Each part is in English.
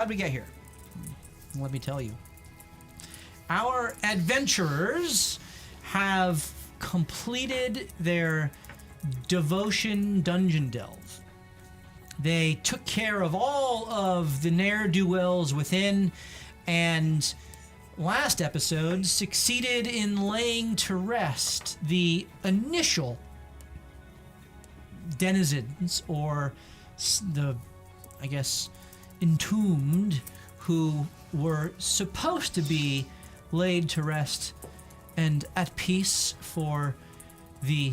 How'd we get here? Let me tell you. Our adventurers have completed their devotion dungeon delve. They took care of all of the ne'er-do-wells within, and last episode succeeded in laying to rest the initial denizens, or the, I guess, entombed, who were supposed to be laid to rest and at peace for the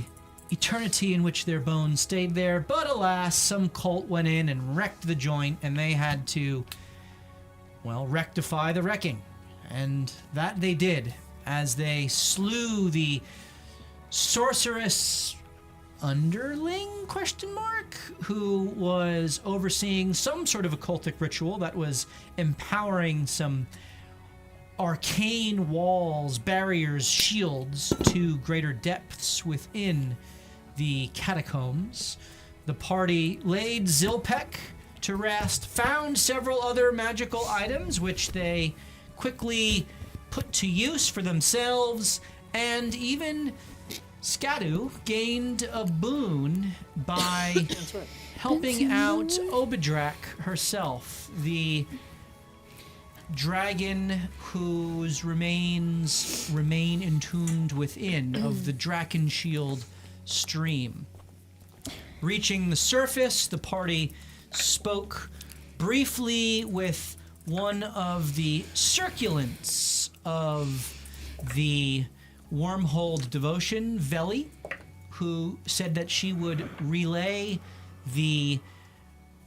eternity in which their bones stayed there. But alas, some cult went in and wrecked the joint, and they had to, well, rectify the wrecking. And that they did, as they slew the sorceress underling, question mark, who was overseeing some sort of occultic ritual that was empowering some arcane walls, barriers, shields to greater depths within the catacombs. The party laid Zilpek to rest, found several other magical items which they quickly put to use for themselves, and even Skadu gained a boon by helping out Obadrak herself, the dragon whose remains remain entombed within of the Draken Shield stream. Reaching the surface, the party spoke briefly with one of the circulants of the wormhole devotion, Veli, who said that she would relay the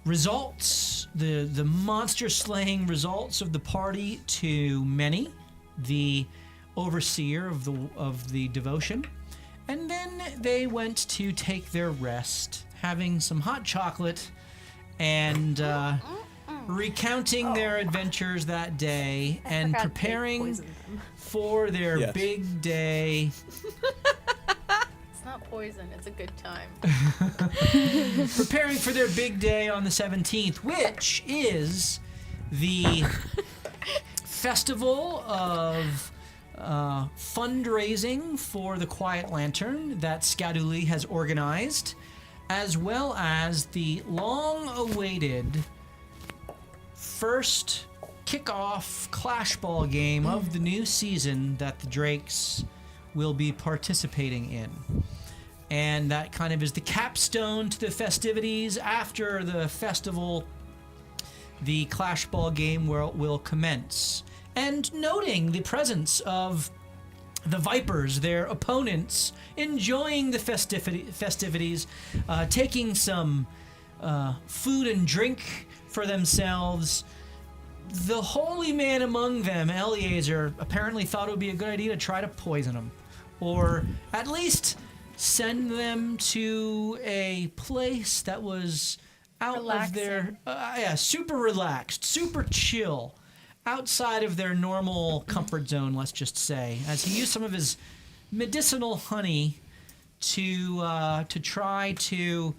results, the monster slaying results of the party to Many, the overseer of the devotion. And then they went to take their rest, having some hot chocolate and recounting their adventures that day and preparing for their big day. It's not poison, it's a good time. Preparing for their big day on the 17th, which is the festival of fundraising for the Quiet Lantern that Skadu has organized, as well as the long-awaited first kickoff clashball game of the new season that the Drakes will be participating in. And that kind of is the capstone to the festivities. After the festival, the clashball game will commence. And noting the presence of the Vipers, their opponents, enjoying the festivities, taking some food and drink for themselves. The holy man among them, Eliezer, apparently thought it would be a good idea to try to poison them, or at least send them to a place that was out of their super relaxed, super chill, outside of their normal comfort zone, let's just say, as he used some of his medicinal honey to try to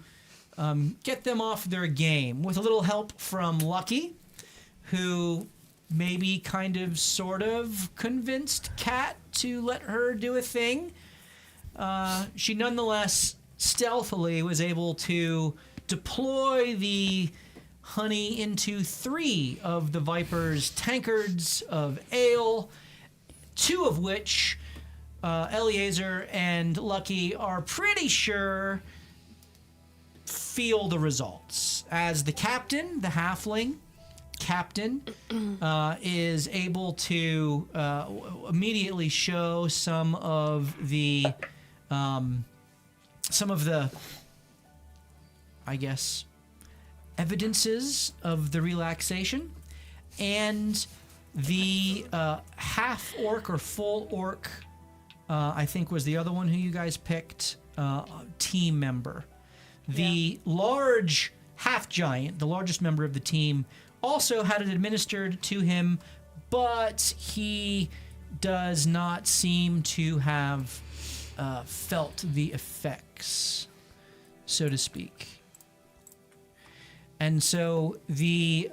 get them off their game, with a little help from Lucky, who maybe kind of sort of convinced Kat to let her do a thing. She nonetheless stealthily was able to deploy the honey into 3 of the Viper's tankards of ale, 2 of which Eliezer and Lucky are pretty sure feel the results. As the captain, the halfling captain, is able to immediately show some of the, I guess, evidences of the relaxation, and the half orc or full orc, I think was the other one who you guys picked, team member. The large half giant, the largest member of the team, also had it administered to him, but he does not seem to have felt the effects, so to speak. And so the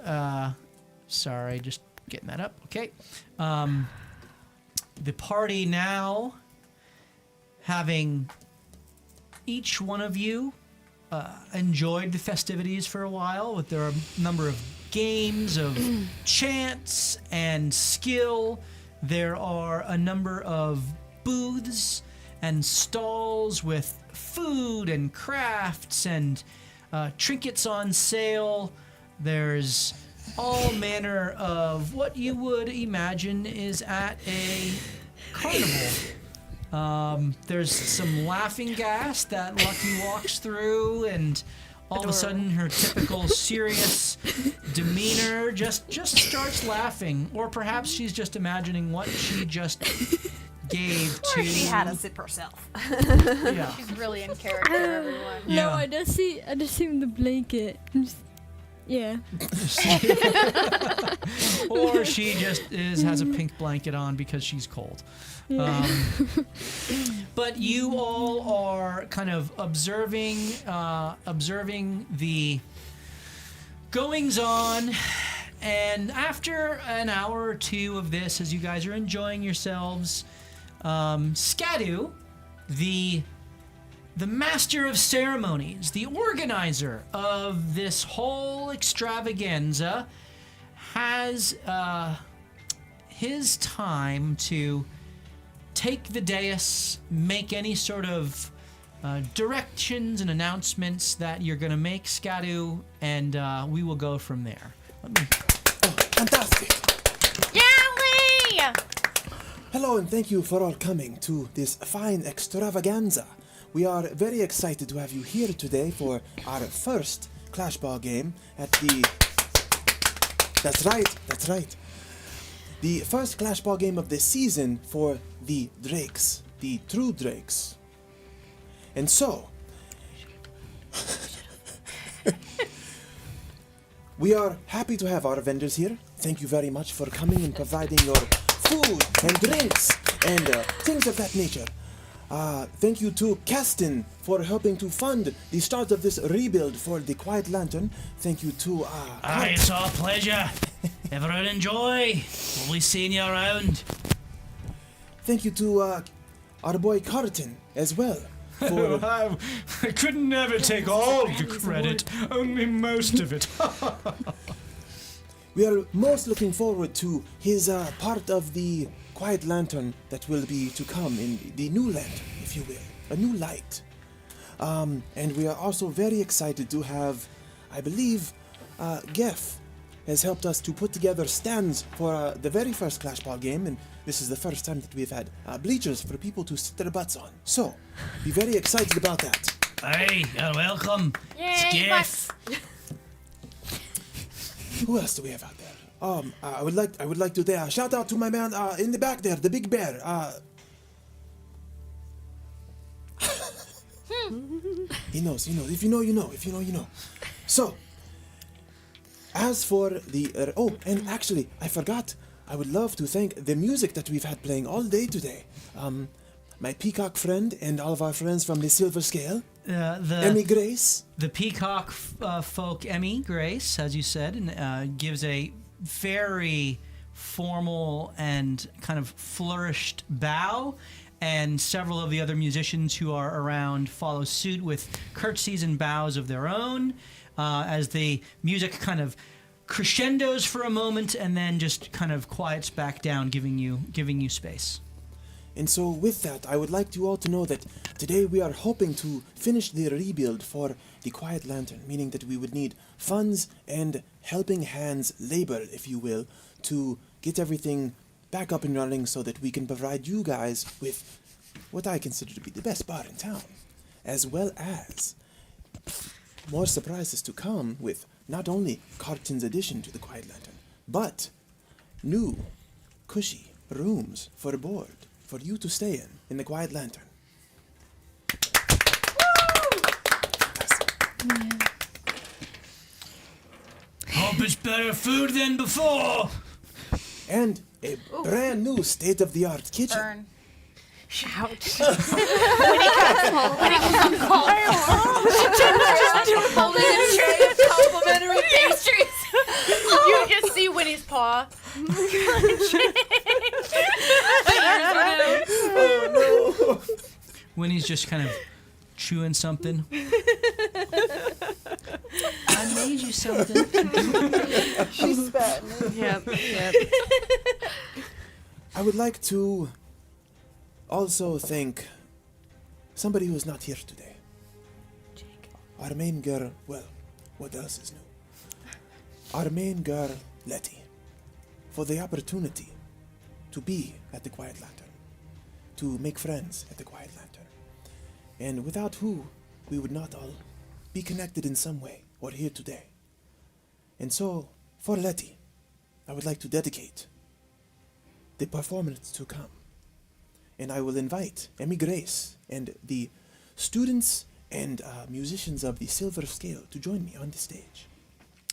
Sorry, just getting that up. Okay. The party now, having each one of you enjoyed the festivities for a while, with there are a number of games of chants and skill. There are a number of booths and stalls with food and crafts and trinkets on sale. There's all manner of what you would imagine is at a carnival. There's some laughing gas that Lucky walks through, and all of a sudden her typical serious demeanor just starts laughing. Or perhaps she's just imagining what she just gave to... Or she had a sip herself. Yeah. She's really in character, everyone. Yeah. No, I just see him the blanket. Yeah. Or she just has a pink blanket on because she's cold. Yeah. But you all are kind of observing the goings on, and after an hour or two of this, as you guys are enjoying yourselves, Skadu, the master of ceremonies, the organizer of this whole extravaganza, has his time to take the dais, make any sort of directions and announcements that you're going to make, Skadu, and we will go from there. Fantastic. Yally! Hello, and thank you for all coming to this fine extravaganza. We are very excited to have you here today for our first clashball game at the... That's right. The first clashball game of the season for the Drakes, the true Drakes. And so... we are happy to have our vendors here. Thank you very much for coming and providing your food and drinks and things of that nature. Thank you to Keston for helping to fund the start of this rebuild for the Quiet Lantern. Thank you to... It's our pleasure. Everyone enjoy. We'll be seeing you around. Thank you to our boy Carton as well. For I could never take all the credit, only most of it. we are most looking forward to his part of the Quiet Lantern that will be to come in the new lantern, if you will, a new light. And we are also very excited to have, I believe, Geff has helped us to put together stands for the very first clashball game, and this is the first time that we've had bleachers for people to sit their butts on. So, be very excited about that. Hey, you're welcome. Yay, Skiff. Who else do we have out there? I would like to shout out to my man in the back there, the big bear. He knows. If you know, you know. If you know, you know. So, as for the and actually, I forgot. I would love to thank the music that we've had playing all day today. My peacock friend and all of our friends from the Silver Scale. Emmy Grace. The peacock folk Emmy Grace, as you said, and gives a very formal and kind of flourished bow, and several of the other musicians who are around follow suit with curtsies and bows of their own, as the music kind of crescendos for a moment and then just kind of quiets back down, giving you space. And so with that, I would like you all to know that today we are hoping to finish the rebuild for the Quiet Lantern, meaning that we would need funds and helping hands, labor, if you will, to get everything back up and running so that we can provide you guys with what I consider to be the best bar in town, as well as more surprises to come with not only Carton's addition to the Quiet Lantern, but new, cushy rooms for board for you to stay in the Quiet Lantern. Hope it's better food than before. And a brand new state-of-the-art kitchen. Burn. Ouch. Holding a tray of complimentary pastries. You just see Winnie's paw. Winnie's just kind of chewing something. I made you something. She's spatting. Yep. I would like to also thank somebody who's not here today. Our main girl, well, what else is new? Our main girl, Letty, for the opportunity to be at the Quiet Lantern, to make friends at the Quiet Lantern, and without who we would not all be connected in some way or here today. And so, for Letty, I would like to dedicate the performance to come. And I will invite Emmy Grace and the students and musicians of the Silver Scale to join me on the stage.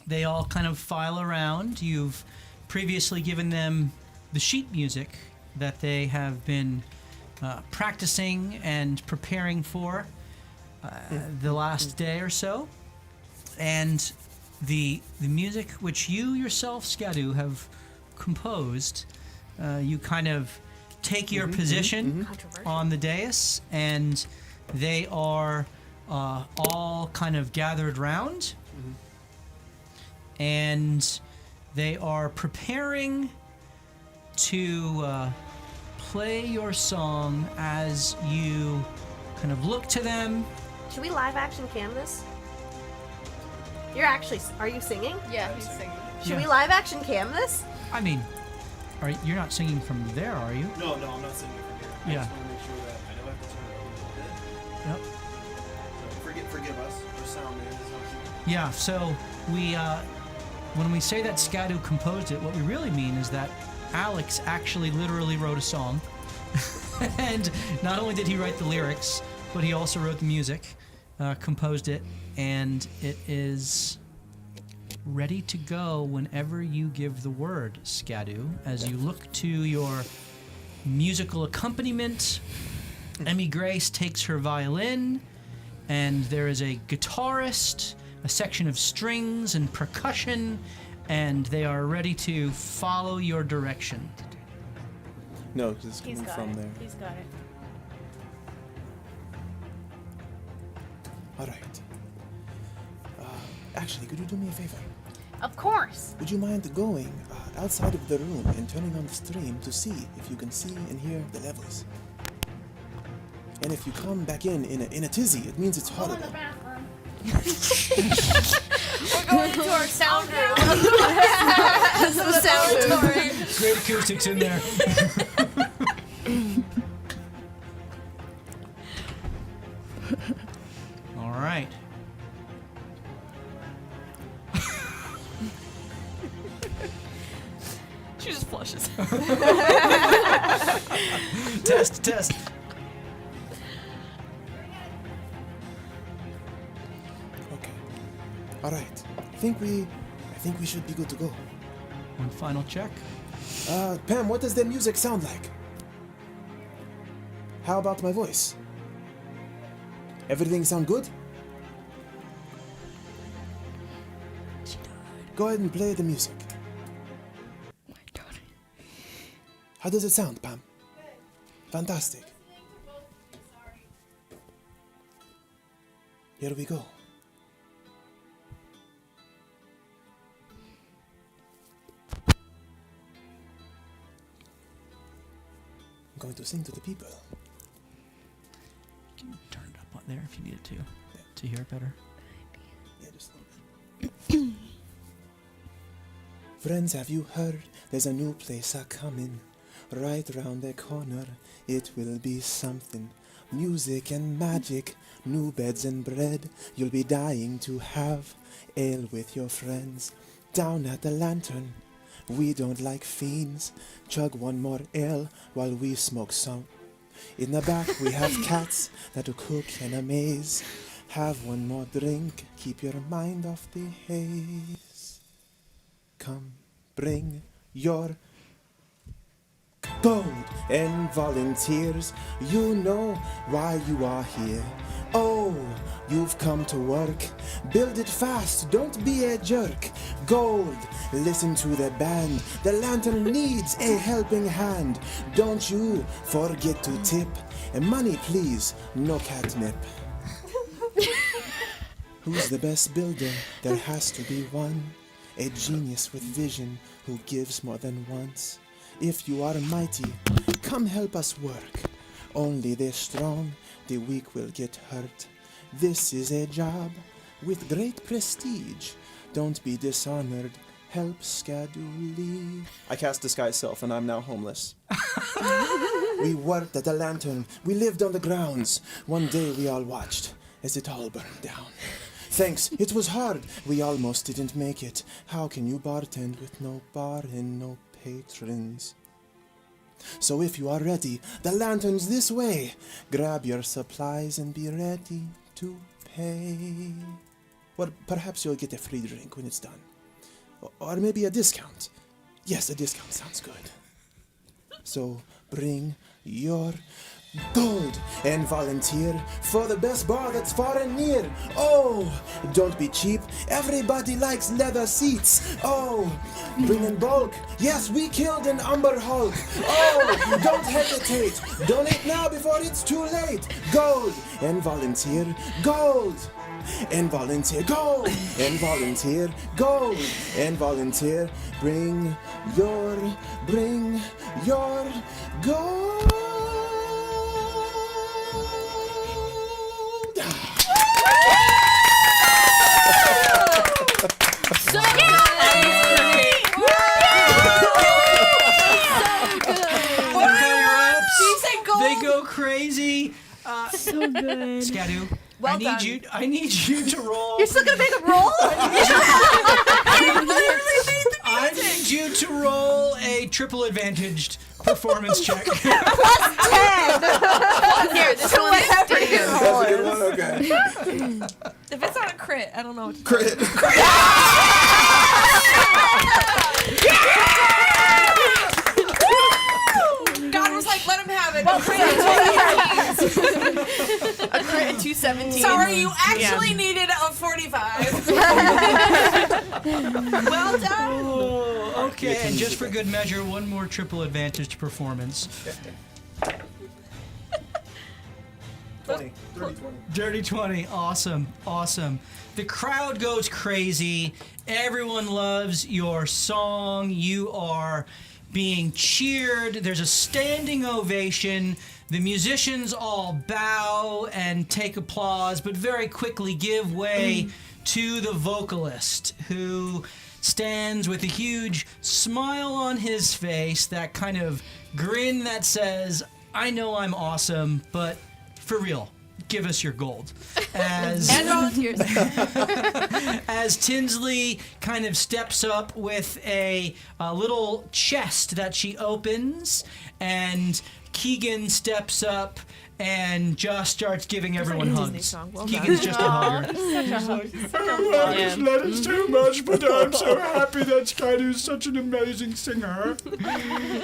They all kind of file around. You've previously given them the sheet music that they have been practicing and preparing for the last day or so. And the music which you yourself, Skadu, have composed, you kind of take your position on the dais, and they are all kind of gathered round, and they are preparing to play your song as you kind of look to them. Should we live action cam this? Are you singing? Yeah, he's singing. Should we live action cam this? I mean, you're not singing from there, are you? No, I'm not singing from here. Yeah. I just want to make sure that I know I have to turn it up a little bit. Yep. So forgive us. Our sound man is not here. Yeah, so when we say that Skadu composed it, what we really mean is that Alex actually literally wrote a song. And not only did he write the lyrics, but he also wrote the music, composed it, and it is ready to go whenever you give the word, Skadu. As you look to your musical accompaniment, Emmy Grace takes her violin, and there is a guitarist, a section of strings and percussion, and they are ready to follow your direction. No, because it's He's coming got from it. there. He's got it. All right. Actually, could you do me a favor? Of course. Would you mind going outside of the room and turning on the stream to see if you can see and hear the levels? And if you come back in a tizzy, it means it's Go in horrible. the bathroom. We're going into our sound room. This is the sound story. Great acoustics in there. All right. She just flushes. Test. Okay. All right. I think we should be good to go. One final check. Pam, what does the music sound like? How about my voice? Everything sound good? Go ahead and play the music. My daughter. How does it sound, Pam? Fantastic. Here we go. I'm going to sing to the people. Can you turn it up on there if you needed to hear it better? Yeah, just a little bit. Friends, have you heard? There's a new place a-comin'. Right round the corner, it will be something. Music and magic, new beds and bread. You'll be dying to have ale with your friends. Down at the Lantern, we don't like fiends. Chug one more ale while we smoke some. In the back we have cats that'll cook and amaze. Have one more drink, keep your mind off the haze. Come, bring your gold, and volunteers. You know why you are here. Oh, you've come to work. Build it fast, don't be a jerk. Gold, listen to the band. The lantern needs a helping hand. Don't you forget to tip. And money, please, no catnip. Who's the best builder? There has to be one. A genius with vision who gives more than once. If you are mighty, come help us work. Only the strong, the weak will get hurt. This is a job with great prestige. Don't be dishonored. Help Skadu leave. I cast Disguise Self and I'm now homeless. We worked at the lantern. We lived on the grounds. One day we all watched as it all burned down. Thanks, it was hard. We almost didn't make it. How can you bartend with no bar and no patrons? So if you are ready, the lantern's this way. Grab your supplies and be ready to pay. Or perhaps you'll get a free drink when it's done. Or maybe a discount. Yes, a discount sounds good. So bring your gold and volunteer for the best bar that's far and near. Oh, don't be cheap. Everybody likes leather seats. Oh, bring in bulk. Yes, we killed an Umber Hulk. Oh, don't hesitate. Donate now before it's too late. Gold and volunteer. Gold and volunteer. Gold and volunteer. Gold and volunteer. Bring your gold. So They go crazy. So good. Skadu, Well I need done. you. I need you to roll. You're still gonna make a roll? I need you to roll a triple advantaged performance check. Here, this So one is whatever to you you. roll. That's a good one, okay. If it's not a crit, I don't know what to do. Crit. God was like, let him have it. A crit and 217. Sorry, you actually needed a 45. Well done. Oh, okay, and just for good measure, one more triple advantaged performance. 20. 30, 20. Dirty 20. Awesome. Awesome. The crowd goes crazy. Everyone loves your song. You are being cheered. There's a standing ovation. The musicians all bow and take applause, but very quickly give way to the vocalist, who stands with a huge smile on his face, that kind of grin that says, I know I'm awesome, but for real, give us your gold. As And volunteers. as Tinsley kind of steps up with a little chest that she opens, and Keegan steps up and just starts giving everyone hugs. Keegan's just a hugger. That is too much, but I'm so happy that Skadu is such an amazing singer.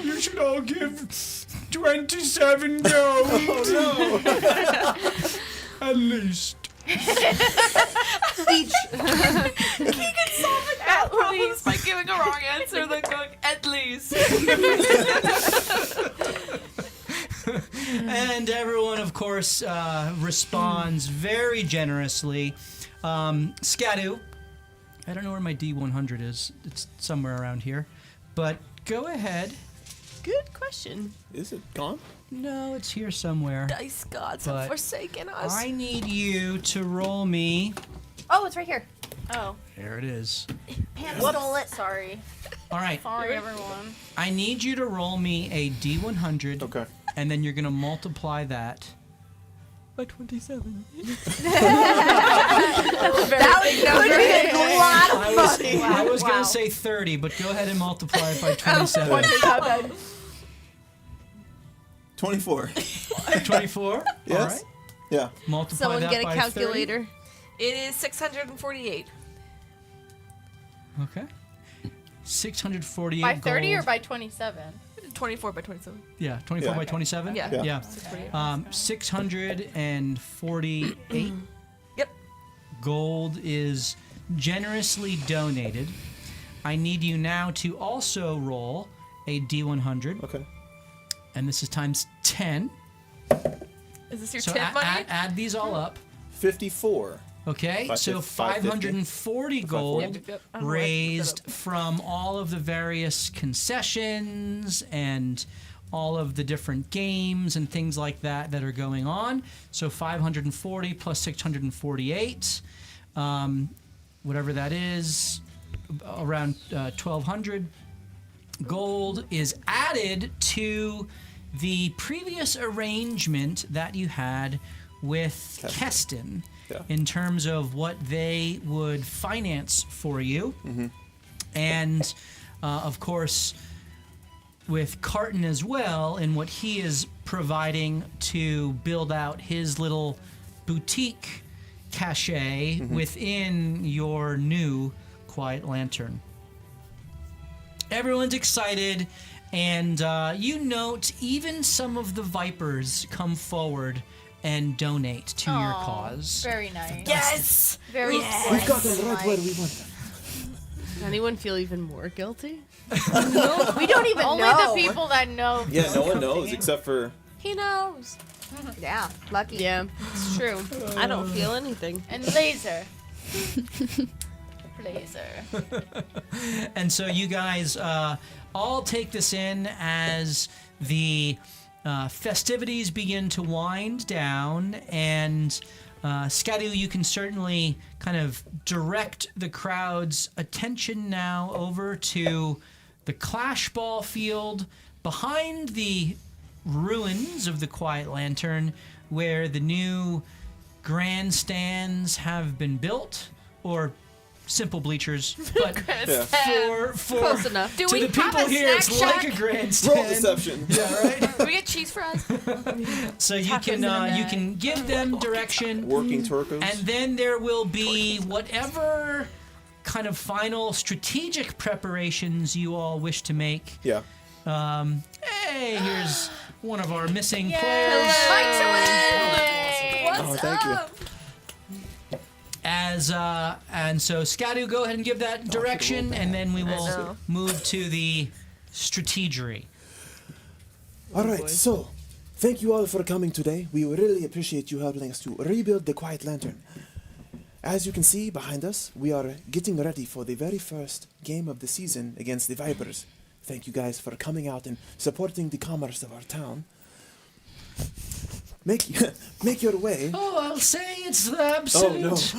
You should all give 27 gold. Oh, no. At least. Each. At least by giving a wrong answer, then going, at least. And everyone, of course, responds very generously. Skadu, I don't know where my D100 is. It's somewhere around here. But go ahead. Good question. Is it gone? No, it's here somewhere. Dice gods But have forsaken us. I need you to roll me. Oh, it's right here. Oh, There it is. Pam stole it. sorry. All right. Sorry, everyone. I need you to roll me a D100. Okay. And then you're going to multiply that. By 27. That would be a lot of money. I was going to say 30, but go ahead and multiply it by 27. 24. 24? Yes? All right. Yeah. Multiply Someone that get a by calculator. It is 648. 30. Okay. 648 By 30 gold. or by 27? 24 by 27. Yeah, 24 Yeah. by 27? Yeah. Yeah. Yeah. 648. 648 Yep. gold is generously donated. I need you now to also roll a D100, Okay. and this is times 10. Is this your So tip money? add these all up. 54. Okay, so 540 gold Yep, yep. I don't know why I picked raised that up. from all of the various concessions and all of the different games and things like that that are going on. So 540 plus 648, whatever that is, around 1,200 gold is added to the previous arrangement that you had with Keston. Yeah. In terms of what they would finance for you. And, of course, with Carton as well, and what he is providing to build out his little boutique cachet within your new Quiet Lantern. Everyone's excited, and you note even some of the Vipers come forward and donate to your cause. Very nice. Yes! Very We've got them right where we want them. Does anyone feel even more guilty? We don't even Only know. the people that know. Yeah, no one knows except for. He knows. Yeah, lucky. Yeah, it's true. I don't feel anything. And laser. Laser. And so you guys all take this in as the festivities begin to wind down, and Skadu, you can certainly kind of direct the crowd's attention now over to the clashball field behind the ruins of the Quiet Lantern, where the new grandstands have been built, or simple bleachers, but for Close enough. Do to we the people have a here, it's snack like a shack? grandstand. Roll deception. Yeah, right. Do we get cheese fries? So you can give them direction, Working turcos. and then there will be whatever kind of final strategic preparations you all wish to make. Yeah. Hey, here's one of our missing players. What's thank you. up? And so Skadu, go ahead and give that direction, and then we will know. move to the strategery. All right, so thank you all for coming today. We really appreciate you helping us to rebuild the Quiet Lantern. As you can see behind us, we are getting ready for the very first game of the season against the Vipers. Thank you guys for coming out and supporting the commerce of our town. Make your way. Oh, I'll say it's the absolute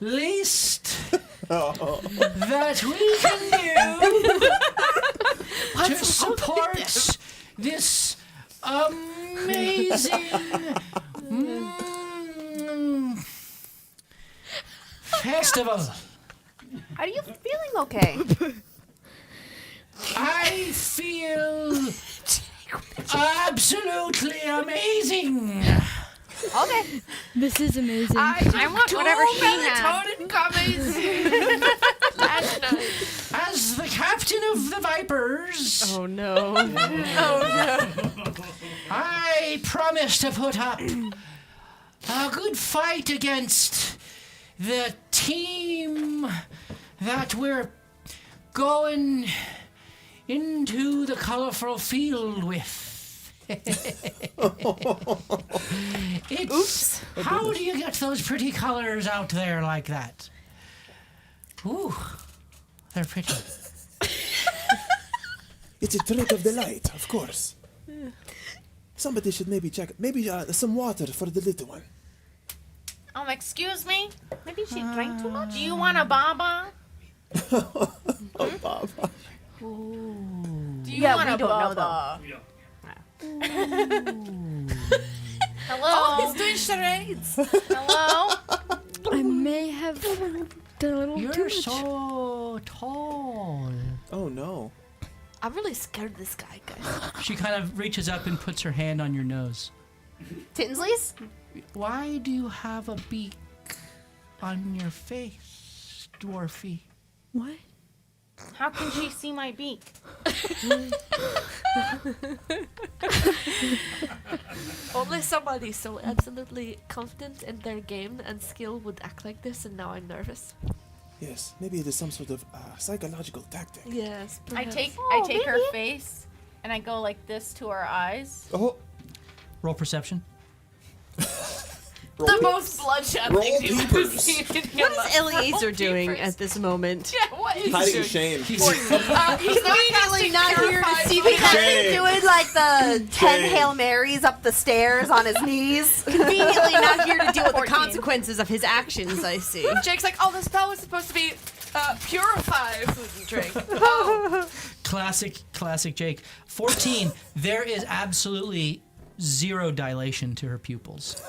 least that we can do to support this amazing festival. Are you feeling okay? I feel absolutely amazing. Okay. This is amazing. I want whatever he has. Last night. As the captain of the Vipers, Oh no. I promise to put up a good fight against the team that we're going into the colorful field with. It's how do you get those pretty colors out there like that? Ooh, they're pretty. It's a trick of the light, of course. Somebody should maybe check. Maybe some water for the little one. Excuse me? Maybe she drank too much. Do you want a baba? Oh, Bob. Do you Yeah, want we a don't know, baba? Oh, Hello? he's doing charades. Hello? I may have done a little too You're much. so tall. Oh no. I'm really scared of this guy, guys. She kind of reaches up and puts her hand on your nose. Tinsley's? Why do you have a beak on your face, Dwarfy? What? How can she see my beak? Only somebody so absolutely confident in their game and skill would act like this, and now I'm nervous. Yes, maybe it is some sort of psychological tactic. Yes. I perhaps. take her face and I go like this to her eyes. Oh, Roll perception. The most bloodshot Roll thing you've ever peepers. seen. What is Eliezer doing at this moment? Yeah, what is hiding doing? shame. He's immediately not here to see Shame. He's doing like the 10 Shame. Hail Marys up the stairs on his knees. conveniently not here to deal with the 14. consequences of his actions, I see. Jake's like, oh, this spell was supposed to be purify food and drink. Oh. Classic Jake. 14. There is absolutely zero dilation to her pupils.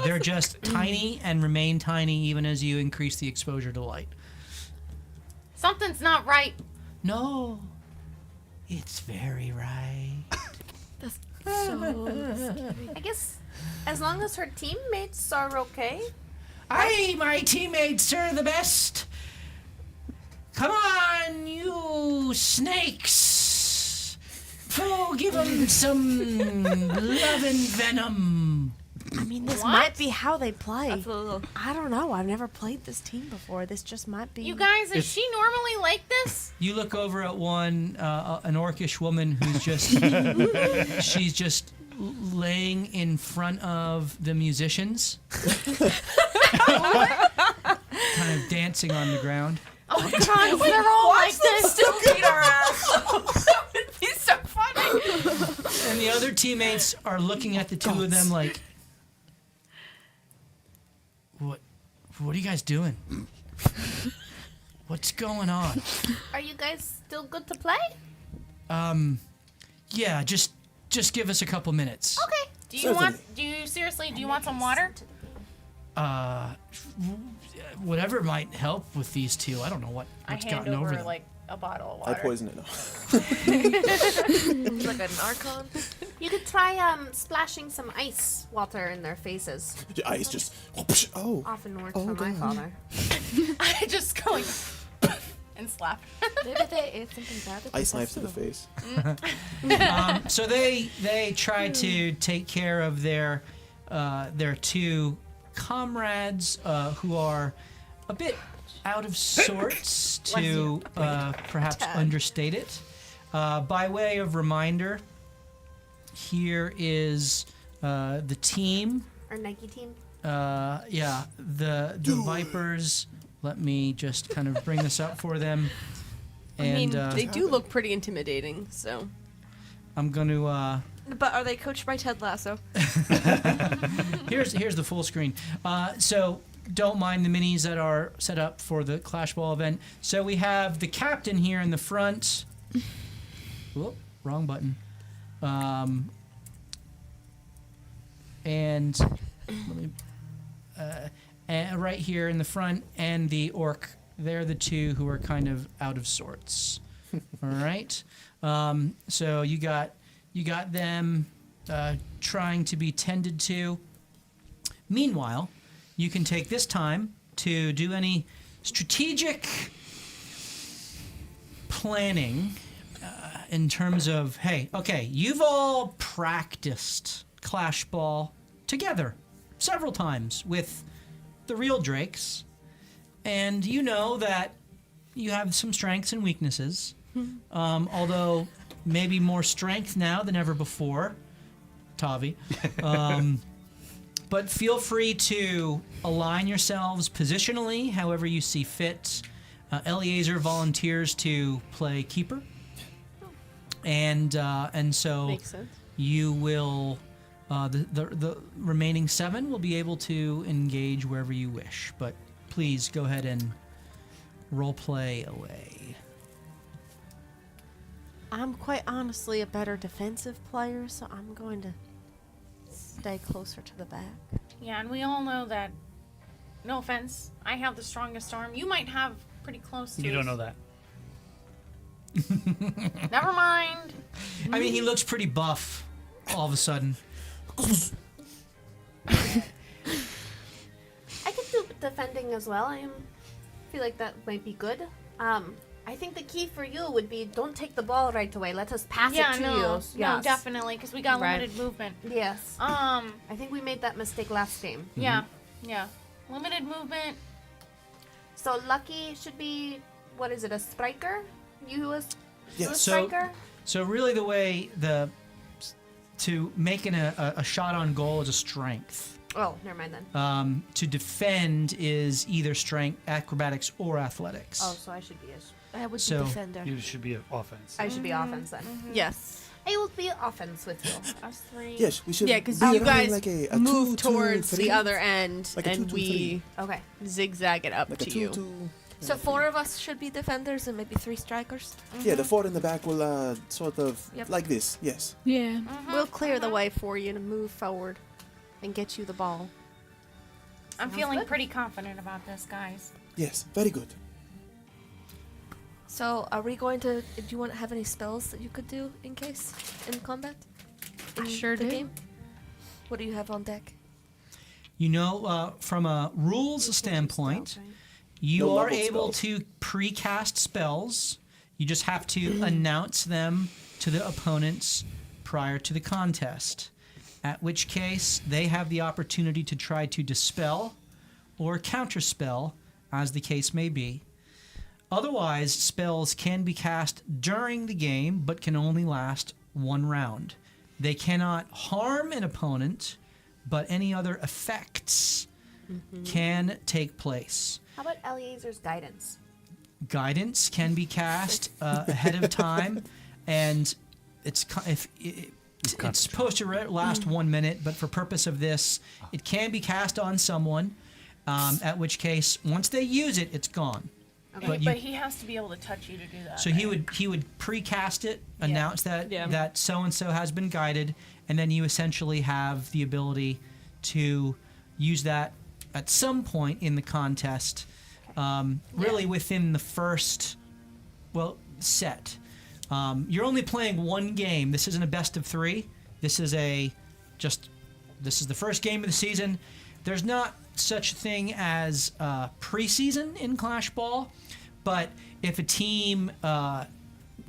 They're just tiny and remain tiny even as you increase the exposure to light. Something's not right. No, it's very right. I guess as long as her teammates are okay. Aye, my teammates are the best. Come on, you snakes. Oh, give them some love and venom. I mean, this What? might be how they play. That's a little. I don't know. I've never played this team before. This just might be. You guys, is she normally like this? You look over at one, an orcish woman who's just, she's just laying in front of the musicians, kind of dancing on the ground. Oh my god, they're all like this. Still beat our ass. That would be so funny. And the other teammates are looking at the two of them like, what are you guys doing? What's going on? Are you guys still good to play? Yeah, just give us a couple minutes. Okay. Do you want some water? Whatever might help with these two. I don't know what's I hand gotten over over them. like a bottle of I water. poison it now. Like a narcon. You could try splashing some ice water in their faces. The ice just. Oh. Often works Oh, for my God. father. I just go like and slap. Maybe they ate something bad. Ice knife to the face. So they try to take care of their two comrades who are a bit out of sorts, to perhaps understate it. By way of reminder, here is the team. Our Nike team. Yeah, the Vipers. Let me just kind of bring this up for them. I mean, And they do look pretty intimidating, so. I'm going to... But are they coached by Ted Lasso? Here's the full screen. So don't mind the minis that are set up for the Clashball event. So we have the captain here in the front. Whoop, wrong button. And let me, and right here in the front, and the orc. They're the two who are kind of out of sorts. All right. So you got them trying to be tended to. Meanwhile, you can take this time to do any strategic planning in terms of, hey, okay, you've all practiced Clashball together several times with the real Drakes, and you know that you have some strengths and weaknesses, although maybe more strength now than ever before, Tavi. But feel free to align yourselves positionally however you see fit. Eliezer volunteers to play keeper, and so Makes sense. you will. The remaining 7 will be able to engage wherever you wish, but please go ahead and role play away. I'm quite honestly a better defensive player, so I'm going to stay closer to the back. Yeah, and we all know that. No offense, I have the strongest arm. You might have pretty close to. You don't know that. Never mind. I mean, he looks pretty buff all of a sudden. I could do defending as well. I feel like that might be good. I think the key for you would be don't take the ball right away. Let us pass it to you. No, Yes. definitely, because we got Right. limited movement. Yes. I think we made that mistake last game. Yeah, limited movement. So Lucky should be, what is it, a striker? You a Yes. striker? So really, the way to making a shot on goal is a strength. Oh, never mind then. To defend is either strength, acrobatics, or athletics. Oh, so I should be I would So- be defender. You should be an offense. I should be offense then. Yes. I will be offense with you. Us three. Yes, we should. Yeah, because be you running guys like a move 2-2-3, towards the other end, Like a and 2-2-3. we Okay. zigzag it up like a to you. 2-2. So 4 of us should be defenders and maybe 3 strikers. Yeah, the 4 in the back will sort of Yep. like this. Yes. Yeah. We'll clear the way for you to move forward and get you the ball. I'm Sounds feeling good. pretty confident about this, guys. Yes. Very good. So are we going to? Do you want to have any spells that you could do in case in combat? In sure the do. Game? What do you have on deck? You know, from a rules standpoint, you No are leveled able spells. to precast spells. You just have to announce them to the opponents prior to the contest. At which case, they have the opportunity to try to dispel or counterspell, as the case may be. Otherwise, spells can be cast during the game, but can only last 1 round. They cannot harm an opponent, but any other effects can take place. How about Eliezer's guidance? Guidance can be cast ahead of time, and it's supposed to last 1 minute, but for purpose of this, it can be cast on someone. At which case, once they use it, it's gone. But, you- he has to be able to touch you to do that. So he would precast it, announce that so and so has been guided, and then you essentially have the ability to use that at some point in the contest, really within the first set. You're only playing 1 game. This isn't a best of 3. This is the first game of the season. There's not such a thing as preseason in Clash Ball, but if a team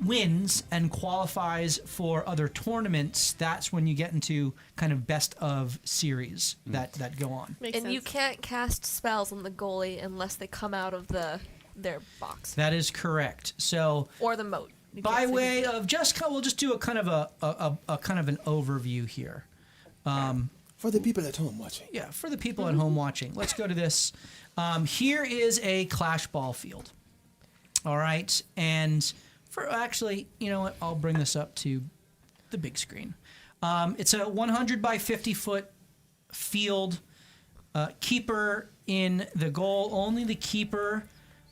wins and qualifies for other tournaments, that's when you get into kind of best of series that go on. Makes And you sense. can't cast spells on the goalie unless they come out of their box That is correct. So or the moat. You by can't say way the- of we'll just do a kind of a kind of an overview here. For the people at home watching. Yeah, for the people at home watching, let's go to this. Here is a Clash Ball field. All right, and you know what? I'll bring this up to the big screen. It's a 100 by 50 foot field. Keeper in the goal. Only the keeper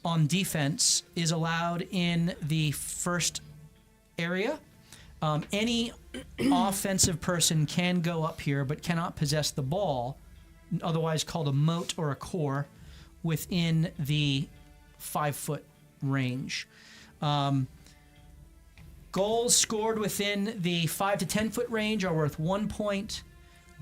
on defense is allowed in the first area. Any offensive person can go up here, but cannot possess the ball, otherwise called a moat or a core, within the 5-foot range. Goals scored within the 5 to 10 foot range are worth 1 point.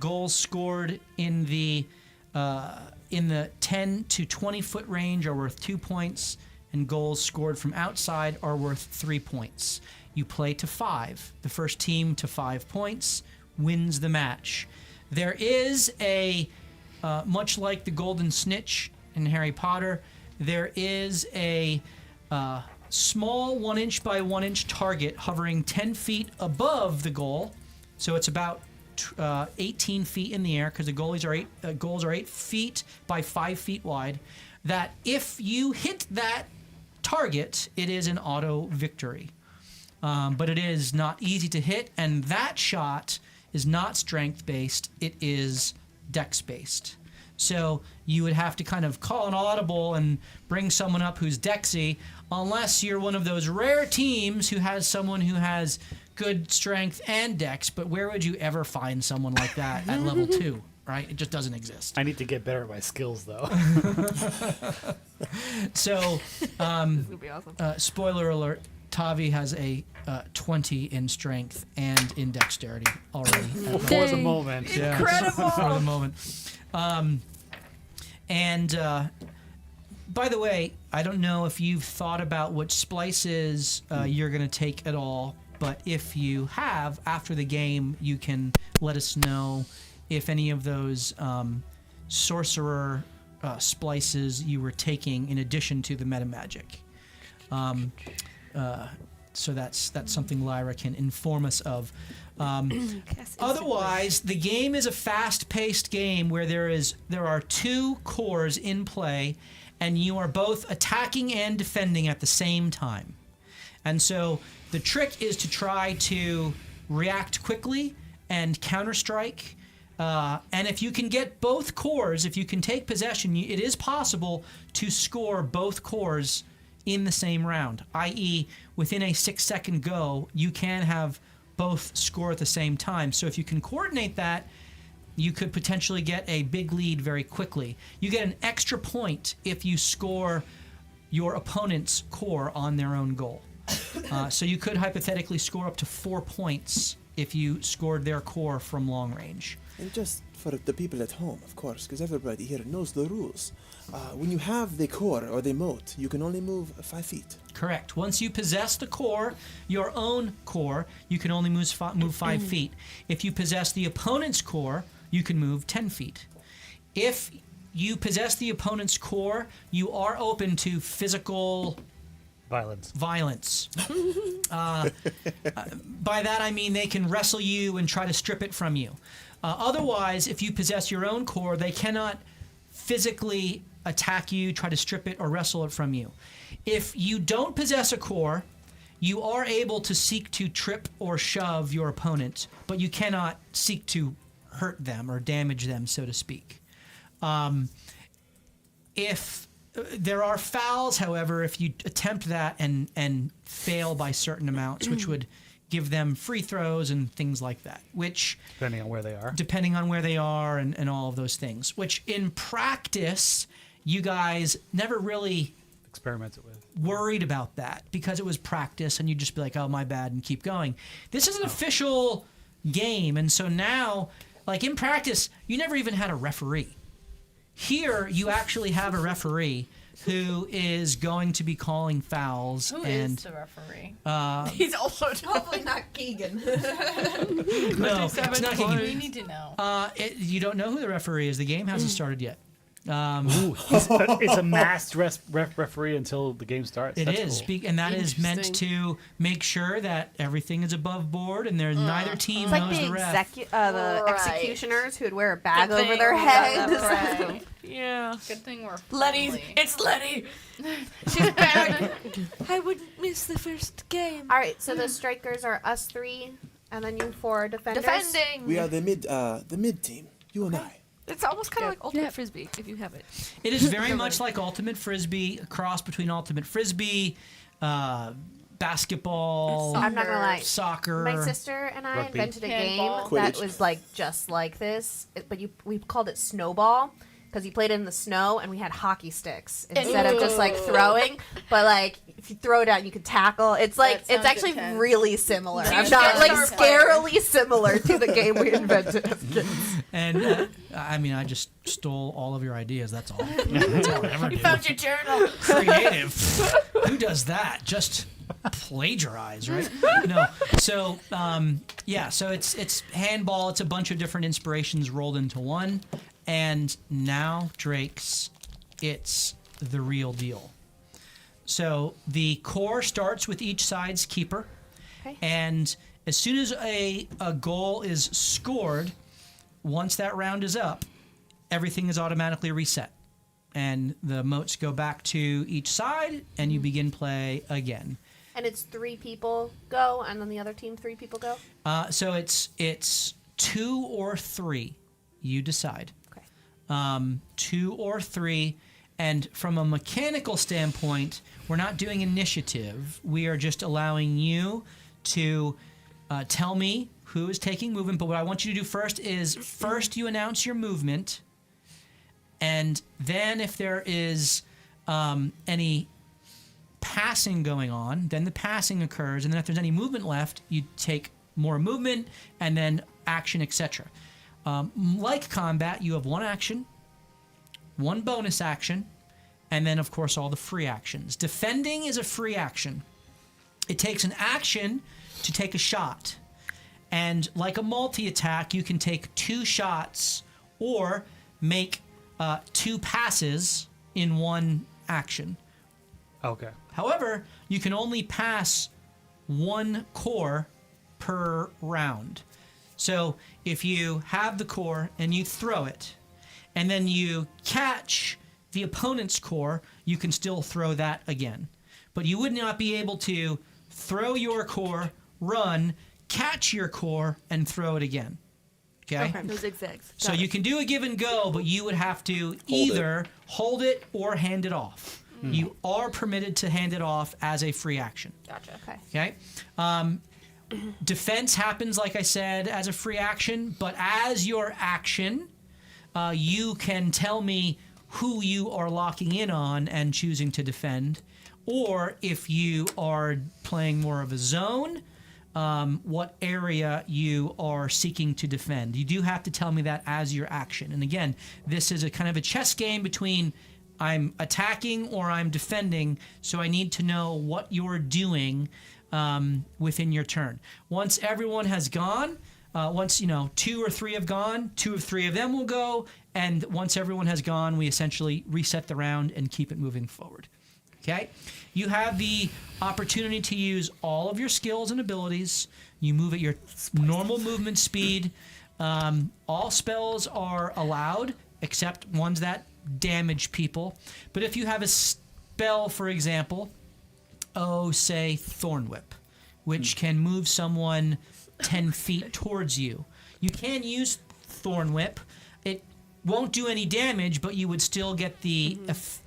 Goals scored in the 10 to 20 foot range are worth 2 points, and goals scored from outside are worth 3 points. You play to 5. The first team to 5 points wins the match. There is much like the Golden Snitch in Harry Potter, there is a small 1 inch by 1 inch target hovering 10 feet above the goal. So it's about 18 feet in the air, because the goals are 8 feet by 5 feet wide. That if you hit that target, it is an auto victory. But it is not easy to hit, and that shot is not strength based, it is dex based. So you would have to kind of call an audible and bring someone up who's dexy, unless you're one of those rare teams who has someone who has good strength and dex. But where would you ever find someone like that at level 2, right? It just doesn't exist. I need to get better at my skills, though. So, It'd be awesome. spoiler alert, Tavi has a 20 in strength and in dexterity already. For the moment. Yeah, incredible for the moment. And by the way, I don't know if you've thought about which splices you're going to take at all, but if you have, after the game, you can let us know if any of those sorcerer splices you were taking in addition to the meta magic. So that's something Lyra can inform us of. Otherwise, the game is a fast-paced game where there are 2 cores in play, and you are both attacking and defending at the same time. And so the trick is to try to react quickly and counterstrike. And if you can get both cores, if you can take possession, it is possible to score both cores in the same round, i.e. within a 6-second go, you can have both score at the same time. So if you can coordinate that, you could potentially get a big lead very quickly. You get an extra point if you score your opponent's core on their own goal. So you could hypothetically score up to 4 points if you scored their core from long range. And just for the people at home, of course, because everybody here knows the rules. When you have the core or the moat, you can only move 5 feet. Correct. Once you possess the core, your own core, you can only move 5 feet. If you possess the opponent's core, you can move 10 feet. If you possess the opponent's core, you are open to physical violence. By that I mean they can wrestle you and try to strip it from you. Otherwise, if you possess your own core, they cannot physically attack you, try to strip it, or wrestle it from you. If you don't possess a core, you are able to seek to trip or shove your opponent, but you cannot seek to hurt them or damage them, so to speak. If there are fouls, however, if you attempt that and fail by certain amounts, which would give them free throws and things like that, which... Depending on where they are. And all of those things, which in practice, you guys never really... experimented with. Worried about that because it was practice and you'd just be like, oh, my bad, and keep going. This is an official game, and so now, like in practice, you never even had a referee. Here, you actually have a referee who is going to be calling fouls. Who and is the referee? He's also Hopefully not Keegan. No, it's not Keegan. We need to know. You don't know who the referee is. The game hasn't started yet. Ooh, it's a masked referee until the game starts. It That's is, cool. and that is meant to make sure that everything is above board and there's neither team It's like knows the, the ref. the Right. executioners who would wear a bag Good over thing their we got head. that right. yeah. Good thing we're Letty's. friendly. It's Letty. She's back. I wouldn't miss the first game. All right, so the strikers are us 3, and then you 4 defenders. Defending. We are the mid team. You and I. It's almost kind of like Ultimate Yep. Frisbee, if you have it. It is very much like Ultimate Frisbee, a cross between Ultimate Frisbee, basketball, I'm not gonna lie. soccer. My sister and I Rugby. invented a Handball. game that Quidditch. was like just like this, but we called it Snowball because you played in the snow and we had hockey sticks instead of just like throwing. But like if you throw it out, you could tackle. It's like That it's sounds actually intense. really similar. So I'm you not should like start playing. scarily similar to the game we invented as kids. And I mean, I just stole all of your ideas. That's all. That's all I ever You do. found your journal. Creative. Who does that? Just plagiarize, right? No. So so it's handball. It's a bunch of different inspirations rolled into one. And now, Drakes, it's the real deal. So the core starts with each side's keeper. Okay. And as soon as a goal is scored, once that round is up, everything is automatically reset. And the moats go back to each side, and you begin play again. And it's 3 people go, and then the other team 3 people go. So it's 2 or 3. You decide. Okay. 2 or 3. And from a mechanical standpoint, we're not doing initiative. We are just allowing you to tell me who is taking movement. But what I want you to do first is you announce your movement. And then if there is any passing going on, then the passing occurs. And then if there's any movement left, you take more movement and then action, etc. Like combat, you have 1 action, 1 bonus action, and then, of course, all the free actions. Defending is a free action. It takes an action to take a shot. And like a multi-attack, you can take 2 shots or make 2 passes in one action. Okay. However, you can only pass 1 core per round. So if you have the core and you throw it, and then you catch the opponent's core, you can still throw that again. But you would not be able to throw your core, run, catch your core, and throw it again. Okay? No zigzags. So you can do a give and go, but you would have to either hold it or hand it off. You are permitted to hand it off as a free action. Gotcha. Okay. Okay? Defense happens, like I said, as a free action, but as your action, you can tell me who you are locking in on and choosing to defend. Or if you are playing more of a zone, what area you are seeking to defend. You do have to tell me that as your action. And again, this is a kind of a chess game between I'm attacking or I'm defending, so I need to know what you're doing within your turn. Once everyone has gone, once 2 or 3 have gone, 2 or 3 of them will go, and once everyone has gone, we essentially reset the round and keep it moving forward. Okay? You have the opportunity to use all of your skills and abilities. You move at your normal movement speed. All spells are allowed, except ones that damage people. But if you have a spell, for example, say Thorn Whip, which can move someone 10 feet towards you, you can use Thorn Whip. It won't do any damage, but you would still get the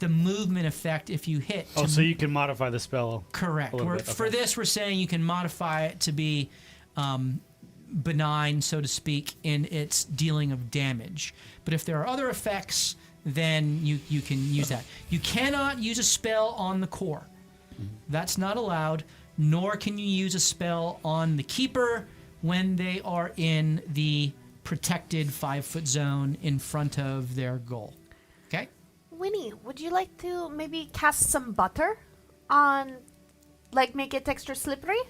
movement effect if you hit. Oh, so you can modify the spell. Correct. For this, we're saying you can modify it to be benign, so to speak, in its dealing of damage. But if there are other effects, then you can use that. You cannot use a spell on the core. That's not allowed, nor can you use a spell on the keeper when they are in the protected 5-foot zone in front of their goal. Okay? Winnie, would you like to maybe cast some butter on, like, make it extra slippery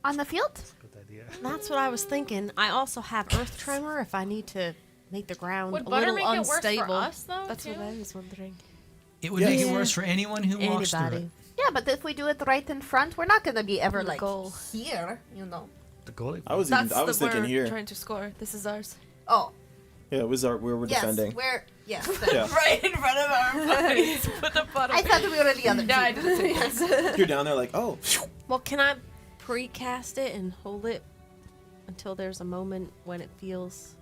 on the field? Good idea. That's what I was thinking. I also have Earth Tremor if I need to make the ground Would a butter little make unstable. it worse for us, though? That's too? what I was wondering. It would make it worse for anyone who walks through it. Anybody. Yeah, but if we do it right in front, we're not gonna be ever The like goal. here, you know. The goalie. I was That's thinking we're here. trying to score. This is ours. Oh, Yeah, it was where we're yes, defending. yes. Yeah. Right in front of our face. Put the butter. I thought we were the other No, I team. didn't see that. You're down there like, oh. Well, can I precast it and hold it until there's a moment when it feels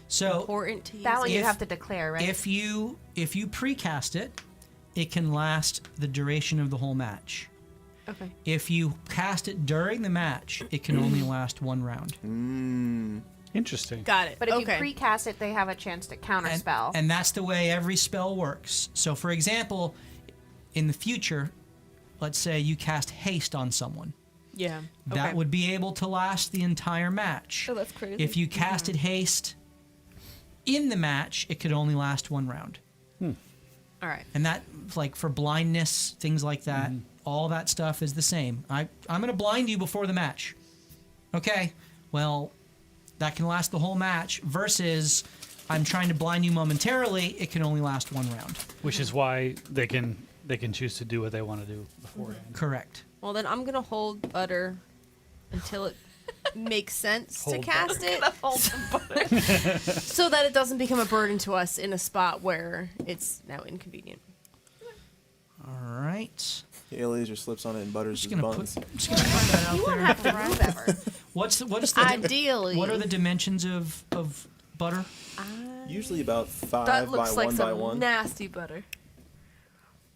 So important to use That one it? you If- have to declare, right? if you precast it, it can last the duration of the whole match. Okay. If you cast it during the match, it can only last 1 round. Interesting. Got it. But if okay. you precast it, they have a chance to counterspell. And that's the way every spell works. So, for example, in the future, let's say you cast haste on someone. yeah. That okay. would be able to last the entire match. Oh, that's crazy. If you casted haste in the match, it could only last 1 round. All right. And that, like for blindness, things like that, all that stuff is the same. I'm going to blind you before the match. Okay, well, that can last the whole match versus I'm trying to blind you momentarily. It can only last 1 round. Which is why they can choose to do what they want to do beforehand. Correct. Well, then I'm gonna hold butter until it makes sense to Hold cast it, so that it doesn't become a burden to us in a spot where it's now inconvenient. All right. Yeah, laser slips on it and butters Just his gonna buns. put that out you won't there. have to move ever. What are Ideally, the dimensions of butter? Usually about 5 That by looks like 1 by some 1. nasty butter.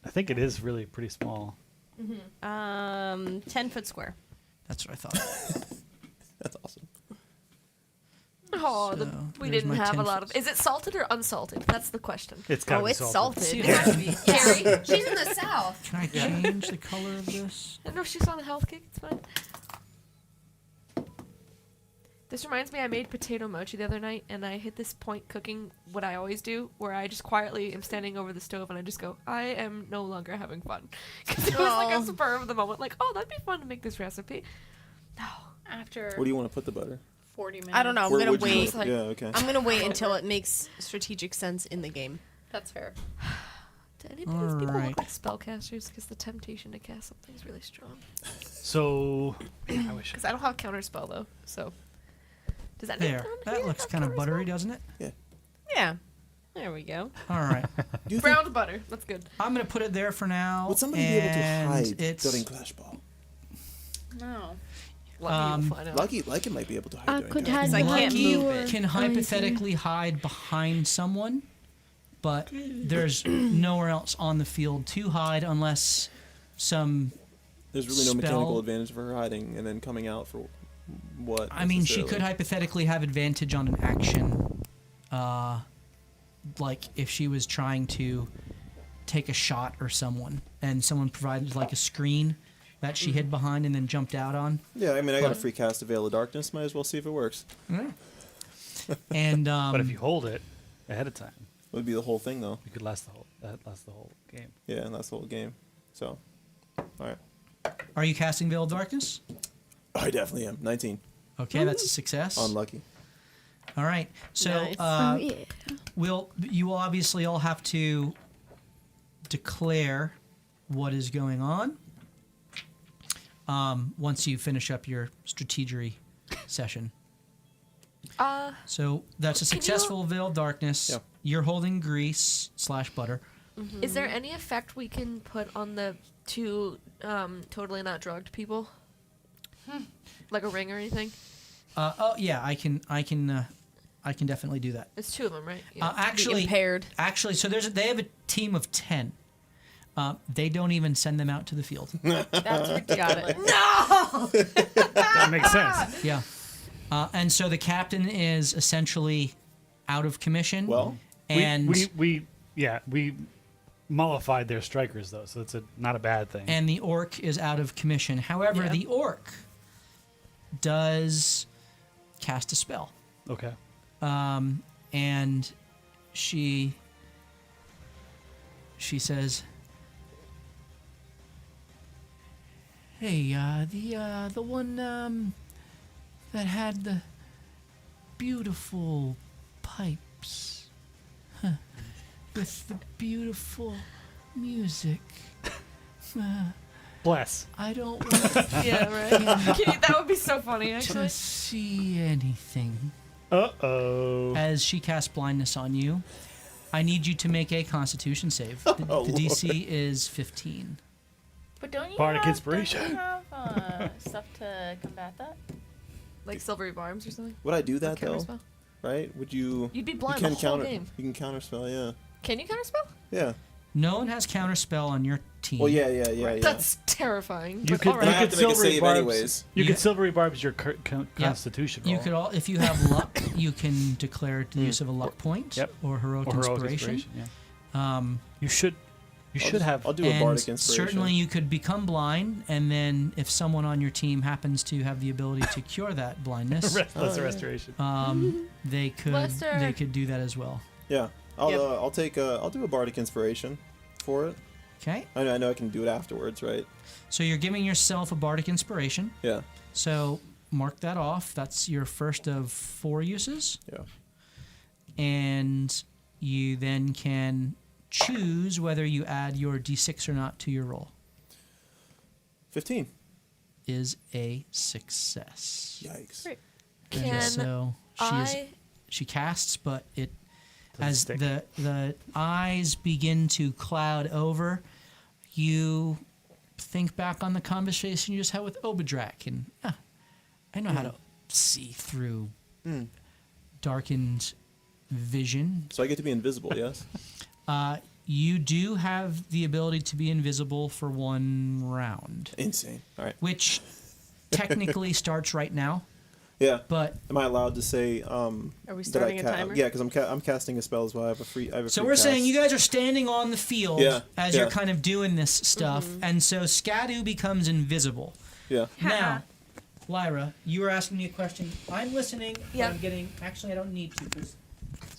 I think it is really pretty small. 10-foot square. That's what I thought. That's awesome. Oh, So, we there's didn't my have a 10 lot of. Is it salted or unsalted? That's the question. It's got to Oh, be it's salted. salted. See, it has to be- Carrie, she's in the south. Can I change the color of this? I know she's on a health kick. It's fine. This reminds me, I made potato mochi the other night, and I hit this point cooking what I always do, where I just quietly am standing over the stove, and I just go, I am no longer having fun. Because it was like a spur of the moment, like, oh, that'd be fun to make this recipe. No. After Where do you want to put the butter? 40 minutes. I don't know. I'm Where gonna would you wait. want- yeah, okay. I'm gonna wait until it makes strategic sense in the game. That's fair. Do any of these people Alright. look like spellcasters? Because the temptation to cast something is really strong. So, I wish. Because I don't have counterspell, though, so... Does that make There. That looks kind of buttery, doesn't it? Yeah. There we go. All right. Do you think, Browned butter. That's good. I'm going to put it there for now. would somebody be able to and hide it's, during clashball? No. Lucky you'll find out. Lucky might be able to hide I during could clashball. hide I can't behind move your it. can hypothetically hide behind someone, but there's nowhere else on the field to hide unless some. There's really no spell. mechanical advantage for her hiding and then coming out for what? I mean, she could necessarily? hypothetically have advantage on an action, like if she was trying to take a shot or someone, and someone provided like a screen that she hid behind and then jumped out on. Yeah, I mean, I got a But- free cast of Veil of Darkness. Might as well see if it works. And But if you hold it ahead of time, It would be the whole thing, though. you could last the whole game. Yeah, and that's the whole game. So, all right. are you casting Veil of Darkness? I definitely am. 19. Okay, that's a success. Unlucky. All right. So Nice. Oh, yeah. you will obviously all have to declare what is going on once you finish up your strategery session. So that's a Can you- successful Veil of Darkness. Yeah. You're holding grease / butter. Is there any effect we can put on the two totally not drugged people? Like a ring or anything? Oh yeah, I can definitely do that. It's two of them, right? Yeah. Actually, impaired. so they have a team of 10. They don't even send them out to the field. That's ridiculous. That makes sense. Yeah. And so the captain is essentially out of commission. Well, and we mollified their strikers though, so it's not a bad thing. and the orc is out of commission. However, Yeah. the orc does cast a spell. Okay. And she says, "Hey, the one that had the beautiful pipes, with the beautiful music. Bless. I don't want Yeah, right. That would be so funny, actually. to see anything." Uh-oh. As she casts blindness on you, I need you to make a Constitution save. The DC is 15. But don't you Bardic have, inspiration. Don't you have stuff to combat that? Like silvery barbs or something? would I do that, though? Counterspell? Right? Would you... You'd be You blind can the whole counter. game. You can counterspell, yeah. Can you counterspell? Yeah. No one has counterspell on your team. Well, yeah. That's terrifying. You but could, all But I you right. have could to make a silvery save barbs. anyways. You Yeah. could silvery barbs your Yeah. constitution You roll. could all, if you have luck, you can declare the use of a luck point Yep. or heroic or heroic inspiration. yeah. You should have. I'll do a And bardic inspiration. certainly you could become blind, and then if someone on your team happens to have the ability to cure that blindness, Lesser restoration. they could Lester. do that as well. Yeah. I'll Yep. I'll do a bardic inspiration for it. Okay, I know I can do it afterwards, right? so you're giving yourself a bardic inspiration. Yeah. So mark that off. That's your first of 4 uses. Yeah. And you then can choose whether you add your d6 or not to your roll. 15. Is a success. Yikes. Great. And Can so she casts, but it as stick. the eyes begin to cloud over, you think back on the conversation you just had with Obadrak, and I know how to see through darkened vision. So I get to be invisible, yes? You do have the ability to be invisible for 1 round, Insane. All right. which technically starts right now, Yeah. but Am I allowed to say Are we that starting a timer? Yeah, because I'm casting a spell as well. I have a free. so we're saying you guys are standing on the field Yeah, as yeah. you're kind of doing this stuff, and so Skadu becomes invisible. Yeah. Now, Lyra, you were asking me a question. I'm listening. Yeah. But I'm getting. Actually, I don't need to. 'Cause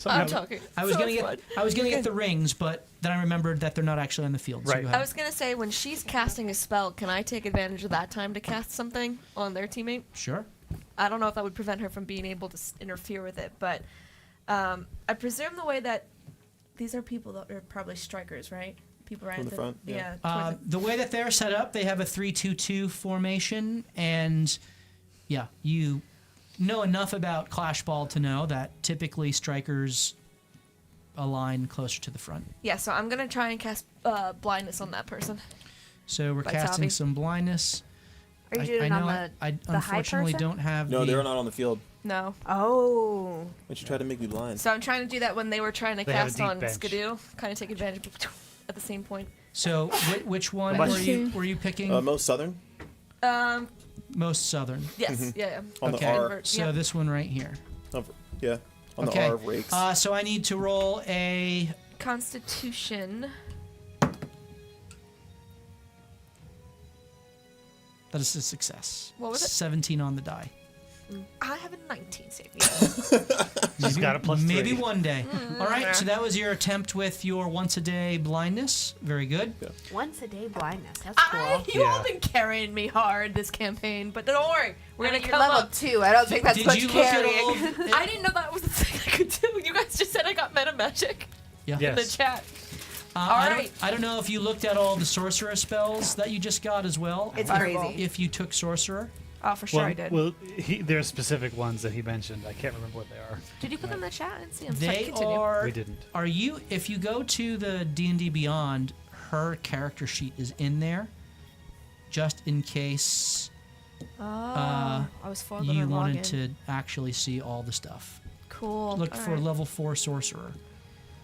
I'm talking. I was So gonna fun. get. I was gonna get the rings, but then I remembered that they're not actually on the field. So Right. go I ahead. was gonna say when she's casting a spell, can I take advantage of that time to cast something on their teammate? Sure. I don't know if that would prevent her from being able to interfere with it, but I presume the way that these are people that are probably strikers, right? People right From at the front, yeah. towards The way that they're set up, they have a 3-2-2 formation, and yeah, you know enough about clashball to know that typically strikers align closer to the front. yeah, so I'm gonna try and cast blindness on that person. So we're By casting Tavi. some blindness. Are you I doing know on I the high unfortunately person? don't have No, the... they're not on the field. No. Oh. Don't you try to make me blind? So I'm trying to do that when they were trying to They have a cast deep on bench. Skadu, kind of take advantage at the same point. So which one But- were you picking? Most southern Most southern. Yes, yeah. on Okay. the R. Invert, So yeah. this one right here. Yeah, on Okay. the R of rakes. So I need to roll a... Constitution. That is a success. What was it? 17 on the die. I have a 19 save. She's got a plus Maybe 3. one day. Mm, All right, so that was your attempt with your once-a-day blindness. Very good. Once a day blindness. That's cool. You all Yeah. been carrying me hard this campaign, but don't worry, we're gonna You're come level up. 2. I don't think that's Did much you look at carrying. all of- I didn't know that was a thing I could do. You guys just said I got meta magic Yeah. in the Yes. chat. I don't- right. I don't know if you looked at all the sorcerer spells that you just got as well. It's Fireball. crazy. If you took sorcerer. Oh, for sure I did. Well, there's specific ones that he mentioned. I can't remember what they are. Did you put them in the chat? I didn't see them. Sorry, They continue. are. We didn't. Are you? If you go to the D&D Beyond, her character sheet is in there, just in case Oh, I was far you wanted to actually see all the stuff. Cool. Look All for right. level 4 sorcerer.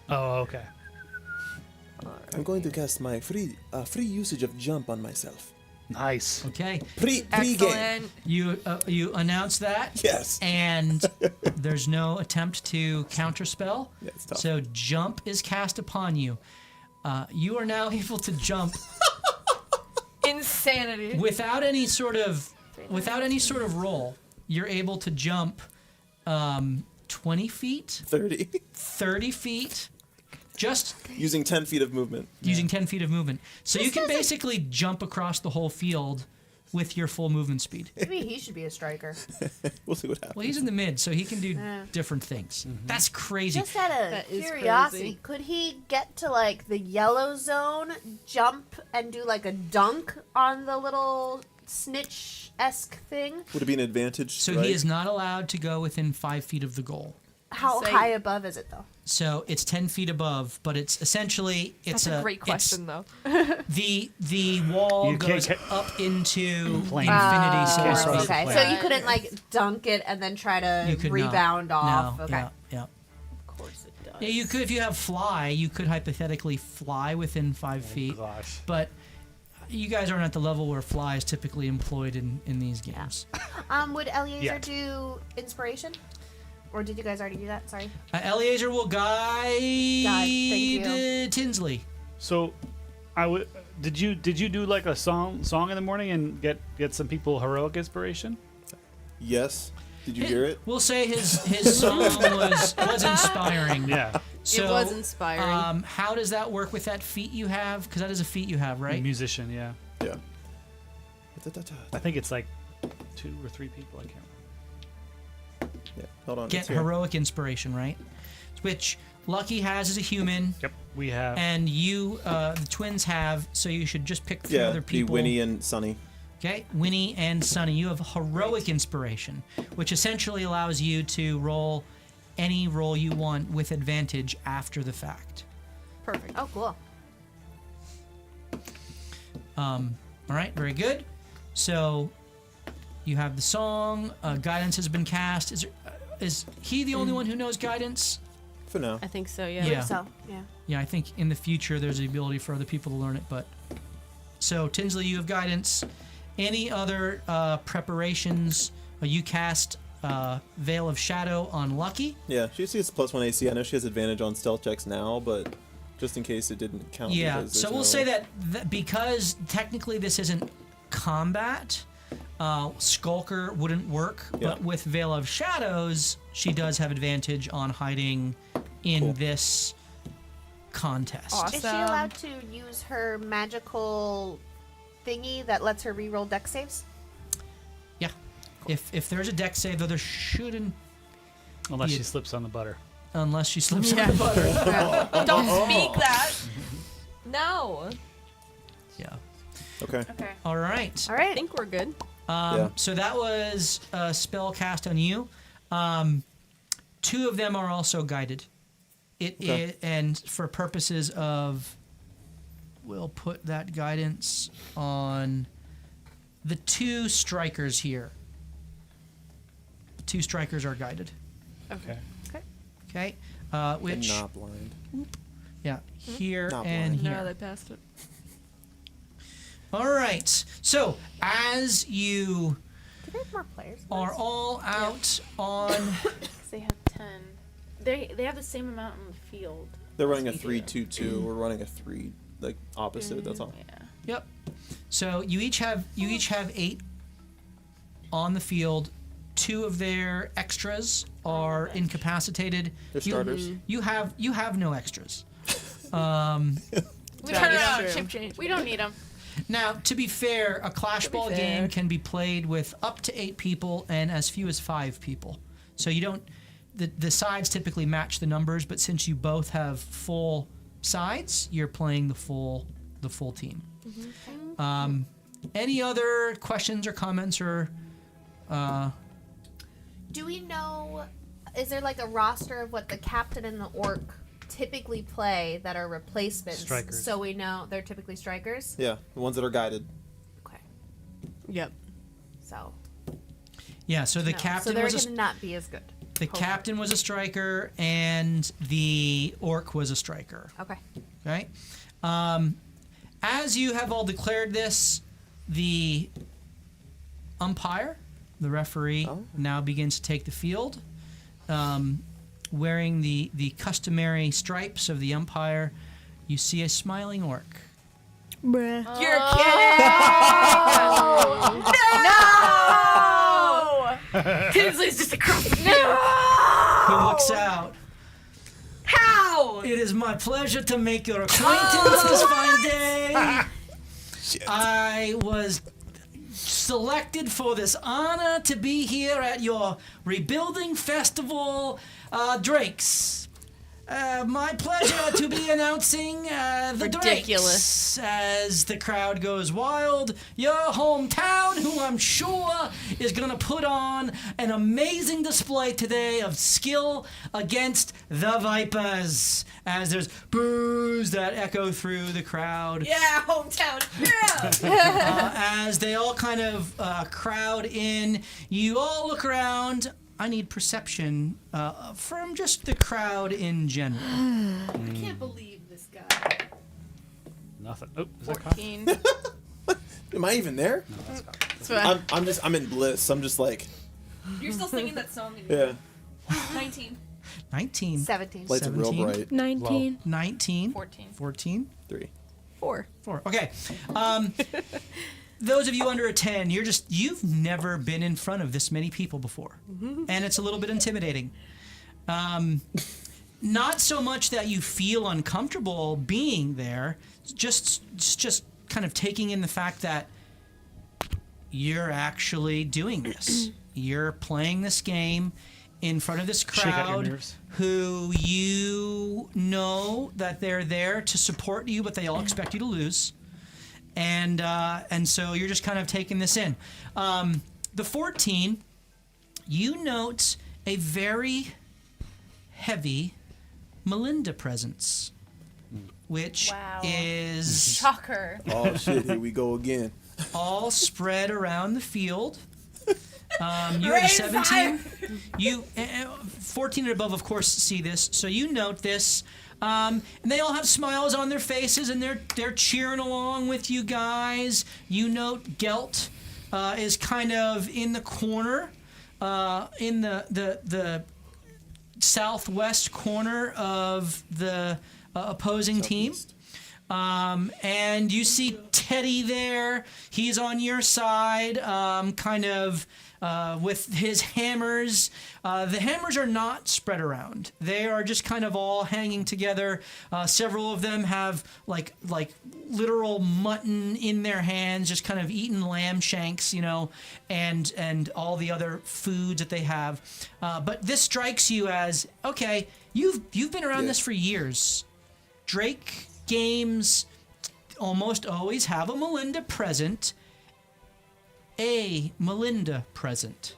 Oh, okay. I'm going to cast my free usage of jump on myself. Nice. Okay. Pre-game. Excellent. You announce that. Yes. And there's no attempt to counterspell. Yeah, it's tough. So jump is cast upon you. You are now able to jump Insanity. without any sort of roll. You're able to jump 20 feet, 30. 30 feet, just Using 10 feet of movement. using 10 feet of movement. So you can basically jump across the whole field with your full movement speed. Maybe he should be a striker. We'll see what happens. Well, he's in the mid, so he can do Yeah. different things. Mm-hmm. That's crazy. Just out of That is curiosity, crazy. could he get to like the yellow zone, jump, and do like a dunk on the little snitch-esque thing? Would it be an advantage? So right? he is not allowed to go within 5 feet of the goal. How Say- high above is it though? So it's 10 feet above, but it's essentially That's a great question, though. The wall You can't goes get- up into Plane. infinity. So to Can't speak. cross the Okay, plane. so you couldn't like dunk it and then try You to could rebound not. off. No, Okay. yeah. Of course it does. Yeah, you could if you have fly, you could hypothetically fly within 5 Oh, feet. gosh. But you guys aren't at the level where fly is typically employed in these games. Would Eliezer Yet. do inspiration? Or did you guys already do that? Sorry. Eliezer will guide Thank you. Tinsley. So, did you do like a song in the morning and get some people heroic inspiration? Yes. Did you hear it? We'll say his song was inspiring. Yeah. So, it was inspiring. how does that work with that feat you have? Because that is a feat you have, right? Musician, yeah. Yeah. I think it's like 2 or 3 people. I can't remember. Yeah. Hold on. Get it's here. heroic inspiration, right? Which Lucky has as a human, Yep. We have. and you, the twins have. So you should just pick 3 Yeah. other Be people. Winnie and Sunny. Okay, Winnie and Sunny. You have heroic inspiration, which essentially allows you to roll any roll you want with advantage after the fact. Perfect. Oh, cool. All right, very good. So you have the song. Guidance has been cast. Is he the only one who knows guidance? For now. I think so, yeah. Yeah. So, yeah. Yeah, I think in the future there's the ability for other people to learn it. But so Tinsley, you have guidance. Any other preparations? You cast Veil of Shadow on Lucky. Yeah. She has +1 AC. I know she has advantage on stealth checks now, but just in case it didn't count. Yeah. because So there's we'll no- say that because technically this isn't combat, Skulker wouldn't work, Yeah. but with Veil of Shadows, she does have advantage on hiding in this contest. Is she allowed to use her magical thingy that lets her reroll dex saves? Yeah. If there's a deck save, though, there shouldn't. Unless Yeah. she slips on the butter. Unless she slips on the butter. Don't speak that. No. Yeah. Okay. Okay. All right. All right. I think we're good. Yeah. So that was a spell cast on you. 2 of them are also guided. And for purposes of, we'll put that guidance on the 2 strikers here. 2 strikers are guided. Okay. Okay. And Which not blind. yeah, here Not and blind. here. No, they passed it. All right. So as you Do they have more players? are all out on. They have 10. They have the same amount in the field. They're running a 3-2-2. We're running a 3 opposite. That's all. Yeah. Yep. So you each have 8 on the field. 2 of their extras are incapacitated. They're starters. You have no extras. We turn around, true. chip change. We don't need them. Now, to be fair, a clashball game can be played with up to 8 people and as few as 5 people. So you don't. The sides typically match the numbers, but since you both have full sides, you're playing the full team. Any other questions or comments or? Do we know? Is there like a roster of what the captain and the orc typically play that are replacements? Strikers. So we know they're typically strikers. Yeah, the ones that are guided. Okay. Yep. So. Yeah. So the no. captain So they're was gonna not be as good. the captain was a striker and the orc was a striker. Okay. Okay. As you have all declared this, the umpire, the referee, now begins to take the field, wearing the customary stripes of the umpire. You see a smiling orc. Bruh. You're kidding! No! Kinsley's just across the Who looks out. How? It is my pleasure to make your acquaintance this fine day. I was selected for this honor to be here at your rebuilding festival, Drakes. My pleasure to be announcing the Ridiculous. Drakes as the crowd goes wild. Your hometown, who I'm sure is going to put on an amazing display today of skill against the Vipers. As there's boos that echo through the crowd. Yeah, hometown. Yeah. As they all kind of crowd in, you all look around. I need perception from just the crowd in general. I can't believe this guy. Nothing. Oh, is that cocked? 14. Am I even there? No, that's cocked. I'm in bliss. I'm just like, You're still singing that song. yeah. 19. 19. 17. Lights are real 17. bright. 19. 19. 14. 14. 3. 4. 4. Okay. Those of you under a 10, you've never been in front of this many people before. And it's a little bit intimidating. Not so much that you feel uncomfortable being there, just kind of taking in the fact that you're actually doing this. You're playing this game in front of this Shake out your crowd nerves. who you know that they're there to support you, but they all expect you to lose. And so you're just kind of taking this in. The 14, you note a very heavy Melinda presence, which Wow. is Shocker. Oh shit! Here we go again. all spread around the field. You have a 17. You 14 and above, of course, see this. So you note this. And they all have smiles on their faces, and they're cheering along with you guys. You note Gelt is kind of in the corner, in the southwest corner of the opposing team. And you see Teddy there. He's on your side, kind of with his hammers. The hammers are not spread around. They are just kind of all hanging together. Several of them have like literal mutton in their hands, just kind of eating lamb shanks, and all the other foods that they have. But this strikes you as, okay, you've been around this for years. Drake games almost always have a Melinda present. A Melinda present.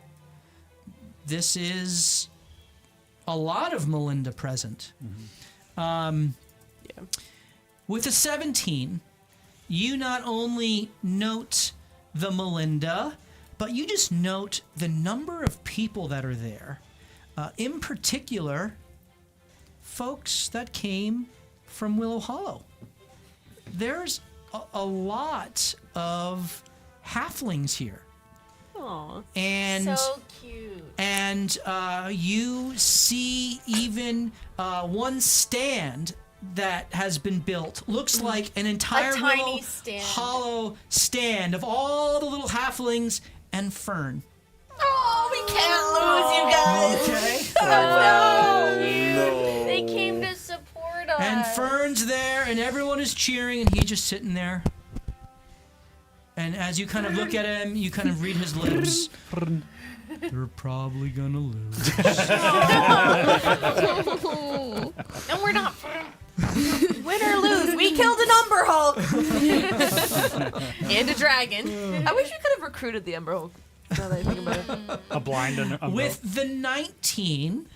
This is a lot of Melinda present. With a 17, you not only note the Melinda, but you just note the number of people that are there. In particular, folks that came from Willow Hollow. There's a lot of halflings here. Aw. And So cute. and you see even one stand that has been built. Looks like an entire tiny little stand. hollow stand of all the little halflings and Fern. Oh, we can't lose, you guys. Okay. No. They came to support us. And Fern's there, and everyone is cheering, and he's just sitting there. And as you kind of look at him, you kind of read his lips. They're probably gonna lose. And we're not. Win or lose, we killed an Umber Hulk. And a dragon. I wish we could have recruited the Ember Hulk. Now that I think about it. A blind umbrella. With the 19,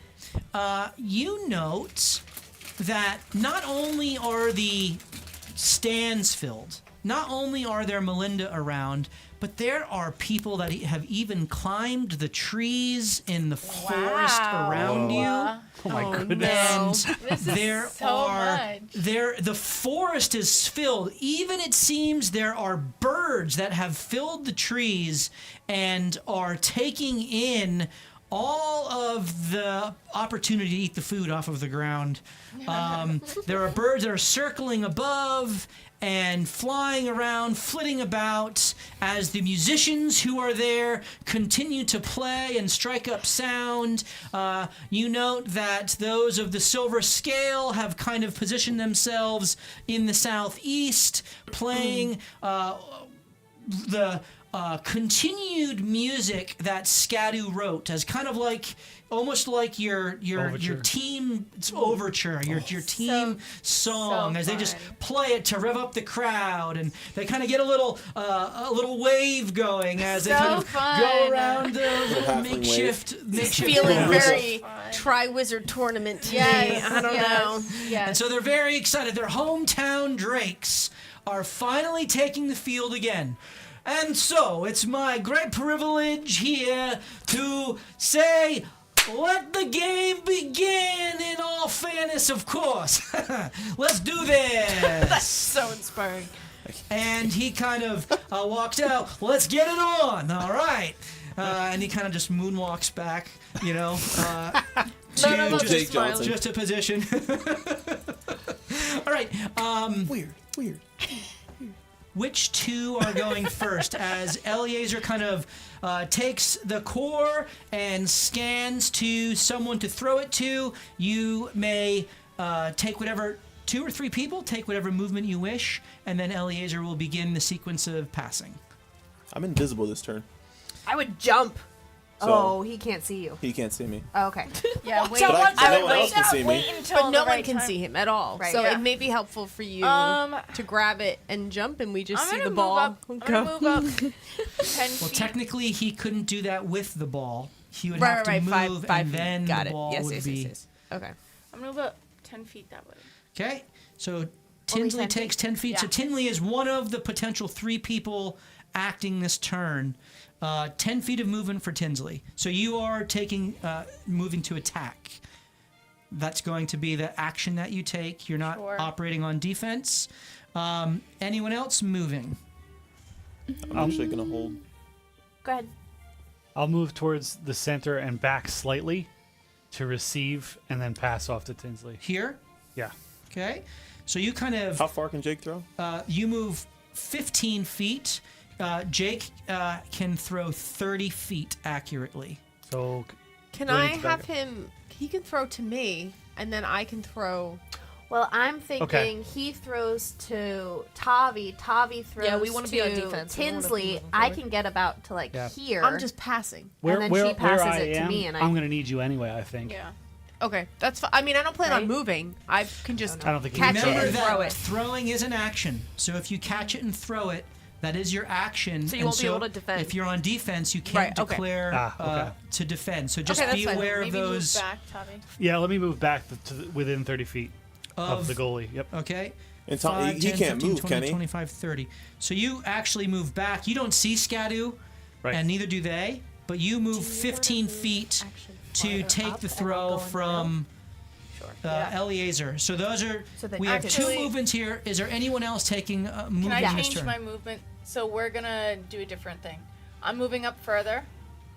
you note that not only are the stands filled, not only are there Melinda around, but there are people that have even climbed the trees in the forest around you. Oh my goodness. And there are the forest is filled. Even it seems there are birds that have filled the trees and are taking in all of the opportunity to eat the food off of the ground. There are birds that are circling above and flying around, flitting about as the musicians who are there continue to play and strike up sound. You note that those of the silver scale have kind of positioned themselves in the southeast, playing the continued music that Skadu wrote as kind of like almost like your team's overture, your team song, as they just play it to rev up the crowd, and they kind of get a little wave going as they kind of go around the little makeshift Feeling very Tri-Wizard tournament to me. I don't know. Yes. And so they're very excited. Their hometown Drakes are finally taking the field again. And so it's my great privilege here to say, let the game begin, in all fairness, of course. Let's do this. That's so inspiring. And he kind of walks out, let's get it on, all right. And he kind of just moonwalks back, to just a position. All right. Weird. Which two are going first? As Eliezer kind of takes the core and scans to someone to throw it to, you may take whatever, 2 or 3 people, take whatever movement you wish, and then Eliezer will begin the sequence of passing. I'm invisible this turn. I would jump. So he can't see you. he can't see me. Oh, okay. Yeah, wait. But no one else can see me. Wait until But no the one right can time. see him at all. Right. So Yeah. it may be helpful for you to grab it and jump, and we just I'm see gonna the ball I'm gonna move up 10 Well, feet. technically, he couldn't do that with the ball. He would Right, have to right, move, right. Five and feet. then Got the it. ball Yes, would yes, be... yes. Okay. I'm gonna move up 10 feet that way. Okay, so Only Tinsley 10 takes 10 feet. So Yeah. Tinsley is one of the potential 3 people acting this turn. 10 feet of movement for Tinsley. So you are taking, moving to attack. That's going to be the action that you take. You're not Sure. operating on defense. Anyone else moving? I'm actually gonna hold. Go ahead. I'll move towards the center and back slightly to receive and then pass off to Tinsley. Here? Yeah. Okay. So you kind of How far can Jake throw? you move 15 feet. Jake can throw 30 feet accurately. So Can do I I need to have back him? He can throw to me, and then I can throw. Well, I'm thinking Okay. he throws to Tavi. Tavi throws Yeah, we wanna to be on defense. We don't wanna be Tinsley. moving I forward. can get about to like Yeah. here. I'm just passing. where then where she passes where I it to am, me and I- I'm gonna need you anyway. I think. Yeah. Okay, that's fine. I mean, I don't plan on Right? moving. I can just I don't think you catch need it to. Remember and that throw it. throwing is an action. So if you catch it and throw it, that is your action. So you and won't be able to defend. If you're on defense, you can't Right, okay. declare Okay. to defend. So just Okay, that's be fine. aware of Maybe those. move back, Tavi. Yeah, let me move back within 30 feet of Of- the goalie. Yep. Okay. And Tom, 5, he 10, can't 15, move, 20, can he? 25, 30. So you actually move back. You don't see Skadu, Right. and neither do they, but you move 15 feet to take the throw from Eliezer. So those are, So then we have two actually- movements here. Is there anyone else taking movement Can I in this change turn? my movement? So we're gonna do a different thing. I'm moving up further,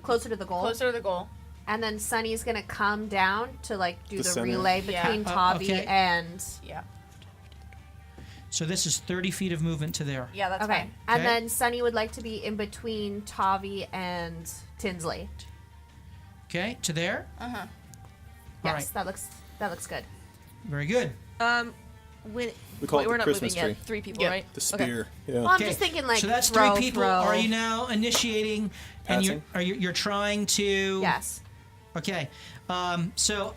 closer to the goal. closer to the goal. And then Sunny's gonna come down to like do The the center. relay Yeah. between Tavi okay. and. Yeah. So this is 30 feet of movement to there. Yeah, that's Okay. fine. And Okay. then Sunny would like to be in between Tavi and Tinsley. Okay, to there. Uh huh. All Yes, right. that looks good. Very good. When We call it we're the not Christmas moving tree. yet. 3 people, Yeah. right? The Okay. spear. Yeah. Well, I'm Okay, just thinking like so that's throw, 3 people. throw. Are you now initiating? And you're trying to. Yes. Okay. So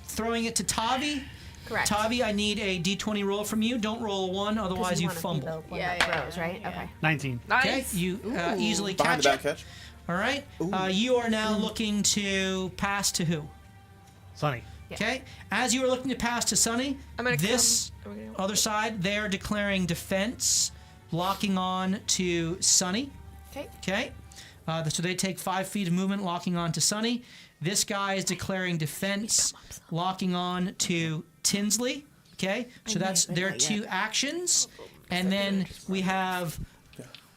throwing it to Tavi. Correct. Tavi, I need a D20 roll from you. Don't roll a 1, 'Cause otherwise you wanna be fumble. the one Yeah, that yeah, throws, yeah, right? yeah. Okay. 19. Okay, Nice. you easily Behind catch the back it. catch. All right. You are now looking to pass to who? Sonny. Okay. As you are looking to pass to Sunny, I'm gonna this come. Are we gonna- other side, they are declaring defense, locking on to Sunny. Okay. Okay. So they take 5 feet of movement, locking on to Sunny. This guy is declaring defense, locking on to Tinsley. Okay. So that's their 2 actions. And then we have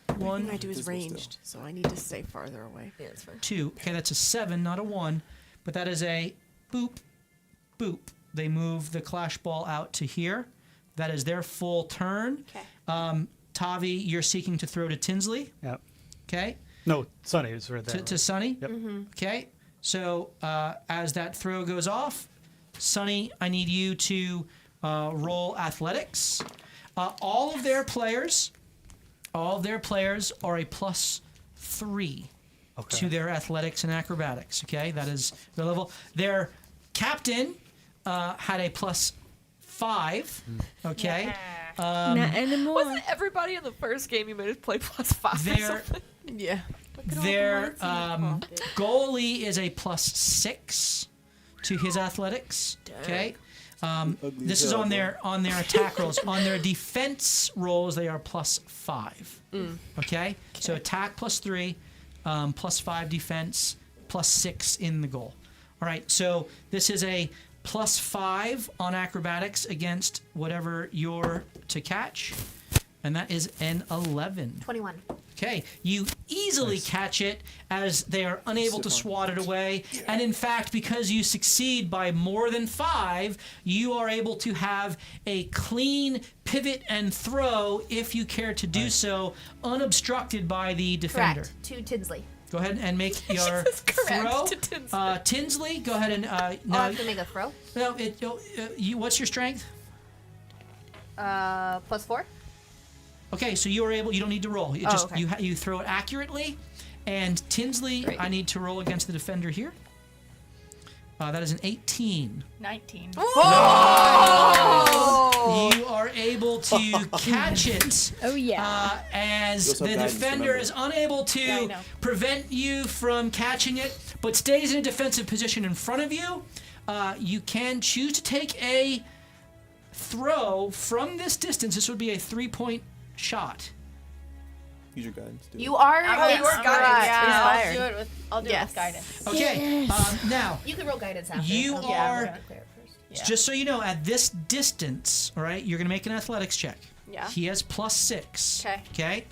Everything I do is Visible ranged, so I need to stay farther away. Yeah, it's fine. 2. Okay, that's a 7, not a 1. But that is a boop, boop. They move the clash ball out to here. That is their full turn. Okay. Tavi, you're seeking to throw to Tinsley. Yep. Okay. No, Sonny is right there. To Sunny. Yep. Okay. So as that throw goes off, Sunny, I need you to roll athletics. All of their players are a +3 Okay. to their athletics and acrobatics. Okay, that is their level. Their captain had a +5. Okay. Not anymore. Wasn't everybody in the first game you made us play +5 or Their something? Yeah. their goalie is a +6 to his athletics. Okay. Ugly This as is hell, on boy. their attack rolls. On their defense rolls, they are +5. Okay. So attack +3, +5 defense, +6 in the goal. All right. So this is a +5 on acrobatics against whatever you're to catch, and that is an 11. 21. Okay, you easily catch it as they are unable to swat it away. And in fact, because you succeed by more than 5, you are able to have a clean pivot and throw if you care to do so, unobstructed by the defender. Correct. To Tinsley. Go ahead and make your This is correct throw. to Tinsley. Tinsley, go ahead and I now. have to make a throw. No, what's your strength? +4. Okay, so you are able. You don't need to roll. You just okay. you throw it accurately, and Tinsley, Great. I need to roll against the defender here. That is an 18. 19. You are able to catch it Oh yeah. as You also the have guidance, defender remember. is unable Yeah, I to know. prevent you from catching it, but stays in a defensive position in front of you. You can choose to take a throw from this distance. This would be a 3-point shot. Use your guidance. Do You are Oh, you inspired. are guidance. Yeah, Inspired. I'll do it Yes. with guidance. Okay, now You can roll guidance after. You Okay. are- We're gonna clear it first. Yeah. just so you know, at this distance, all right, you're going to make an athletics check. Yeah. He has +6. Okay. Okay.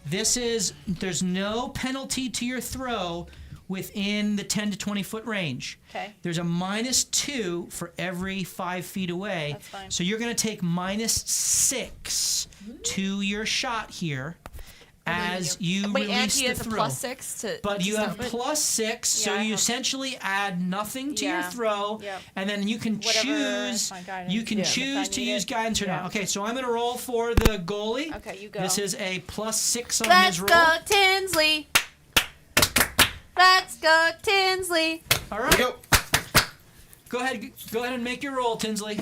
There's no penalty to your throw within the 10 to 20 foot range. Okay. There's a -2 for every 5 feet away. That's fine. So you're going to take -6 to your shot here as you Wait, and release he the has a throw. +6 to. But you have stop it? +6, so Yeah, I you have- essentially add nothing to your Yeah. throw, Yep. and then you can Whatever choose. my guidance You can is, if choose I to need use it. guidance or Yeah. not. Okay, so I'm going to roll for the goalie. Okay, you go. This is a +6 on Let's his roll. go, Tinsley. Let's go, Tinsley. All right. Go. Go ahead and make your roll, Tinsley.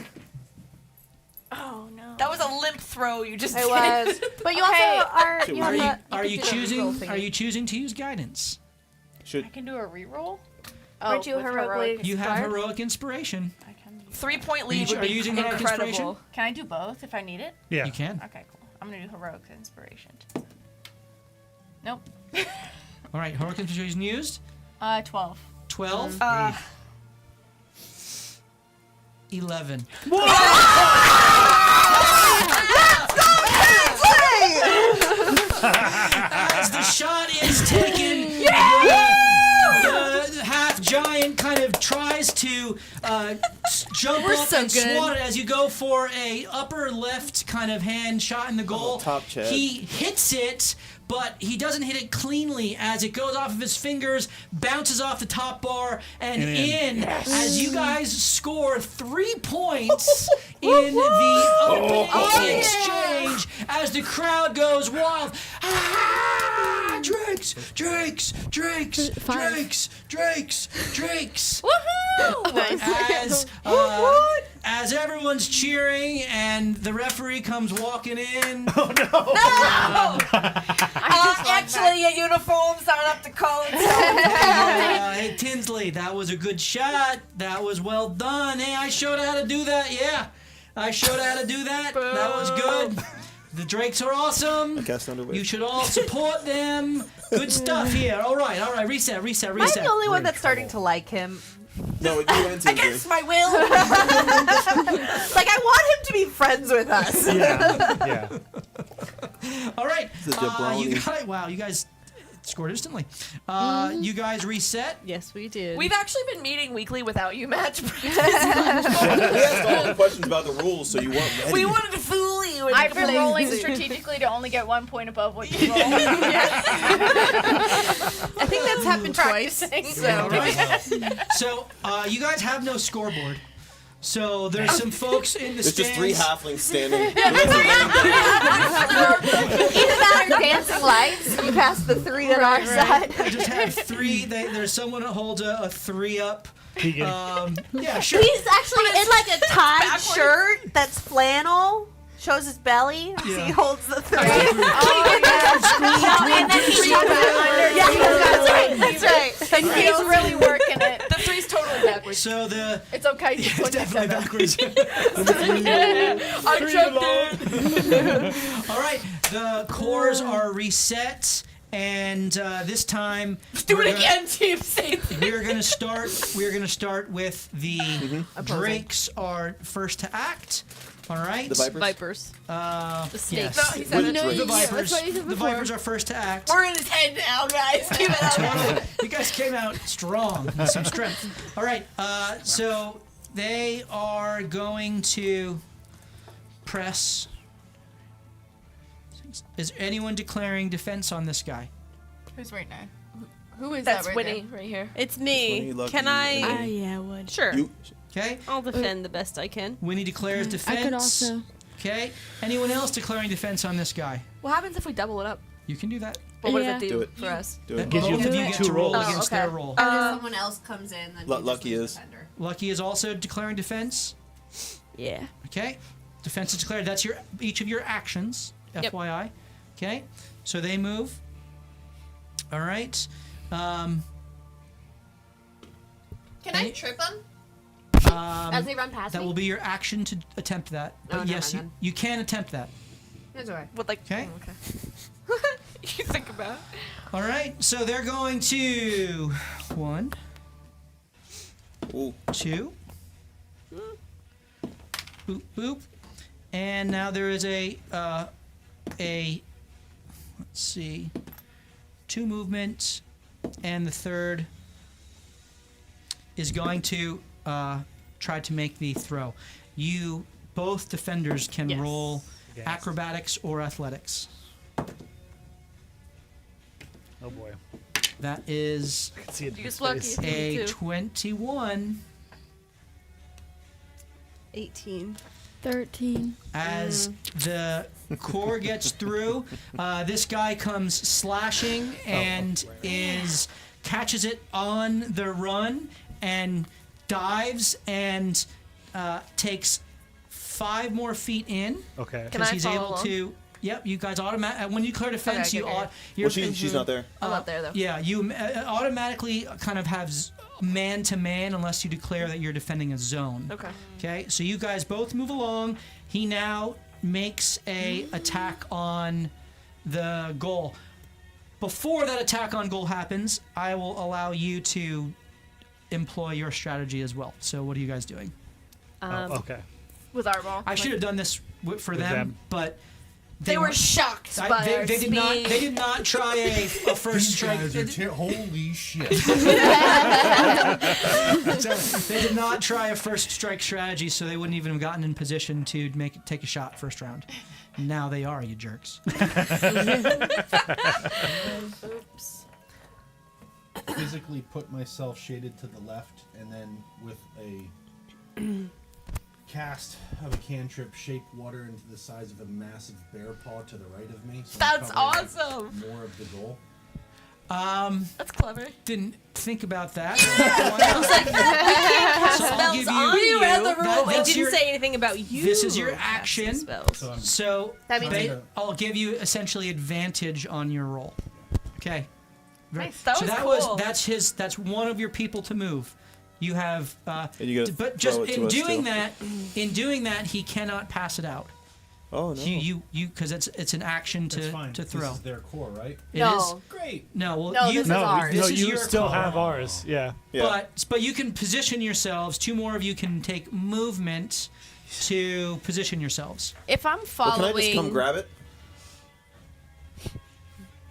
Oh no. That was a limp throw you just It did. was. But you Okay. also are. You Are have you a, are you can do a reroll choosing thingy. are you choosing to use guidance? Should I can do a reroll. Aren't you with heroically You have inspired? heroic inspiration. I can do. 3-point lead would Are be you using heroic inspiration? incredible. Can I do both if I need it? Yeah. You can. Okay, cool. I'm gonna do heroic inspiration. Nope. All right, heroic inspiration used. 12. 12. 11. As the shot is taken, the half giant kind of tries to jump up so and good. swat it as you go for a upper left kind of hand shot in the goal. top Chad. He hits it, but he doesn't hit it cleanly as it goes off of his fingers, bounces off the top bar, and in. As you guys score 3 points in the opening exchange, as the crowd goes wild. Ah, Drakes, Drakes, Drakes, Drakes, Drakes, Drakes. As everyone's cheering and the referee comes walking in. Actually, your uniforms aren't up to code. Hey Tinsley, that was a good shot. That was well done. Hey, I showed how to do that. Yeah, I showed how to do that. That was good. The Drakes are awesome. cast underway. You should all support them. Good stuff here. All right. Reset. Am I the only one that's starting to like him? No, you went to Against my will. Like, I want him to be friends with us. Yeah. All right. The jabroni. You guys scored instantly. You guys reset. Yes, we did. We've actually been meeting weekly without you, Match. We asked all the questions about the rules, so you weren't ready. We wanted to fool you. and I've been play rolling music. strategically to only get 1 point above what you roll. I think that's happened twice. All right. So you guys have no scoreboard. So there's some folks in the There's stands. just 3 halflings standing. Either that or dancing lights. You pass the 3 that are our side. I just have 3. There's someone that holds a 3 up. Keegan. Yeah, sure. He's actually in like a tied shirt that's flannel. Shows his belly. So he holds the 3. And then he tucks it under. Yeah, that's right. And he's really working it. The 3's totally backwards. So It's okay. yeah, Just it's look at definitely backwards. I jumped in. All right, the cores are reset, and this time Do it again, Team Saint. We're gonna start. We're gonna start with the Drakes are first to act. All right. The Vipers? Vipers. The snakes. No, he said With it. Drake. The Yeah, Vipers. that's what you said The before. Vipers are first to act. We're in his head now, guys. Keep it up. Totally. You guys came out strong with some strength. All right. So they are going to press. Is anyone declaring defense on this guy? Who's right now? Who is That's that right Winnie right here. It's Winnie, me. Lucky, Can I? and- yeah, I would. Sure. You, Okay. I'll defend the best I can. Winnie declares defense. I could also. Okay. Anyone else declaring defense on this guy? What happens if we double it up? You can do that. What does Yeah. it do, Do it. for us? do it. Gives you Both of you it. get 2 to roll rolls. against okay. their roll. And if someone else comes in, then Lucky is. Lucky is also declaring defense. Yeah. Okay. Defense is declared. That's each of your actions. Yep. FYI. Okay. So they move. All right. Can I trip him? As they run past That me? will be your action to attempt that. But never yes, mind you can attempt that. That's alright. What, like, Okay. you think about it? All right. So they're going to 1, Ooh. 2. Boop boop. And now there is a let's see, 2 movement, and the third is going to try to make the throw. You both defenders can roll acrobatics or athletics. Oh boy. That is I can see it. Just lucky. a 21. 18. 13. As the core gets through, this guy comes slashing and catches it on the run and dives and takes 5 more feet in. Okay. Can I He's follow able along? to. Yep, you guys automatically. When you clear defense, Okay, you okay, okay. you're she's not there. I'm up there though. Yeah, you automatically kind of have man to man unless you declare that you're defending a zone. Okay. Okay, so you guys both move along. He now makes a attack on the goal. Before that attack on goal happens, I will allow you to employ your strategy as well. So what are you guys doing? Okay. With our ball. I should have done this for them, but They were shocked by our they did not. speed. They did not try a first strike. Holy shit. They did not try a first strike strategy, so they wouldn't even have gotten in position to take a shot first round. Now they are, you jerks. Oops. Physically put myself shaded to the left, and then with a cast of a cantrip, shape water into the size of a massive bear paw to the right of me. So I'm That's covering awesome. More of the goal. That's clever. Didn't think about that. So I'll give you. we read the that- rule. It that's didn't your- say anything about you. This is your casting action. spells. So I'm So That means I'll give you essentially advantage on your roll. Okay. Nice. That so was cool. that's one of your people to move. You have And you gotta but just throw it to in us, doing too. that he cannot pass it out. Oh no. You because it's an action That's fine. to throw. This is their core, right? It No. is- Great. No, well, No, you, this is ours. This no, is you your still call. have ours. Yeah. Yeah. But you can position yourselves. 2 more of you can take movement to position yourselves. If I'm Well, following, can I just come grab it?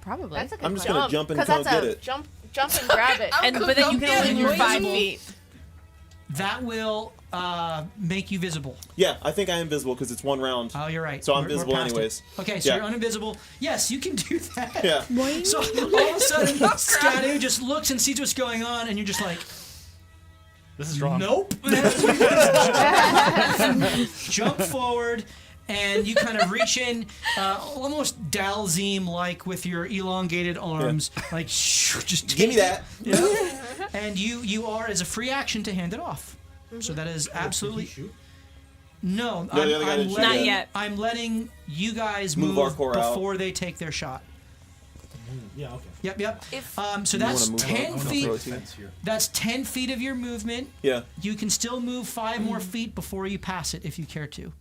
probably. That's a good I'm just question. gonna jump and 'Cause come that's get a it. Jump and grab it. But then you can only move 5 feet. That will make you visible. Yeah, I think I am visible because it's 1 round. Oh, you're right. So I'm We're visible past it. anyways. Okay, so Yeah. you're uninvisible. Yes, you can do that. Yeah. So all of a sudden, Skadu just looks and sees what's going on, and you're just like, This is wrong. nope. Jump forward, and you kind of reach in, almost Dalzim-like with your elongated arms, like just Give me take that. it. Yeah. And you are as a free action to hand it off. So that is absolutely Shoot. No, no. the other guy didn't shoot Not yet. yet. I'm letting you guys Move move our core out. before they take their shot. Yeah, okay. Yep. If- So You that's wanna move 10 I wanna feet. throw it to you. Fence here. That's 10 feet of your movement. Yeah. You can still move 5 more feet before you pass it if you care to.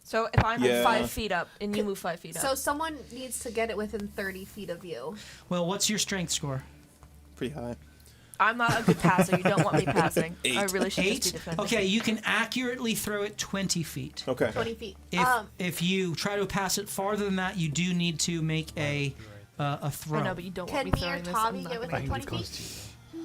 So if I'm Yeah. 5 feet up and you move 5 feet up. So someone needs to get it within 30 feet of you. Well, what's your strength score? Pretty high. I'm not a good passer. You don't want me passing. 8. I really should 8? just be defending. Okay, you can accurately throw it 20 feet. Okay. 20 feet. If you try to pass it farther than that, you do need to make a throw. I know, but you don't Can want me me or throwing this. Tavi I'm not get gonna- within I can 20 be close feet? to you.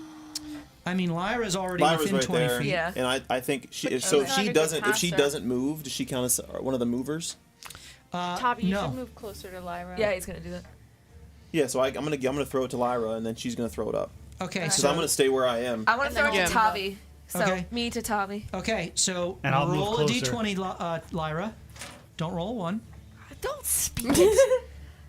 I mean, Lyra's already Lyra's within right 20 there. feet. Yeah. And I think she if she's not a she good doesn't if she passer. doesn't move, does she count as one of the movers? Tavi, you no. should move closer to Lyra. Yeah, he's gonna do that. Yeah, so I'm gonna throw it to Lyra and then she's gonna throw it up. Okay, Because so I'm gonna stay where I am. I want And to throw then it to I'll Tavi. So Okay. me to Tavi. okay, so And I'll move roll a closer. d20, Lyra. Don't roll a 1. Don't speak it.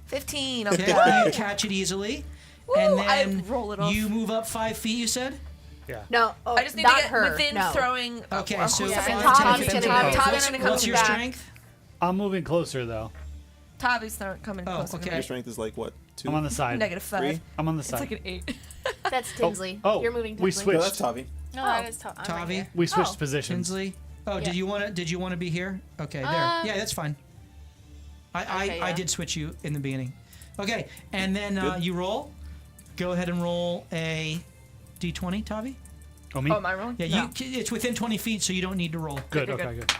15. Okay, Okay. you catch it easily, Woo, and I then roll it off. you move up 5 feet. You said. Yeah. No, oh, I just need not to get her. within no. throwing. Okay, so yeah, 5, and 10, Tavi's 15. gonna Okay, go. Tavi's what's, gonna come what's your back. strength? I'm moving closer though. Tavi's not coming Oh, closer. okay. Your strength is like what? 2? I'm on the side. Negative 5. 3? I'm on the It's side. like an 8. That's Tinsley. Oh, You're moving we Tinsley. switched. No, that's Tavi. No, that is I'm right Tavi? here. We switched Oh. positions. Tinsley. Oh, Yeah. did you want to be here? Okay, there. Yeah, that's fine. I Okay, I yeah. did switch you in the beginning. Okay, and then Good. you roll. Go ahead and roll a d20, Tavi. Oh, me? Oh, am I rolling? Yeah, No. it's within 20 feet, so you don't need to roll. Good. Okay, Okay. Good.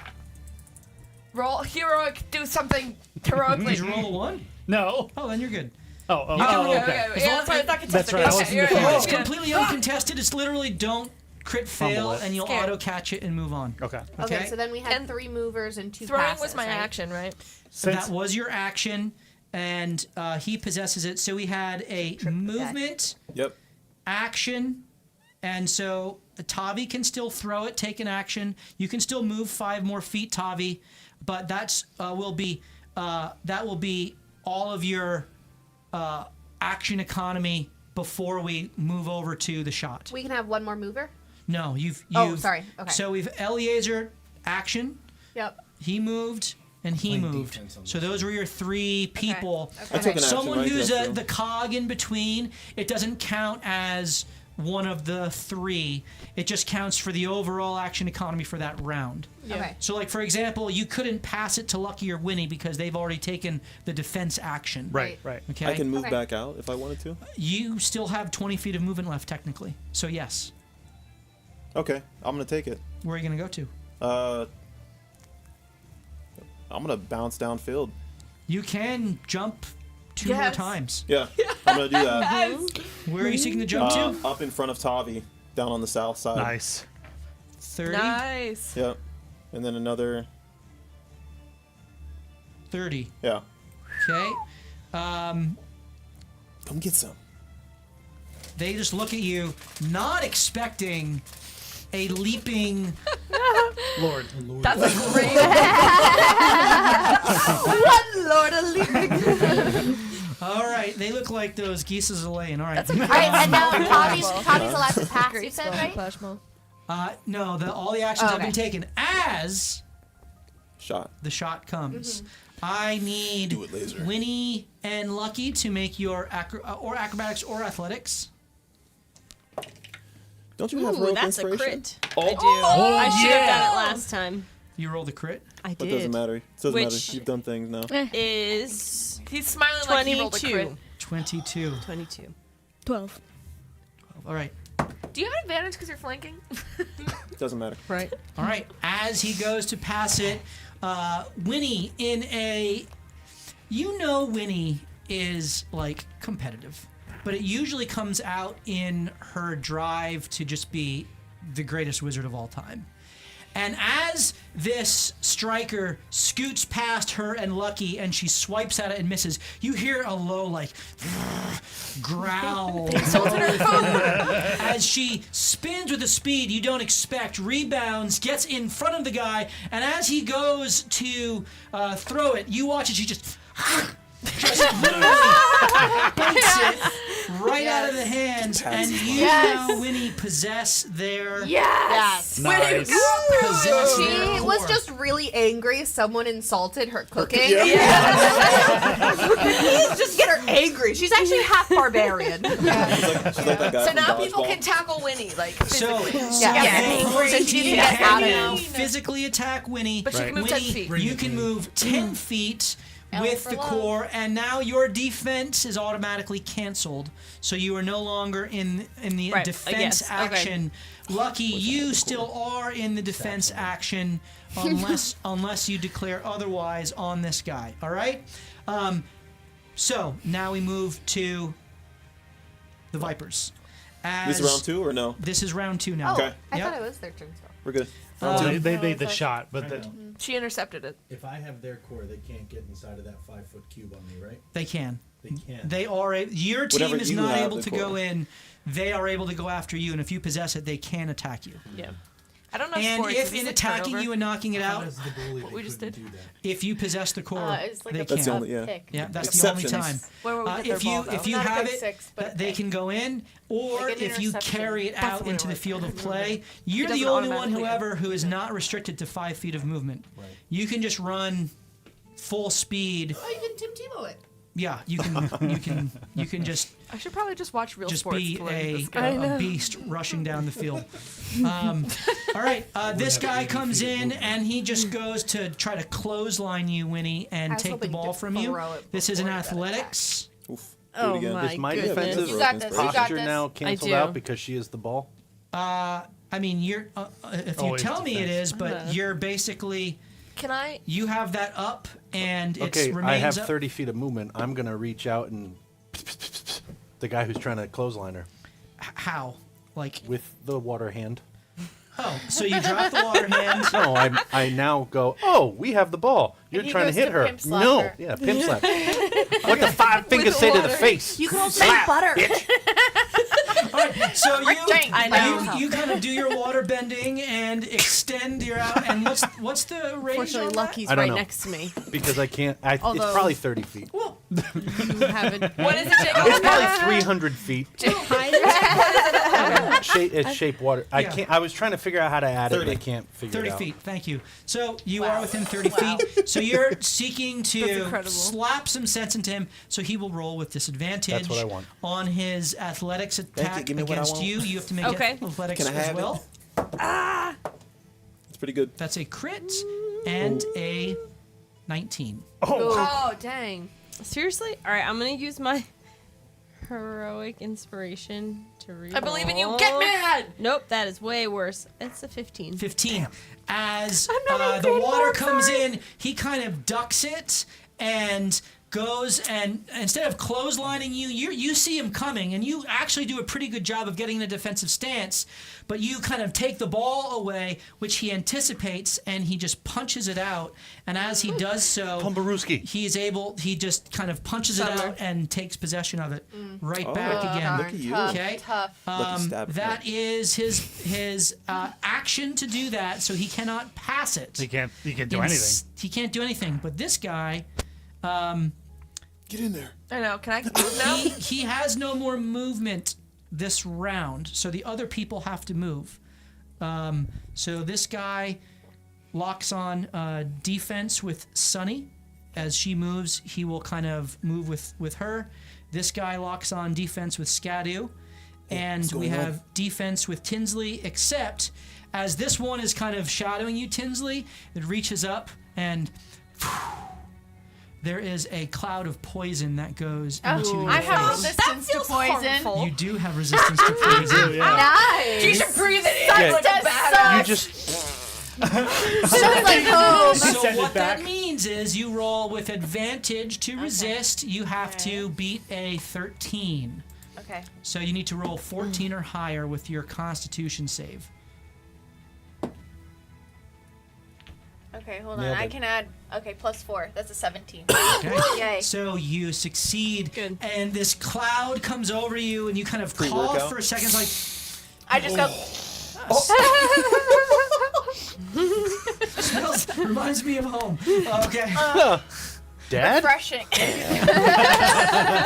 Roll heroic. Do something heroically. Did you roll a 1? No. Oh, then you're good. Oh, You can roll. okay. As Yeah, long- sorry, it's not contested. That's right, I Okay, wasn't you're looking right. at It's it. completely uncontested. It's literally don't crit fail, Fumble it. and you'll Scared. auto catch it and move on. Okay. Okay, so then we had And 3 movers and 2 Throwing passes, was my right? action, right? Since That was your action, and he possesses it. So we had a movement, Yep. action, and so Tavi can still throw it, take an action. You can still move 5 more feet, Tavi, but that will be all of your action economy before we move over to the shot. We can have 1 more mover? No, you've. Oh, sorry. Okay. So we've Eliezer action. Yep. He moved and he Playing moved. defense on So this. those were your 3 people. Okay. I took an action, Someone right? who's That's true. the cog in between, it doesn't count as one of the 3. It just counts for the overall action economy for that round. Okay. So, like, for example, you couldn't pass it to Lucky or Winnie because they've already taken the defense action. right. Okay. I can move Okay. back out if I wanted to. You still have 20 feet of movement left, technically. So, yes. Okay, I'm gonna take it. Where are you going to go to? I'm gonna bounce downfield. You can jump 2 more Yes. times. Yeah, I'm gonna do that. Where are you seeking to jump to? Up in front of Tavi, down on the south side. Nice. 30? Nice. Yep. And then another. 30. Yeah. Okay. Come get some. They just look at you, not expecting a leaping. Lord. That's a great. Lord of leaping. All right, they look like those geese is laying. All right. All right, and now Tommy's allowed to pass, you said, right? No, all the actions have Okay. been taken as Shot. the shot comes. I need Do it, laser. Winnie and Lucky to make your or acrobatics or athletics. Don't you have Ooh, heroic that's a inspiration? crit. Oh, I do. I should have done it last time. You rolled a crit. I That did. doesn't matter. It doesn't Which- matter. You've done things now. Is He's smiling like he rolled a 22. crit. 22. 22. 12. All right. Do you have an advantage because you're flanking? Doesn't matter. Right. All right. As he goes to pass it, Winnie in a. You know, Winnie is like competitive, but it usually comes out in her drive to just be the greatest wizard of all time. And as this striker scoots past her and Lucky and she swipes at it and misses, you hear a low, like, growl as she spins with a speed you don't expect, rebounds, gets in front of the guy, and as he goes to throw it, you watch as she just literally bites it right out of the hands, and you now, Winnie, possess their Yes. Nice. possess She their was core. just really angry someone insulted her cooking. Yeah. Please just get her angry. She's actually half barbarian. She's like that guy So from now people Dodgeball. can tackle Winnie, like So, physically. Yeah. both So of she you can get out of can now. physically attack Winnie. But she can move 10 Winnie, feet. you can move 10 feet with for the love. core, and now your defense is automatically canceled. So you are no longer in the Right, I defense guess. Okay. action. Lucky, you still are in the defense action unless you declare otherwise on this guy. All right. So now we move to the Vipers. This is round 2 or no? This is round 2 now. Oh, Okay. I Yep. thought it was their turn still. We're good. They made the shot, but the, She intercepted it. If I have their core, they can't get inside of that 5-foot cube on me, right? They can. They can. They are. Your team Whatever is you not have, able the to core. go in. They are able to go after you, and if you possess it, they can attack you. Yeah. I don't know And sports. if Is this in a attacking turnover? you and knocking it How out, does the goalie What we just couldn't did? do that? if you possess the core, It's like they a can. That's the only, yeah. pick. Yeah, that's the only Exceptions. time. Where would we get their If you ball, though? if you Not a have big it, six, but they can go in, or Like an if you interception. carry it out into the field of play, you're the doesn't only one, automatically however, who is not restricted to 5 feet of movement. Right. You can just run full speed. Oh, you can Tim Tebow it. Yeah, you can just I should probably just watch real just sports be to learn a, this. a beast rushing down the field. All right, this guy comes in and he just goes to try to clothesline you, Winnie, and I was take the hoping ball to from you. throw it This is an before you got athletics. Oof. Do Oh it again. my Is my goodness. defensive You got this. You got posture this. now canceled do. out because she is the ball? I mean, you're if you Always tell me it defense. is, but you're basically Can I? you have that up and it Okay, remains I have up. 30 feet of movement. I'm gonna reach out and The guy who's trying to clothesline her. How? Like with the water hand. Oh, so you drop the water hand? No, I now go. Oh, we have the ball. You're trying to hit her. No, yeah, pimp slap. What the 5 fingers say to the face? You can also make butter. All right, so you kind of do your water bending and extend your out. And what's the range? Fortunately, Lucky's I don't right know. next to me. Because I can't. It's Although- probably 30 feet. Well, You haven't. What is it, Jake? It's probably 300 feet. It's shaped water. I can't. I was trying to figure out how to add it. And I can't figure it 30 out. feet. Thank you. So you are within 30 feet. So you're seeking That's to incredible. slap some sense into him. So he will roll with disadvantage. That's what I want. On his athletics attack Give me what I against want. you. You have to make Okay. athletics Can I as have well. It's pretty good. That's a crit and a 19. Oh, dang. Seriously? All right, I'm gonna use my heroic inspiration to read. I believe in you. Get mad! Nope, that is way worse. It's a 15. 15. As the water comes in, he kind of ducks it and goes, and instead of clotheslining you see him coming, and you actually do a pretty good job of getting in a defensive stance, but you kind of take the ball away, which he anticipates, and he just punches it out. And as he does so, he just kind of punches it out and takes possession of it right back again. Look at you. Okay. Tough. Lucky stab. That is his action to do that, so he cannot pass it. He can't do anything. He can't do anything. But this guy, Get in there. I know. Can I move now? he has no more movement this round, so the other people have to move. So this guy locks on defense with Sunny. As she moves, he will kind of move with her. This guy locks on defense with Skadu. And we have defense with Tinsley, except as this one is kind of shadowing you, Tinsley, it reaches up and there is a cloud of poison that goes into your I have face. resistance to poison. You do have resistance to poison. Nice. You should breathe it in. Like a badass. You just. Sounds like home. So what that means is you roll with advantage to resist. You have to beat a 13. Okay. So you need to roll 14 or higher with your Constitution save. Okay, hold on. Nailed I it. can add. Okay, +4. That's a 17. Okay. Yay. So you succeed, Good. and this cloud comes over you, and you kind of cough Pre-workout? for a second. It's like I just go. smells reminds me of home. Okay. Dad? Refreshing.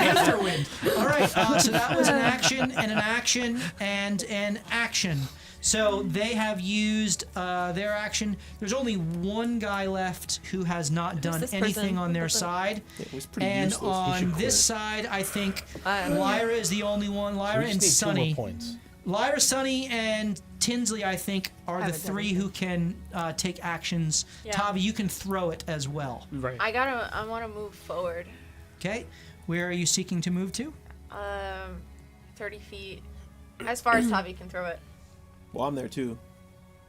Afterwind. All right. So that was an action and an action and an action. So they have used their action. There's only one guy left who has not done this anything person? on their side. It was pretty And useless. on this side, I think Lyra is the only one. Lyra We and just need 2 Sunny. more points. Lyra, Sunny, and Tinsley, I think, are the 3 who can take actions. Yeah. Tavi, you can throw it as well. Right. I want to move forward. Okay. Where are you seeking to move to? 30 feet. As far as Tavi can throw it. Well, I'm there too.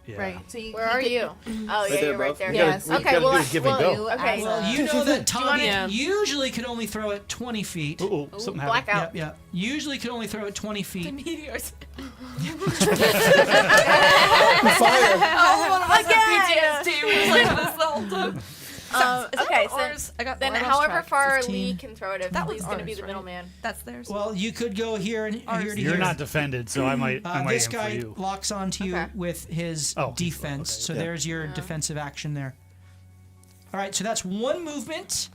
Yeah. Right. So you, Where are you? Oh, yeah, there, you're right above. there. We Yes. gotta- we Okay, gotta well, do a give and go. okay. Well, you know that Tavi wanna- usually can only throw it 20 feet. Ooh, something happened. blackout. Yep, yep. Usually can only throw it 20 feet. Meteors. Fire! Oh, one of us had PTSD. We was like this the whole time. Okay, so ours? I got then I lost however track. far 15. Lee can throw it, if That Lee's was going to be ours, the right? middleman. That's theirs. Well, you could go here and here to You're here. not defended, so I might This aim guy for you. locks onto you Okay. with his Oh, defense. okay. So Yeah. there's your defensive action there. All right, so that's one movement.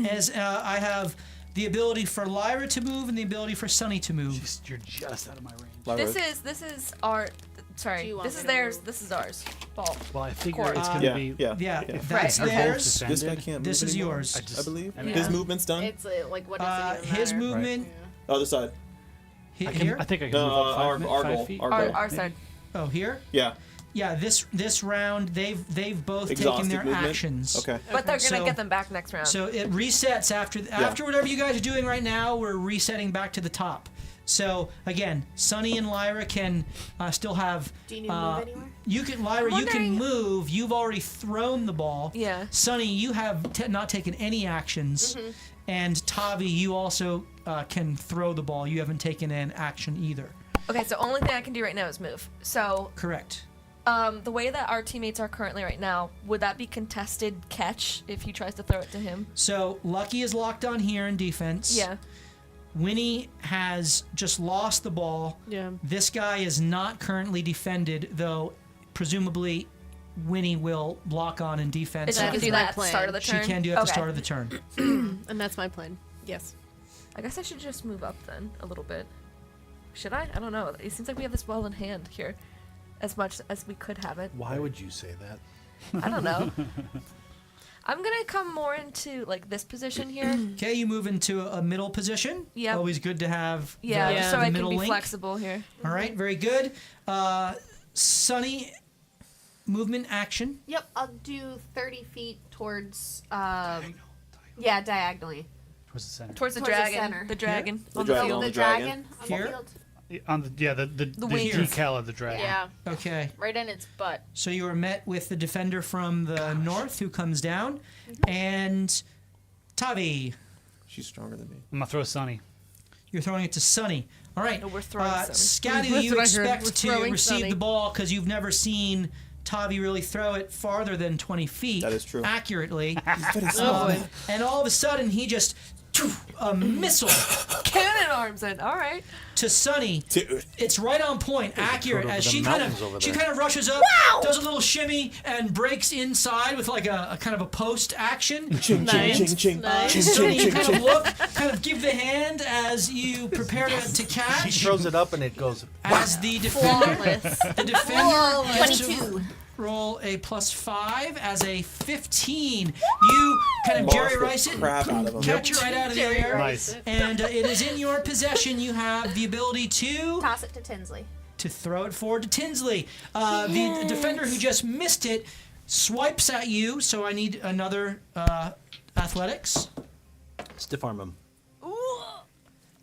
As I have the ability for Lyra to move and the ability for Sunny to move. You're just out of my range. Lyra. This is our. Do Sorry, you want this me is to theirs. move? This is ours. Ball. Well, I figure Court. it's gonna Yeah, be. yeah. Yeah, If that's we're both theirs. defended. This guy can't This move is anymore, yours. I believe. Yeah. His movement's done. It's like, what does it even His matter? movement Other side. here. I think I can No, move up 5 our 5 goal. feet. Our Our, goal. our side. Oh, here. Yeah. Yeah, this round they've both Exhaustive taken their movement. actions. Okay. But they're gonna So- get them back next round. So it resets after whatever you guys are doing right now. We're resetting back to the top. So again, Sunny and Lyra can still have. Do you need to move anywhere? You can, Lyra. You can move. You've already thrown the ball. Yeah. Sunny, you have not taken any actions, and Tavi, you also can throw the ball. You haven't taken an action either. Okay, so only thing I can do right now is move. So Correct. the way that our teammates are currently right now, would that be contested catch if he tries to throw it to him? So Lucky is locked on here in defense. Yeah. Winnie has just lost the ball. Yeah. This guy is not currently defended, though presumably Winnie will block on in defense. She can do that at the start of the turn? She can do it at the Okay. start of the turn. And that's my plan. Yes. I guess I should just move up then a little bit. Should I? I don't know. It seems like we have this well in hand here, as much as we could have it. Why would you say that? I don't know. I'm gonna come more into like this position here. Okay, you move into a middle position. Yep. Always good to have Yeah, the, so the I can middle be link. flexible here. All right, very good. Sunny, movement action. Yep, I'll do 30 feet towards. Yeah, diagonally. Towards the center. Towards the Towards the dragon. center. The dragon The on dragon the field. on The the dragon. dragon on Here? the field. On the wings. decal of the dragon. Yeah, Okay. right in its butt. So you are met with the defender from the north who comes down, and Tavi. She's stronger than me. I'm gonna throw Sunny. You're throwing it to Sunny. All right. No, we're throwing Sunny. Skadu, That's you what I heard. expect We're to throwing receive Sunny. the ball because you've never seen Tavi really throw it farther than 20 feet. That is true. Accurately. Very small. And all of a sudden, he just a missile Cannon arms in. All right. to Sunny. Dude. It's right on point, accurate. over As the she kind mountains over of she there. kind of rushes up, does a little shimmy, and breaks inside with like a kind of a post action. Ching, ching, ching, ching. Ching, So ching, you ching, kind of ching. look, kind of give the hand as you prepare to catch. She throws it up and it goes. As the defender, the defender gets to 22. roll a +5 as a 15. You kind of Jerry Morph the Rice it, crap out of him. catch it right out of the air, Nice. and it is in your possession. You have the ability to Toss it to Tinsley. throw it forward to Tinsley. The defender who just missed it swipes at you, so I need another athletics. Stiff arm him.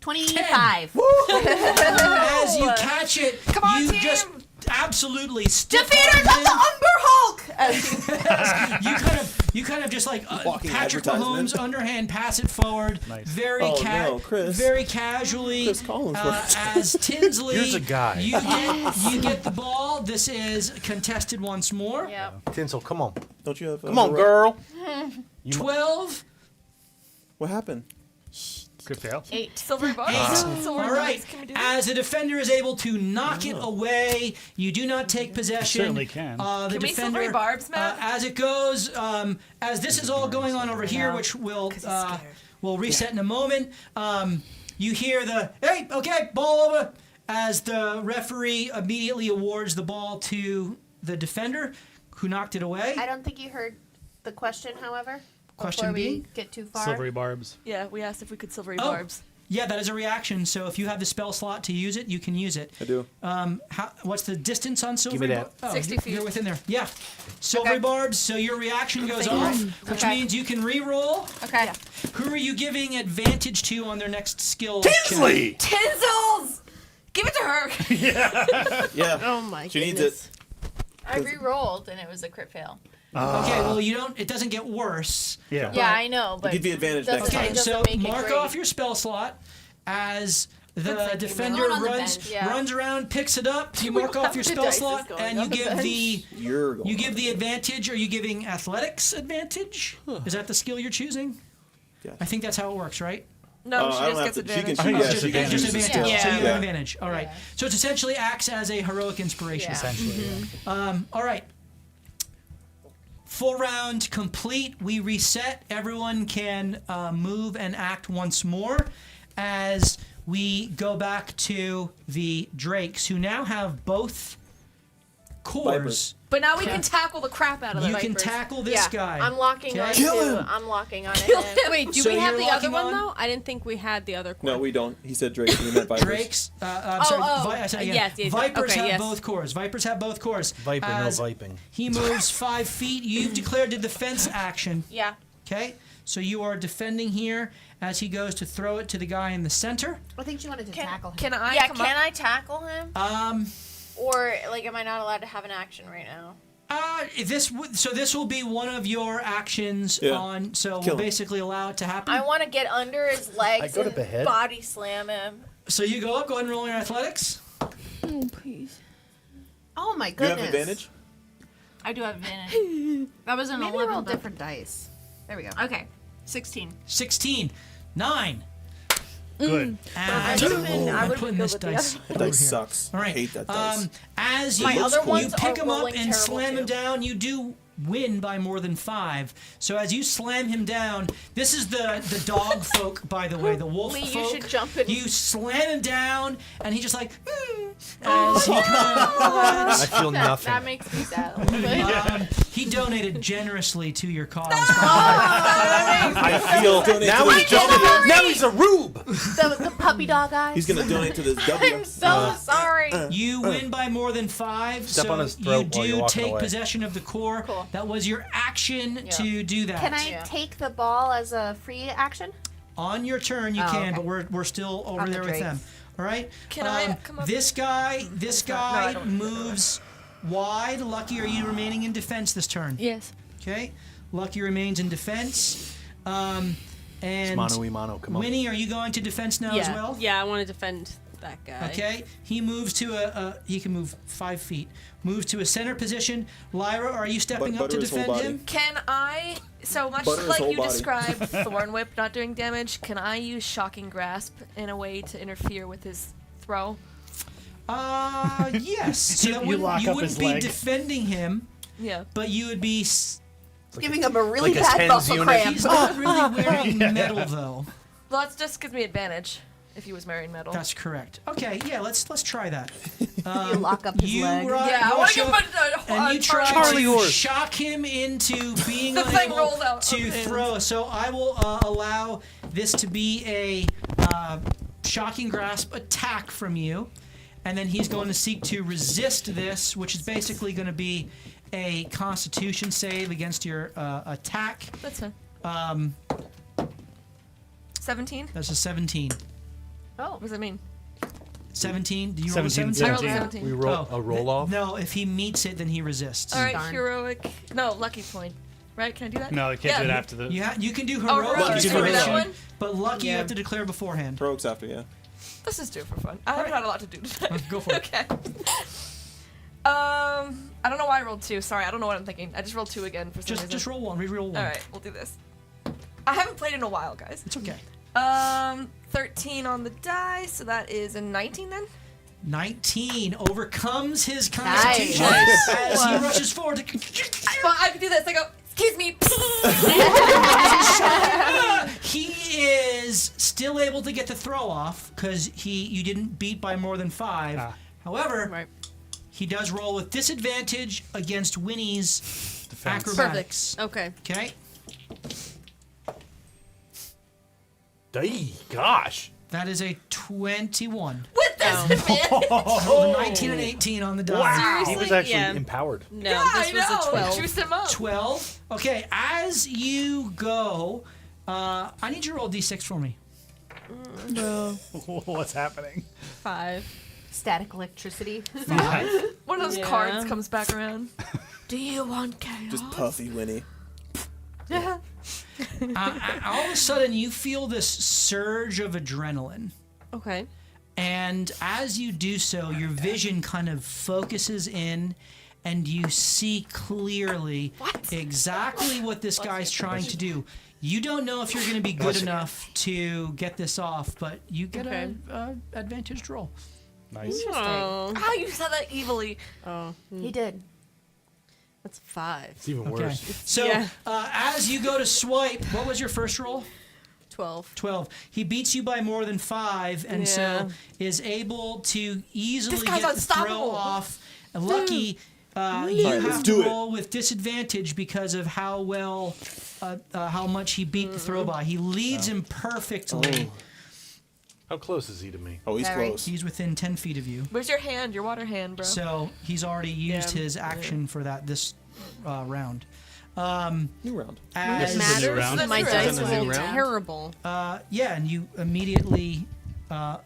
25. As you catch it, you just absolutely stiff Defeater arm the him. Umber Hulk! You kind of just like Walking Patrick advertisement. Mahomes underhand pass it forward, Nice. very Oh, no, Chris. very casually. Chris Collinsworth. As Tinsley, Here's a guy. you get the ball. This is contested once more. Yep. Tinsel, come on. Don't you have? Come on, girl. 12. What happened? Good fail. 8. Silver bars. Silver All bars. right. Can we do As the defender is able to knock it away, you do not take possession. Certainly can. The Can we defender, silvery barbs, Matt? as it goes, as this is all going on over here, which will reset in a moment. You hear the hey, okay, ball over. As the referee immediately awards the ball to the defender, who knocked it away. I don't think you heard the question, however. Question before we being? get too far. Silvery barbs. Yeah, we asked if we could silvery Oh. barbs. Yeah, that is a reaction. So if you have the spell slot to use it, you can use it. I do. What's the distance on silvery? me that. 60 feet. You're within there. Yeah. Silvery barbs. So your reaction goes off, which Okay. means you can re-roll. Okay. Who are you giving advantage to on their next skill? Tinsley! Tinsels! Give it to her. Yeah. Oh my She needs goodness. I re-rolled and it was a crit fail. Okay. Well, you don't. It doesn't get worse. Yeah. Yeah, I know, but give you advantage doesn't- next Okay. time. it doesn't So make it mark great. off your spell slot as the defender Going on the runs bench. Yeah. runs around, picks it up. You We mark don't off your have the spell dice slot, is going and you on the give bench. the You're going. You give the advantage. Are you giving athletics advantage? Is that the skill you're choosing? Yeah. I think that's how it works, right? No, I she don't just have gets to- she can advantage. I think choose. it's Yeah, just she can advantage. Just choose. advantage. Yeah. So you have Yeah. advantage. All right. So it essentially acts as a heroic inspiration. Yeah. Essentially. Yeah. All right. Full round complete. We reset. Everyone can move and act once more as we go back to the Drakes, who now have both cores. Vipers. But now we can tackle the crap out of the You can Vipers. tackle this Yeah, guy. I'm locking on Okay? Kill to. him. I'm locking on it. Wait, do So we have you're the other locking one on? though? I didn't think we had the other core. No, we don't. He said Drake. He meant Vipers. Drakes. I'm sorry. I said again. yes, Vipers okay, have yes. both cores. Vipers have both cores. Viper, no As viping. He moves 5 feet. You've declared a defense action. Yeah. Okay. So you are defending here as he goes to throw it to the guy in the center. I think she wanted to tackle him. Can I Yeah, come can up? I tackle him? Or, like, am I not allowed to have an action right now? This will be one of your actions on. So Kill we'll him. basically allow it to happen. I want to get under his legs go to and behead. body slam him. So you go up. Go ahead and roll your athletics. Oh, please. Oh my You goodness. have advantage? I do have advantage. That was an Maybe 11. roll though. different dice. There we go. Okay, 16. 16, 9. Good. And I'm putting this dice That over dice here. sucks. All I right. hate that dice. As My you, other you ones pick are him up rolling and terrible slam him too. down, you do win by more than 5. So as you slam him down, this is the dog folk, by the way, the wolf Lee, folk. you should jump in. You slam him down, and he just like, as he kind of, I feel nothing. That makes me sad. he donated generously to your cause. I feel now he's jumping. Now he's a rube. The puppy dog eyes. He's gonna donate to this W. I'm so sorry. You win by more than 5, Step so on his throat you while you're do walking take away. possession of the core. Cool. That was your action to do that. Can I take the ball as a free action? On your turn, you Oh, can, okay. but we're still over On the there with drakes. them. All right. Can I come up? This guy No, I don't. moves wide. Lucky, are you remaining in defense this turn? Yes. Okay. Lucky remains in defense. And Mano y mano, come on. Winnie, are you going to defense now as well? Yeah, I want to defend that guy. Okay. He moves to he can move 5 feet. Moves to a center position. Lyra, are you stepping up to butter his whole defend body. him? Can I, so much Butter his like whole you body. described Thorn Whip not doing damage, can I use Shocking Grasp in a way to interfere with his throw? Yes. So that You lock you up wouldn't his be leg. defending him, Yeah. but you would be. Giving him a really like a bad TENS muscle unit. cramp. He's not really wearing metal though. Well, that just gives me advantage if he was wearing metal. That's correct. Okay, yeah, let's try that. You lock up his You leg. Yeah, I want to rush get up my and you try Charlie to horse. shock him into being The thing unable rolled out to of his. throw. So I will allow this to be a shocking grasp attack from you, and then he's going to seek to resist this, which is basically going to be a Constitution save against your attack. That's fine. 17? That's a 17. Oh. What does that mean? 17? Do you roll a 17, 17? I rolled a 17. 17. We roll a roll off. No, if he meets it, then he resists. All right, Darn. heroic. No, lucky point. Right? Can I do that? No, you can't do it after the. You can do Oh, heroic heroic. Can Can I do that inspiration, one? but lucky you Yeah. have to declare beforehand. Heroics after, yeah. Let's just do it for fun. I haven't had a lot to do today. Go for it. Okay. I don't know why I rolled 2. Sorry, I don't know what I'm thinking. I just rolled 2 again for some reason. Just roll one. Re-roll one. All right, we'll do this. I haven't played in a while, guys. It's okay. 13 on the die, so that is a 19 then. 19 overcomes his constitution Nice. as he rushes forward. Well, I can do this. I go, excuse me. He is still able to get the throw off because you didn't beat by more than 5. Ah. However, Right. he does roll with disadvantage against Winnie's Defense. acrobatics. Okay. Okay. Gosh. That is a 21. With this advantage. Rolled a 19 and 18 on the die. Wow. He was Seriously? actually Yeah. empowered. No, Yeah, this I was know. a 12. Juice him up. 12. Okay, as you go, I need you to roll d6 for me. What's happening? 5. Static electricity. One of those Yeah. cards comes back around. Do you want chaos? Just puffy Winnie. All of a sudden, you feel this surge of adrenaline. Okay. And as you do so, your vision kind of focuses in and you see clearly exactly what this guy's trying to do. You don't know if you're going to be good enough to get this off, but you get a advantaged roll. Nice. Oh. Ah, you said that evilly. Oh. He did. That's 5. It's even Okay. worse. So Yeah. as you go to swipe, what was your first roll? 12. 12. He beats you by more than 5, and so is able to easily This guy's get the throw unstoppable. off. And lucky, you Alright, have let's to do it. roll with disadvantage because of how well, how much he beat the throw by. He leads him perfectly. How close is he to me? Oh, he's Very. close. He's within 10 feet of you. Where's your hand? Your water hand, bro. So he's already used Yeah. his action for this round. New round. It As, matter. matters. round? My Is dice that a new rolled round? terrible. yeah, and you immediately. that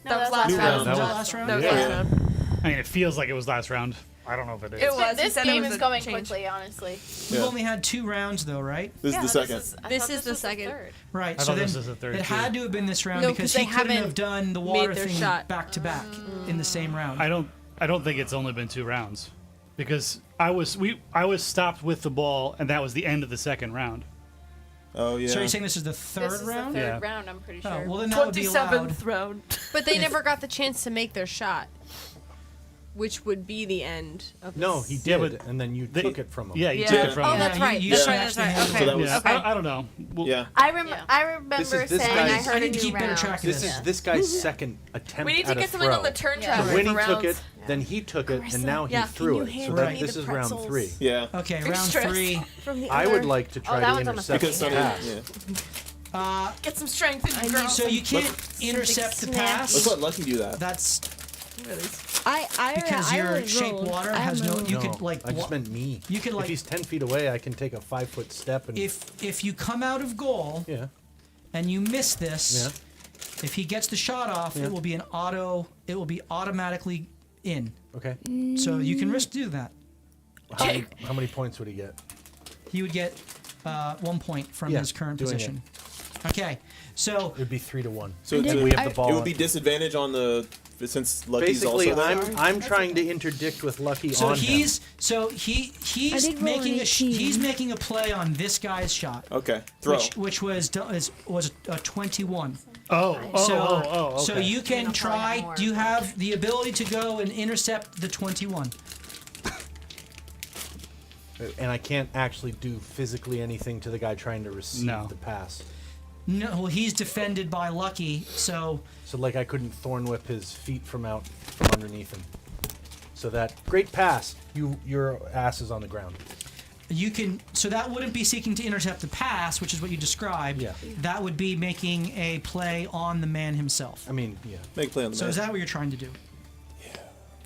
was last New round. round. Was that was- last round? That was Yeah. last round. I mean, it feels like it was last round. I don't know if it is. It was. This He said it game was is a going change. quickly, honestly. We've Yeah. only had 2 rounds though, right? This is the second. This is the second. third. Right. I so thought then this was the third, it too. had to have been this round No, because 'cause he they couldn't haven't have done the made water their thing shot. back to back in the same round. I don't think it's only been 2 rounds, because I was stopped with the ball, and that was the end of the second round. Oh yeah. So you're saying this is the third This is round? the third Yeah. round, I'm pretty Oh, sure. well then that would be allowed. 27th round. But they never got the chance to make their shot, which would be the end of No, this. he Yeah, did, but and then you they- took it from him. Yeah, you Yeah. took it from Oh, him. that's Yeah, right. you That's snatched right. the hand. Okay. So that was Yeah, Okay. I don't know. Well, yeah. I remember This is this saying guy's- I I heard a need to new keep better round. track of This this. is this guy's second attempt We need to at a get something on throw. the turn Yeah. track. So when he for took rounds. it, then he took it, and now he Yeah. threw Can it. you So hand that me this the is round pretzels? 3. Yeah. Okay, Big round stress. 3. From the I other- would like to try that to one's on the intercept Because the Sonny, pass. yeah. Get some strength in you, girl. So you can't intercept the pass. Let's let Lucky do that. That's I because your already shape rolled. water I has no. rolled. You No, could like. I just meant me. You could like. If he's 10 feet away, I can take a 5-foot step and. If you come out of goal Yeah. and you miss this, Yeah. if he gets the shot off, Yeah. it will be an auto. It will be automatically in. Okay. So you can risk do that. How many points would he get? He would get 1 point from Yeah, his current doing position. Okay, so It would be 3-1. So and it- we have the ball. It would be disadvantage on the since Lucky's Basically, also there. I'm trying to interdict with Lucky so on he's him. so I he's did roll an making 18. he's making a play on this guy's shot, Okay. Throw. which was a 21. Oh, So okay. you can I'll try. probably Do you have the ability to go and intercept the 21? And I can't actually do physically anything to the guy trying to receive No. the pass. No, well, he's defended by Lucky, so So like I couldn't thorn whip his feet from underneath him. So that great pass, your ass is on the ground. you can. So that wouldn't be seeking to intercept the pass, which is what you described. Yeah. That would be making a play on the man himself. I mean, yeah. Make a play on the So man. is that what you're trying to do?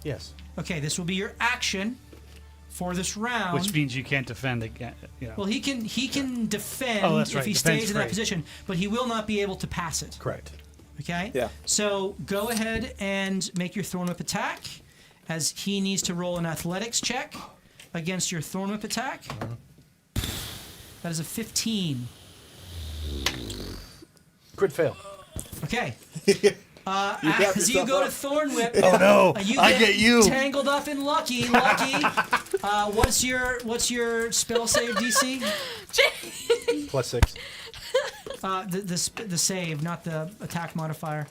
Yes. Okay, this will be your action for this round. Which means you can't defend again. You know. well, he can defend Oh, that's if right, he defense stays in that free. position, but he will not be able to pass it. Correct. Okay? Yeah. So go ahead and make your Thorn Whip attack, as he needs to roll an athletics check against your Thorn Whip attack. That is a 15. Crit fail. Okay. wrap As you yourself go to up. Thorn Whip, Oh no! you I get you. tangled up in Lucky. Lucky, what's your spell save DC? +6. The save, not the attack modifier.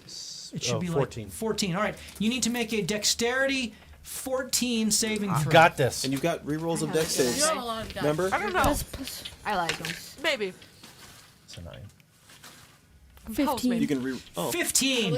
It should be 14. like 14. All right. You need to make a dexterity 14 saving throw. Got this. And you've got rerolls of dex saves. You have a lot of guys. Remember? I don't know. I like them. Maybe. It's a 9. 15. You can re. Oh. 15.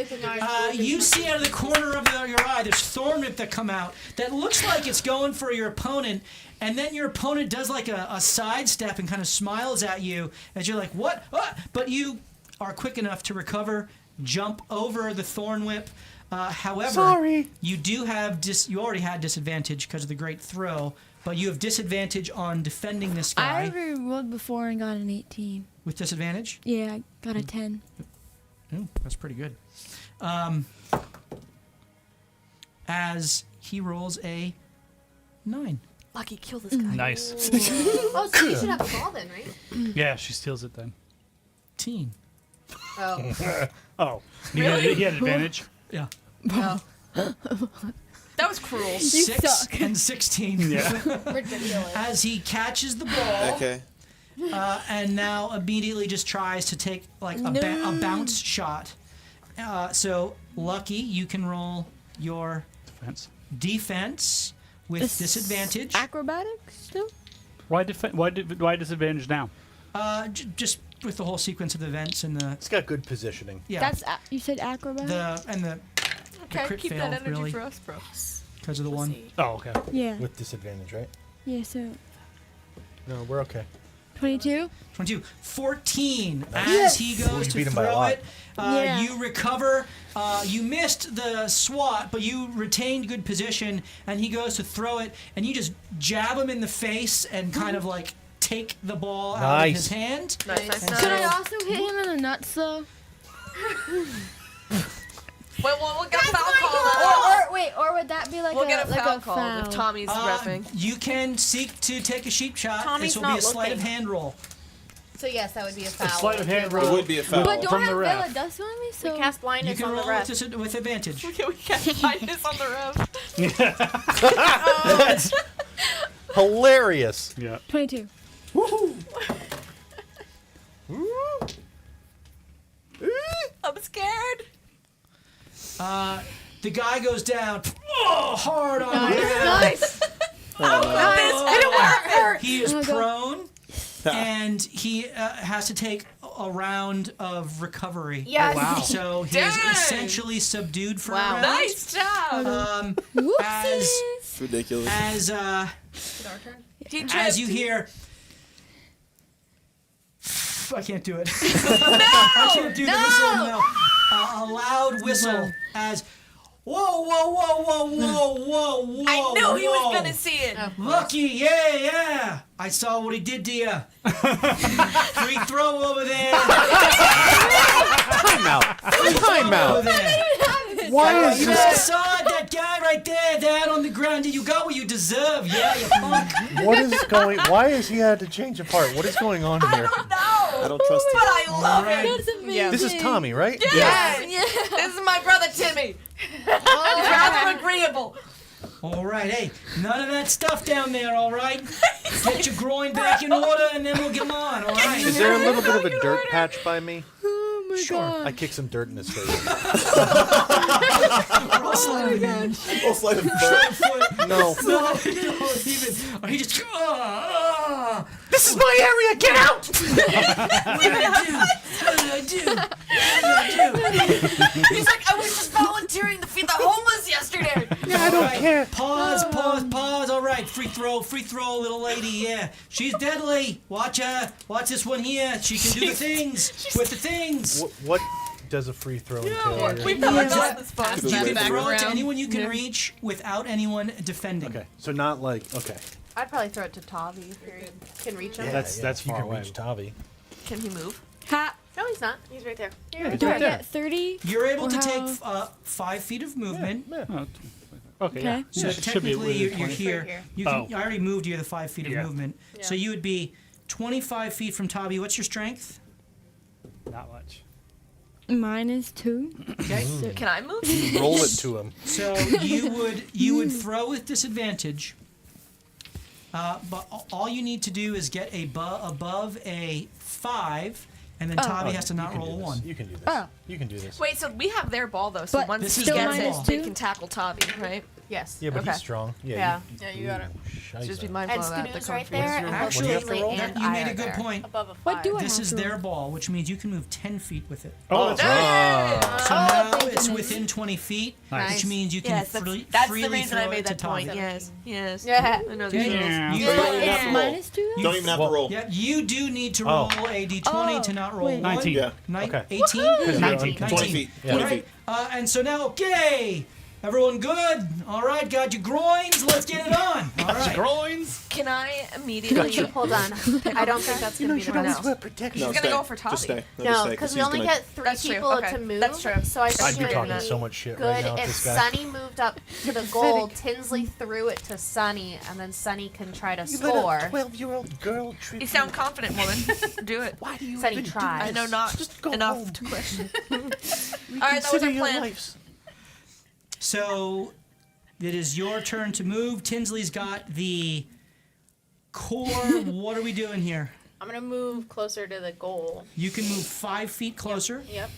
You see out of the corner of your eye, there's thorn whip that come out that looks like it's going for your opponent, and then your opponent does like a sidestep and kind of smiles at you as you're like, what? Ah! But you are quick enough to recover, jump over the thorn whip. However, you do have you already had disadvantage because of the great throw, but you have disadvantage on defending this I guy already rolled before and got an 18. with disadvantage. Yeah, I got a 10. Ooh, that's pretty good. As he rolls a 9. Lucky, kill this guy. Nice. Oh, so you should have a ball then, right? Yeah, she steals it then. 18. Oh. Oh, he had advantage. Yeah. That was cruel. 6 and 16. Yeah. Ridiculous. As he catches the ball, Okay. and now immediately just tries to take like a bounce shot. So Lucky, you can roll your Defense. defense with disadvantage. Acrobatics still? Why disadvantage now? Just with the whole sequence of events and the It's got good positioning. That's you said acrobatics? the Okay, crit keep fail, that energy really. for us, bro. because of the one. Oh, okay. Yeah. With disadvantage, right? Yeah, so No, we're okay. 22? 22. 14. Nice. As he Yes. goes You to beat him by a throw lot. it, Yeah. you recover. You missed the swat, but you retained good position, and he goes to throw it, and you just jab him in the face and kind of like take the ball out of Nice. his hand. Nice. Could I also hit him in the nuts though? We'll get a foul call. Or would that be like We'll a get a like foul a call foul? if Tommy's reffing. You can seek to take a sheep shot. Tommy's this will be a not sleight of looking. hand roll. So yes, that would be a foul. Sleight of hand It roll. would be a foul. But do From I the have ref. Vela Dust on me? So We cast You blindness can on the roll ref. with advantage. We can't find this on the ref. That's hilarious. Yeah. 22. I'm scared. The guy goes down hard on the ground. Nice. He is Oh, God. prone, and he has to take a round of recovery. Yes. Wow. So he is Dang. essentially subdued for a round. Nice job. As It's ridiculous. as you hear, I can't do it. I can't do the whistle. No. A loud whistle as. Whoa, whoa, whoa, whoa, whoa, whoa, whoa. I knew he was whoa. gonna see it. Lucky, yeah. I saw what he did to you. Free throw over there. Timeout. Over there. Why is You this? saw that guy right there, down on the ground. You got what you deserve. Yeah, you punk. What is going? Why has he had to change a part? What is going on here? No. I don't trust But him. I love it. That's amazing. This is Tommy, right? Yes. This is my brother Timmy. He's rather agreeable. All right, hey, none of that stuff down there, all right? Get your groin back in order, and then we'll get on, all right? Is there a little bit of a dirt patch by me? Oh my god. I kicked some dirt in his face. Roll slide again. Oh, sleight of foot. No. No, you don't even. Or he just. This is my area. Get out! What did I do? He's like, I was just volunteering to feed the homeless yesterday. Yeah, I don't care. Pause. All right, free throw, little lady. Yeah, she's deadly. Watch her. Watch this one here. She can do the things with the things. What does a free throw entail? here? We've never done this before. You can throw it to anyone you can reach without anyone defending. Okay, so not like okay. I'd probably throw it to Tavi if you can reach him. That's you far can away. reach Tavi. Can he move? Ha. No, he's not. He's right there. Do I get 30? You're able to Or take how- 5 feet of movement. Okay. Yeah. Okay. So Yeah, it should be technically, within you're 20. here. You can, Oh. I already moved you the 5 feet of Yeah. movement. So you would be 25 feet from Tabi. What's your strength? Not much. -2. Okay. Can I move? Roll it to him. So you would throw with disadvantage. But all you need to do is get above a 5, and then Tabi has to not roll a 1. You can do this. Oh. You can do this. Wait, so we have their ball though. So But once this he is their gets ball. it, we can tackle Tavi, right? Yes. Yeah, but Okay. he's strong. Yeah. Yeah, you got it. Just be Shiza. mindful And of that. Skadu's the right conflict. there, and Actually, both Leslie that, and you I made are a good there. point. Above a 5. What do I This have is to their roll? ball, which means you can move 10 feet with it. Oh, that's right. So now thank it's goodness. within 20 feet, Nice. which means you can Yes, that's freely the throw reason I it made to that point. Tabi. Yes, yes. Yeah. I know these Okay. rules. Yeah. You, So you don't even It's have to roll. -2? Don't even have to roll. yeah, you do need to Oh. roll a d20 to not roll wait. 1. 19. Yeah. Okay. 18? 19. 20 feet. Yeah. 20 All right. feet. And so now, okay. Everyone good? All right, got your groins? Let's get it on. All right. Groins. Can I immediately? Hold on. I don't think that's going to be enough. No, He's gonna stay. go for Tavi. Just stay. No, just stay, because we he's only gonna- get 3 That's true. people Okay. to move. That's true. So I think I'd be it would talking be so much shit good right now with if this guy. Sunny moved up to the goal. Tinsley threw it to Sunny, and then Sunny can try to score. 12-year-old girl treat You sound confident, woman. Do it. Why do you Sunny even do tries. I know not Just go enough home. to question. All right, that was Reconsider our your plan. lives. So it is your turn to move. Tinsley's got the core. What are we doing here? I'm going to move closer to the goal. You can move 5 feet closer. Yep.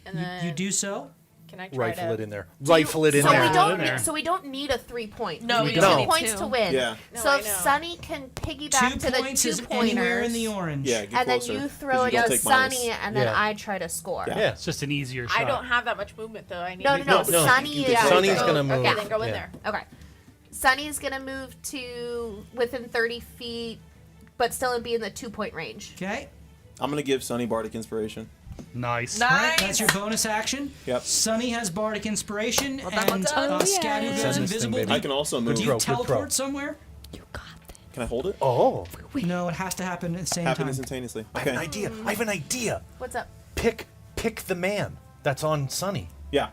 And You, then you do so. can I try Rifle to... it in there. Rifle it in So there. we don't. in there. So we don't need a 3-point. No, we we need don't 2 need points two. to win. Yeah. No, So I if know. Sunny can piggyback 2 to the points 2 is pointers, anywhere in the orange. Yeah, get and then closer, you 'cause throw it don't to take minus. Sunny, and then Yeah. I try to score. Yeah. It's just an easier shot. I don't have that much movement, though. I need No, to no, no. go. No, Sunny you is. can Sunny's go. gonna move. Okay, then go in Yeah. there. Okay. Sunny's gonna move to within 30 feet, but still be in the 2-point range. Okay. I'm gonna give Sunny Bardic Inspiration. Nice. All right, Nice. that's your bonus action. Yep. Sunny has Bardic Inspiration, Well done, well and done. Oh, Skadu yeah. goes Send this thing, invisible. baby. I can also move. Do Throw, you good throw. teleport somewhere? You got this. Can I hold it? Oh, No, it has to happen at the same Happen time. instantaneously. I have an Okay. idea. I have an idea. What's up? Pick the man that's on Sunny. Yeah.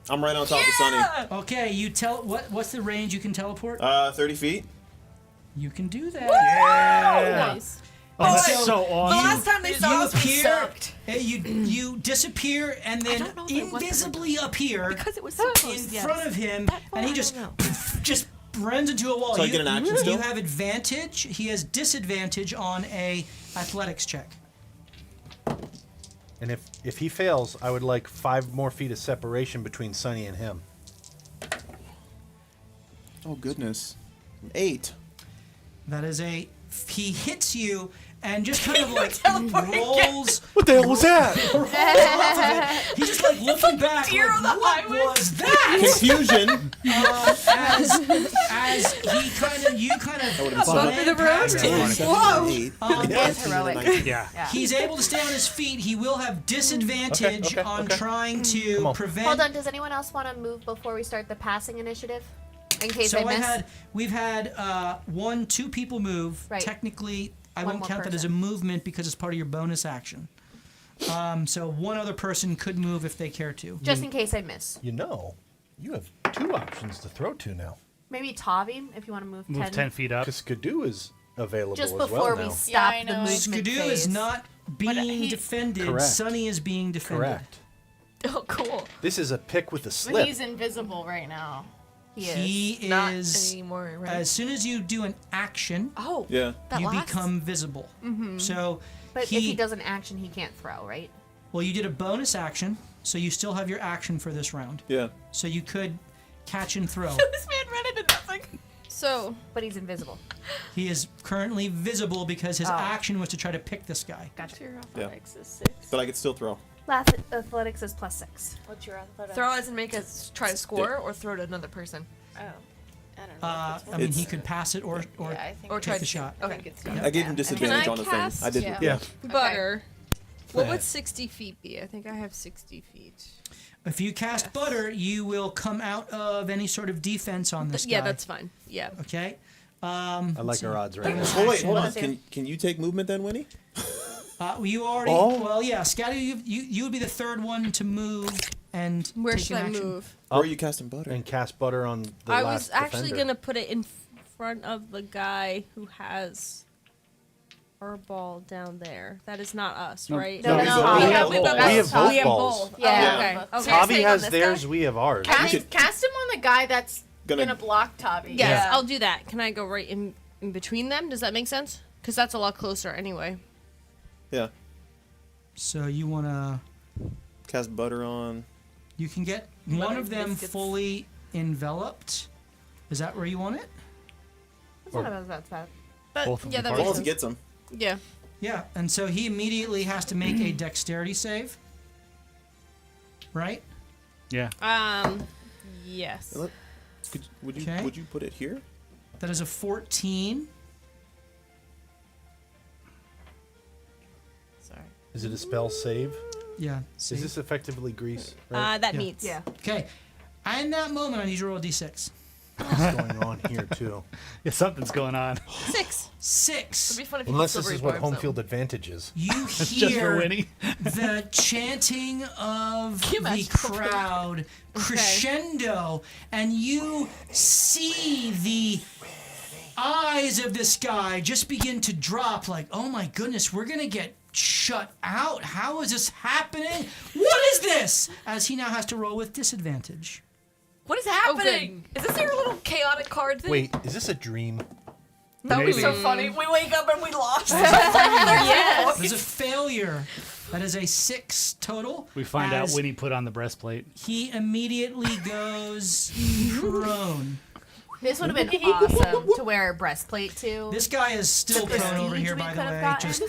I'm right on top of Sunny. Okay, you tell what's the range you can teleport? 30 feet. You can do that. Yeah. Nice. Oh, that's And so awesome. The last time they saw you us, we appear, sucked. You disappear and then don't know if I want to invisibly appear Because it was so in close. Yes. front of him, That and he far, just I don't just runs into a wall. So I get an action still? You have advantage. He has disadvantage on a athletics check. And if he fails, I would like 5 more feet of separation between Sunny and him. Oh, goodness. 8. That is a. He hits you and just kind of like rolls. What the hell was that? rolls off of it. He's just like looking back. deer Like, on the what highway." was that? Confusion. As he kind of, you kind of would've been ran so the past him. Whoa. That's heroic. Yeah. He's able to stay on his feet. He will have disadvantage on trying to Come on. prevent. Hold on, does anyone else want to move before we start the passing initiative? In case So I miss? we've had 2 people move. Right. Technically, I One won't more count that as a person. movement because it's part of your bonus action. So one other person could move if they care to. Just in case I miss. You know, you have 2 options to throw to now. Maybe Tavi, if you want to move 10. Move 10 feet up. Because Skadu is available Just as before well we now. stop I the know. movement Skadu phase. is not being he- defended. Correct. Sunny is being defended. Correct. Oh, cool. This is a pick with a But slip. he's invisible right now. He is. He Not is. anymore, right? As soon as you do an action, oh, Yeah. that you lasts? become visible. So But if he does an action, he can't throw, right? well, you did a bonus action, so you still have your action for this round. Yeah. So you could catch and throw. This man ran into nothing. So, But he's invisible. He is currently visible because his Oh. action was to try to pick this guy. Gotcha. your Yeah. athletics is 6. But I could still throw. Last athletics is +6. What's your athletics? Throw as in make us try to score, or throw to another person, Oh. I don't know. I mean, he could pass it or yeah, I think or take try the to shot. I think it's I gave him disadvantage Can I on the cast- thing. I did. Yeah. Yeah. Butter. What Yeah. would 60 feet be? I think I have 60 feet. If you cast butter, you will come out of any sort of defense on this guy. Yeah, that's fine. Yeah. Okay. I like our odds right now. Oh, wait, hold on. Can you take movement then, Winnie? You already. Oh. Well, yeah, Skadu, you would be the third one to move and Where take should an I action. move? Or are you casting butter? And cast butter on the I last was actually defender. going to put it in front of the guy who has our ball down there. That is not us, No. right? No, we no, both- we we have have we both. both. We have both We have balls. both. Yeah. Okay. So Okay. you're Tavi saying has on this theirs, guy? we have ours. Cast him on the guy that's Gonna- gonna block Tavi. Yes, I'll do that. Can I go right in between them? Does that make sense? Because that's a lot closer anyway. Yeah. So you want to. Cast butter on. You can get one Butter of them biscuits. fully enveloped. Is that where you want it? That's not about that. But Both of yeah, them that are. makes Balls sense. gets him. Yeah. Yeah, and so he immediately has to make a dexterity save. Right? Yeah. Yes. Would you Okay. would you put it here? That is a 14. Sorry. Is it a spell save? Yeah. Is save. this effectively grease? Right? That Yeah. meets. Yeah. Okay. In that moment, I need you to roll a d6. What's going on here too? Yeah, something's going on. 6. 6. It'd be fun if you Unless could this still is what revive home them. field advantage is. You Just for hear Winnie. the chanting of Can you the imagine? crowd crescendo, and you see the eyes of this guy just begin to drop like, oh my goodness, we're going to get shut out. How is this happening? What is this? As he now has to roll with disadvantage. What is happening? Is this your little chaotic card thing? Wait, is this a dream? That was so Maybe. funny. We wake up and we lost. That is a failure. That is a 6 total. We find out as when he put on the breastplate. he immediately goes prone. This would have been awesome to wear a breastplate too. This guy is still The prone over prestige here, we by the could have way, gotten. just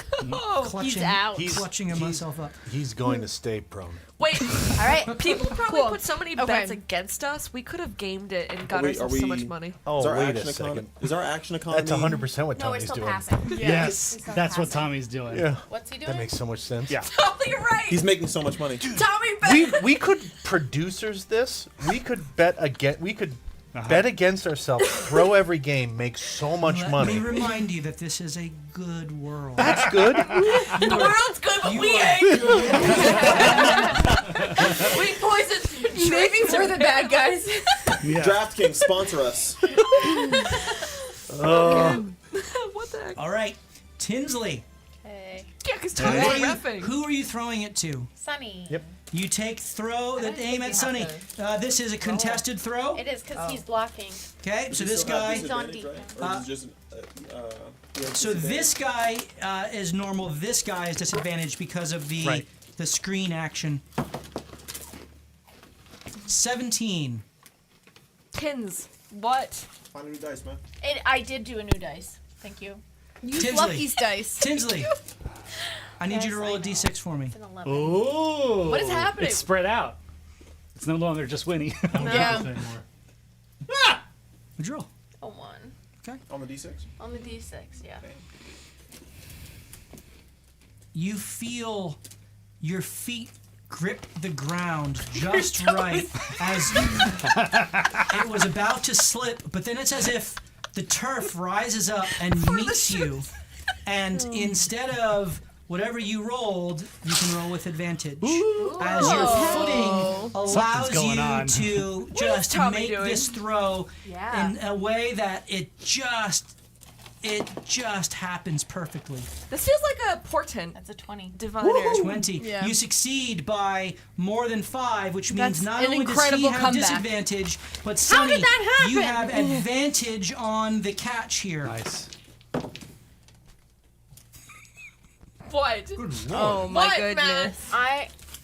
clutching, He's out. clutching himself up. He's going to stay prone. Wait, All right. people probably Cool. put so many Okay. bets against us. We could have gamed it and got Are ourselves so we- much money. Oh, Is our wait action a second. economy? Is our action economy? That's 100% what No, we're Tommy's still doing. passing. Yes, Still that's what passing. Tommy's doing. Yeah, What's he doing? that makes so much sense. Yeah. Totally right. He's making so much money. Tommy bet. we could producers this. We could bet against. We could bet against ourselves. Throw every game. Make so much Let money. me remind you that this is a good world. That's good. The world's good, but You we are ain't. We poisoned. Maybe we're the bad guys. Yeah. DraftKings, sponsor us. What the heck? All right, Tinsley. Okay. Yeah, because Who Tyler's are, you, reffing. who are you throwing it to? Sunny. Yep. You take throw that don't aim think at you Sunny. have This is a contested throw. It is because he's blocking. Okay, so this guy. So this guy is normal. This guy is disadvantaged because of the screen action. 17. Tins. What? Find a new dice, man. I did do a new dice. Thank you. Use Tinsley. Lucky's dice. Tinsley, I need you to Yes, roll I a d6 for me. It's an 11. Oh. What is happening? It's spread out. It's no longer just Winnie. Yeah. Anymore. What'd you roll? A 1. On the d6? On the d6, yeah. You feel your feet grip the ground just right as it was about to slip, but then it's as if the turf rises up and meets you, and instead of whatever you rolled, you can roll with advantage. As your footing allows going you on. to just Tommy make doing? this throw Yeah. in a way that it just happens perfectly. This feels like a portent. That's a 20. Diviner. 20. Yeah. You succeed by more than 5, which That's means not an only does he incredible have comeback. disadvantage, but How Sonny, did that happen? you have advantage on the catch here. Nice. What? Good lord. Oh my What, goodness.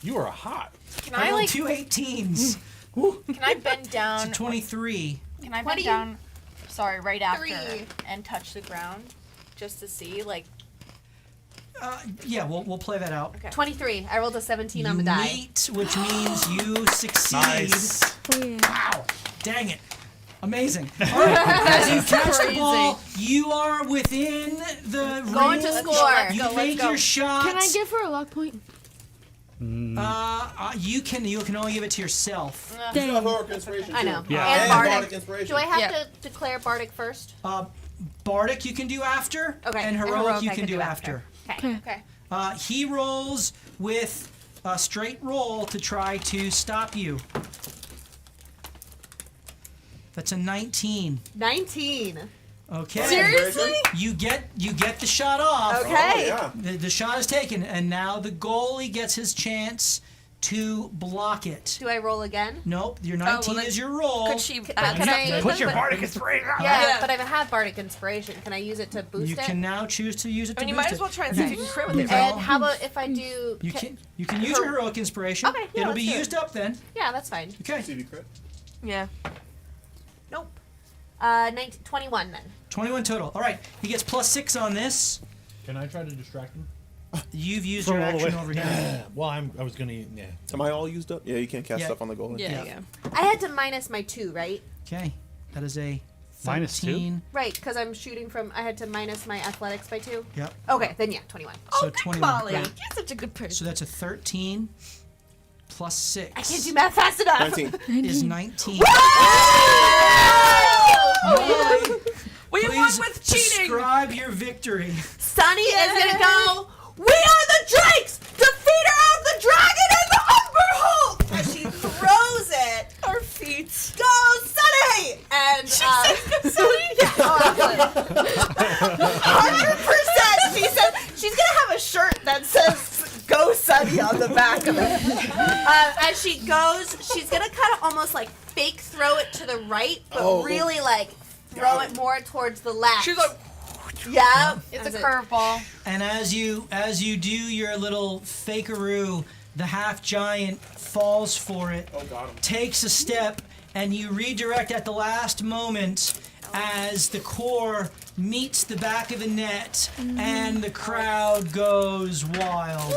You are hot. Can I I rolled like? 2 18s. Can I bend It's down? a 23. Can I 20? bend down? Sorry, right after 3. and touch the ground, just to see like. Yeah, we'll play that out. Okay. 23. I rolled a 17 You on the die. meet, which means you succeed. Nice. Oh, yeah. Wow. Dang it. Amazing. All right. As you catch the ball, you are within the Going to range. score. You Let's make go. your shots. Can I give her a luck point? You can only give it to yourself. You have heroic inspiration. I know. Too. Yeah. And And Bardic. Bardic inspiration. Do I have Yeah. to declare Bardic first? Bardic you can do after, Okay. and heroic you can do after. Okay. Okay. He rolls with a straight roll to try to stop you. That's a 19. 19. Okay. Seriously? You get the shot off. Okay. Oh, yeah. The shot is taken, and now the goalie gets his chance to block it. Do I roll again? Nope, your 19 then is your roll. Could she? Can I Put your but- bardic inspiration on. Yeah, but I have Bardic Inspiration. Can I use it to boost You it? can now choose to use it I to mean, you boost might as it. well try and see if you can crit with it. Well, And how about if I do? You can use your heroic inspiration. Okay, yeah, It'll let's be do it. used up then. Yeah, that's fine. Okay. CV crit. Yeah. Nope. 19, 21 then. 21 total. All right. He gets +6 on this. Can I try to distract him? You've used Throw your all the action way. over here. Well, I was gonna. Yeah. Am I all used up? Yeah, you can't cast Yeah. stuff on the goalie. Yeah. I had to minus my 2, right? Okay. That is a 13. Minus 2? Right, because I'm shooting from. I had to minus my athletics by 2. Yep. Okay, then yeah, 21. So 21. Molly, Right. you're such a good person. So that's a 13 plus 6. I can't do math fast enough. 19. Is 19. Oh, We won Please with cheating. describe your victory. Sunny is gonna go. We are the Drakes, defeater of the dragon and the Umberhold. And she throws it. Our feet. Go Sunny! And She said go Sunny? Yeah, 100%. She said she's gonna have a shirt that says "Go Sunny" on the back of it. As she goes, she's gonna kind of almost like fake throw it to the right, but really like throw it more towards the left. She's like, yeah, It's a curveball. And as you do your little fakeroo, the half giant falls for it, Oh, got him. takes a step, and you redirect at the last moment as the core meets the back of the net, and the crowd goes wild.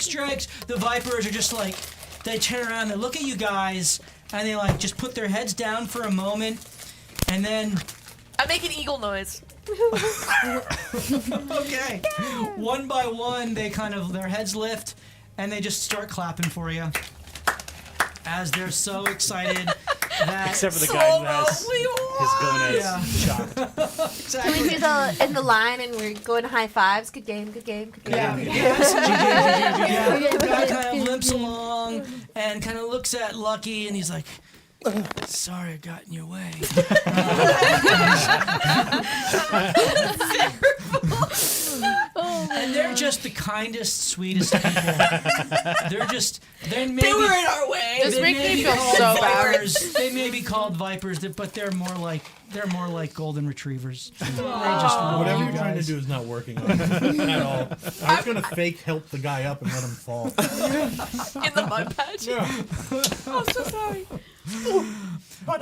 Drakes! The Vipers are just like, they turn around, they look at you guys, and they like just put their heads down for a moment, and then I make an eagle noise. okay, one by one they kind of their heads lift, and they just start clapping for you as they're so excited that Except for the guy who has his gonads chopped. Can we do the in the line and we're going high fives? Good game, good game, good game. Yeah. The guy kind of limps along and kind of looks at Lucky, and he's like, "Sorry, I got in your way." And they're just the kindest, sweetest people. They were in our way. This makes me feel so bad. They may be called vipers, but they're more like golden retrievers. They just Whatever you're trying to guys. do is not working on it at all. I was gonna fake help the guy up and let him fall. In the mud patch. Yeah. I'm so sorry.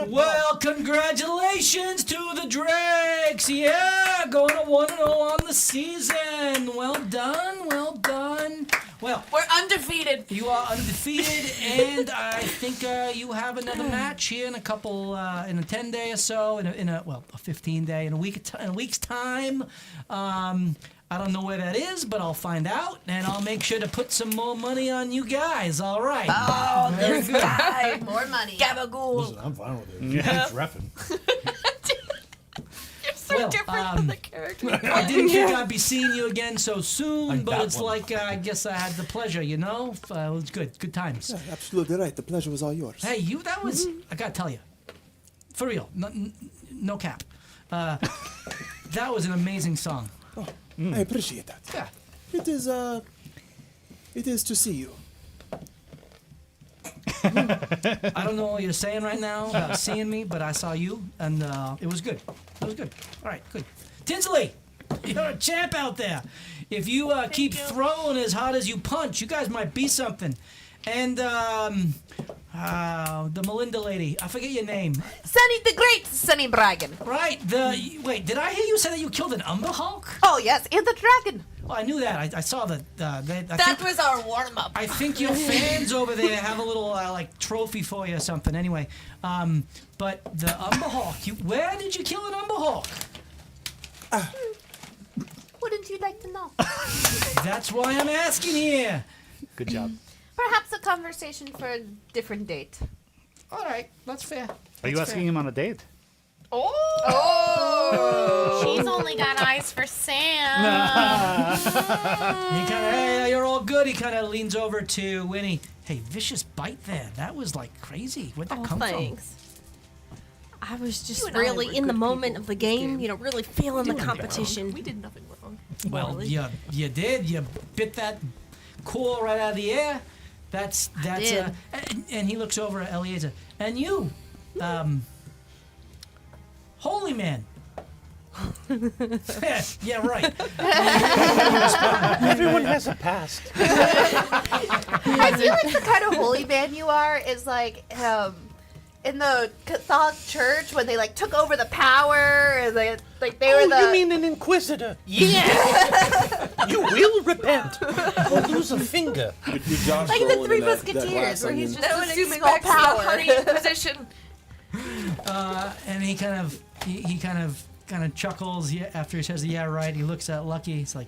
Well, congratulations to the Drakes! Yeah, going to 1-0 on the season. Well done, well done. Well, we're undefeated. You are undefeated, and I think you have another match here in a couple, in a 10-day or so, in a 15-day, in a week's time. I don't know where that is, but I'll find out, and I'll make sure to put some more money on you guys. All right. Oh, Very this good. guy. More money. Gabagool. Listen, I'm fine with it. Yeah. Keep reffing. You're so different than the character. I didn't think I'd be seeing you again so soon, Like but that it's one. like I guess I had the pleasure, you know? It was good times. Yeah, absolutely right. The pleasure was all yours. Hey, that was, I gotta tell you, for real, no cap. That was an amazing song. Oh, I appreciate that. Yeah. It is to see you. I don't know what you're saying right now about seeing me, but I saw you, and it was good. It was good. All right, good. Tinsley, you're a champ out there. If you keep throwing as hard as you punch, you guys might be something. And the Melinda lady, I forget your name. Sunny the Great, Sunny Bragan. Right. Wait, did I hear you say that you killed an Umber Hulk? Oh yes, and the dragon. Well, I knew that. I saw that. That was our warm up. I think your fans over there have a little like trophy for you or something. Anyway, but the Umber Hulk. Where did you kill an Umber Hulk? Wouldn't you like to know? That's why I'm asking here. Good job. Perhaps a conversation for a different date. All right, that's fair. Are you asking him on a date? Oh! She's only got eyes for Sam. Hey, you're all good. He kind of leans over to Winnie. Hey, vicious bite there. That was like crazy. Where'd that come Thanks. I was just You and I were really in the good moment people of the in this game, game. you know, really feeling the Doing it wrong. competition. We did nothing wrong. from? Well, Really? you did. You bit that core right out of the air. That's did. and he looks over at Eliezer. And you, holy man. Yeah, right. Everyone has a past. I feel like the kind of holy man you are is like in the Catholic Church when they like took over the power and they were the. You mean an inquisitor? Yeah. You will repent or lose a finger. Like the Three Musketeers, where he's just assuming all power. Hardy Inquisition. And he kind of chuckles after he says, "Yeah, right." He looks at Lucky. He's like,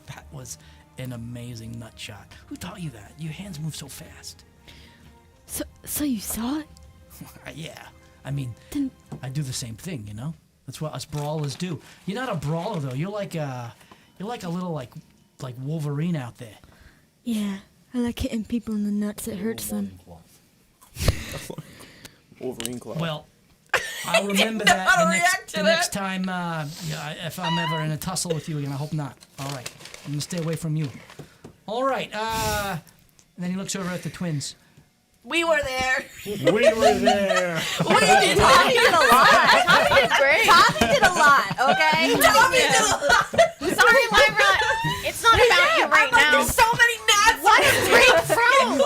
"That was an amazing nut shot. Who taught you that? Your hands move so fast." So you saw it? Yeah. I mean, I do the same thing, you know? That's what us brawlers do. You're not a brawler though. You're like a little like Wolverine out there. Yeah, I like hitting people in the nuts. It hurts them. Wolverine claw. Well, I'll remember that the next time if I'm ever in a tussle with you again. I hope not. All right. I'm going to stay away from you. All right. And then he looks over at the twins. We were there. We were there. Tommy did a lot. Tommy did great. Tommy did a lot, okay? Tommy did a lot. Sorry, Lyra. It's not about you right now. There's so many gnats. What a great throw!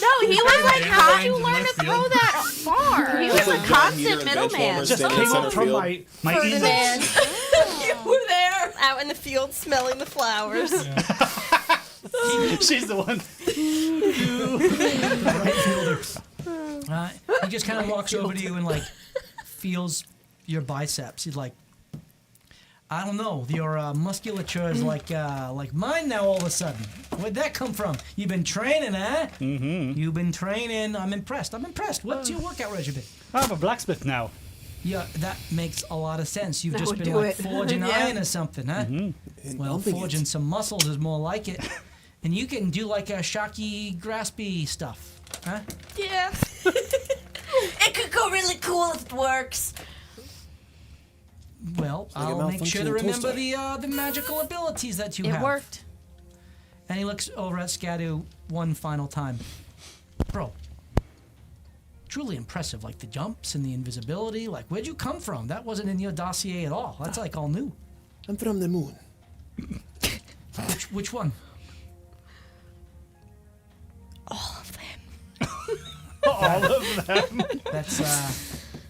No, he was like, how did you learn to throw that far? He was a constant middleman. Just came up from my Ferdinand. You were there. Out in the field smelling the flowers. She's the one. Right fielder. He just kind of walks over to you and like feels your biceps. He's like, I don't know. Your musculature is like mine now all of a sudden. Where'd that come from? You've been training, huh? Mm-hmm. You've been training. I'm impressed. What's your workout regimen? I have a blacksmith now. Yeah, that makes a lot of sense. You've That just would been do like it. forging Yeah. iron or something, huh? Mm-hmm. Well, Bumping forging it. some muscles is more like it. And you can do like a shocky, graspy stuff, huh? Yeah. It could go really cool if it works. Well, like a I'll make sure to malfunctioning remember toaster. the magical abilities that you It have. worked. And he looks over at Skadu one final time. Bro, truly impressive. Like the jumps and the invisibility. Like, where'd you come from? That wasn't in your dossier at all. That's like all new. I'm from the moon. Which one? All of them. All of them. That's,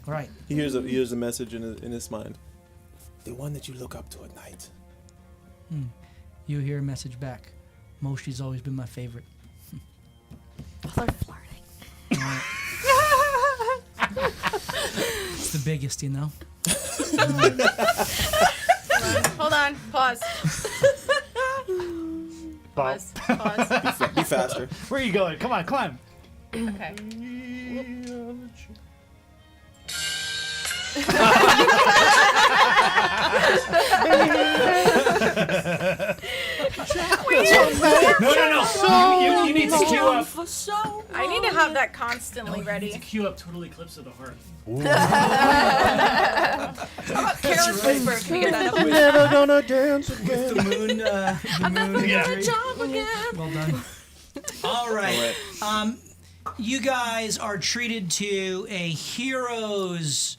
right. He hears a message in his mind. The one that you look up to at night. You hear a message back. Moshi's always been my favorite. They're flirting. It's the biggest, you know? Hold on. Pause. Bob. Pause. Be faster. Where are you going? Come on, climb. Okay. No. You need to queue up. I need to have that constantly You need ready. to queue up Total Eclipse of the Heart. Carol's whisper. Can you get that up? Never gonna dance With the moon, imagery. Jump again. Well done. All right. You guys are treated to a heroes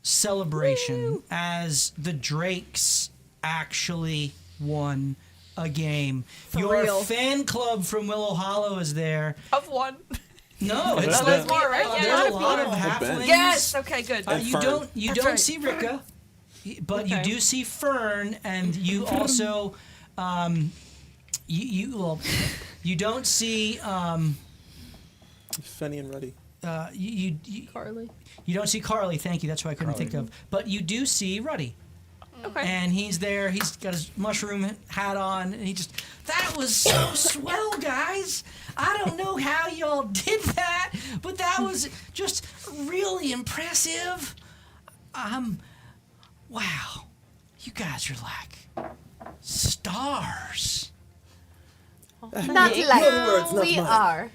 celebration as the Drakes actually won a game. Your real. fan club from Willow Hollow is there. Of one. No, it's There's more, right? Yeah, there's a there's lot of more. halflings. Yes. Okay. Good. You Fern. don't That's right. see Rika, but you Okay. do see Fern, and you also you don't see Fenny and Ruddy. you Carly. you don't see Carly. Thank you. That's what I couldn't think of. But you do see Ruddy. Okay. And he's there. He's got his mushroom hat on, and that was so swell, guys. I don't know how y'all did that, but that was just really impressive. Wow, you guys are like stars. Not Your words, not we mine. are.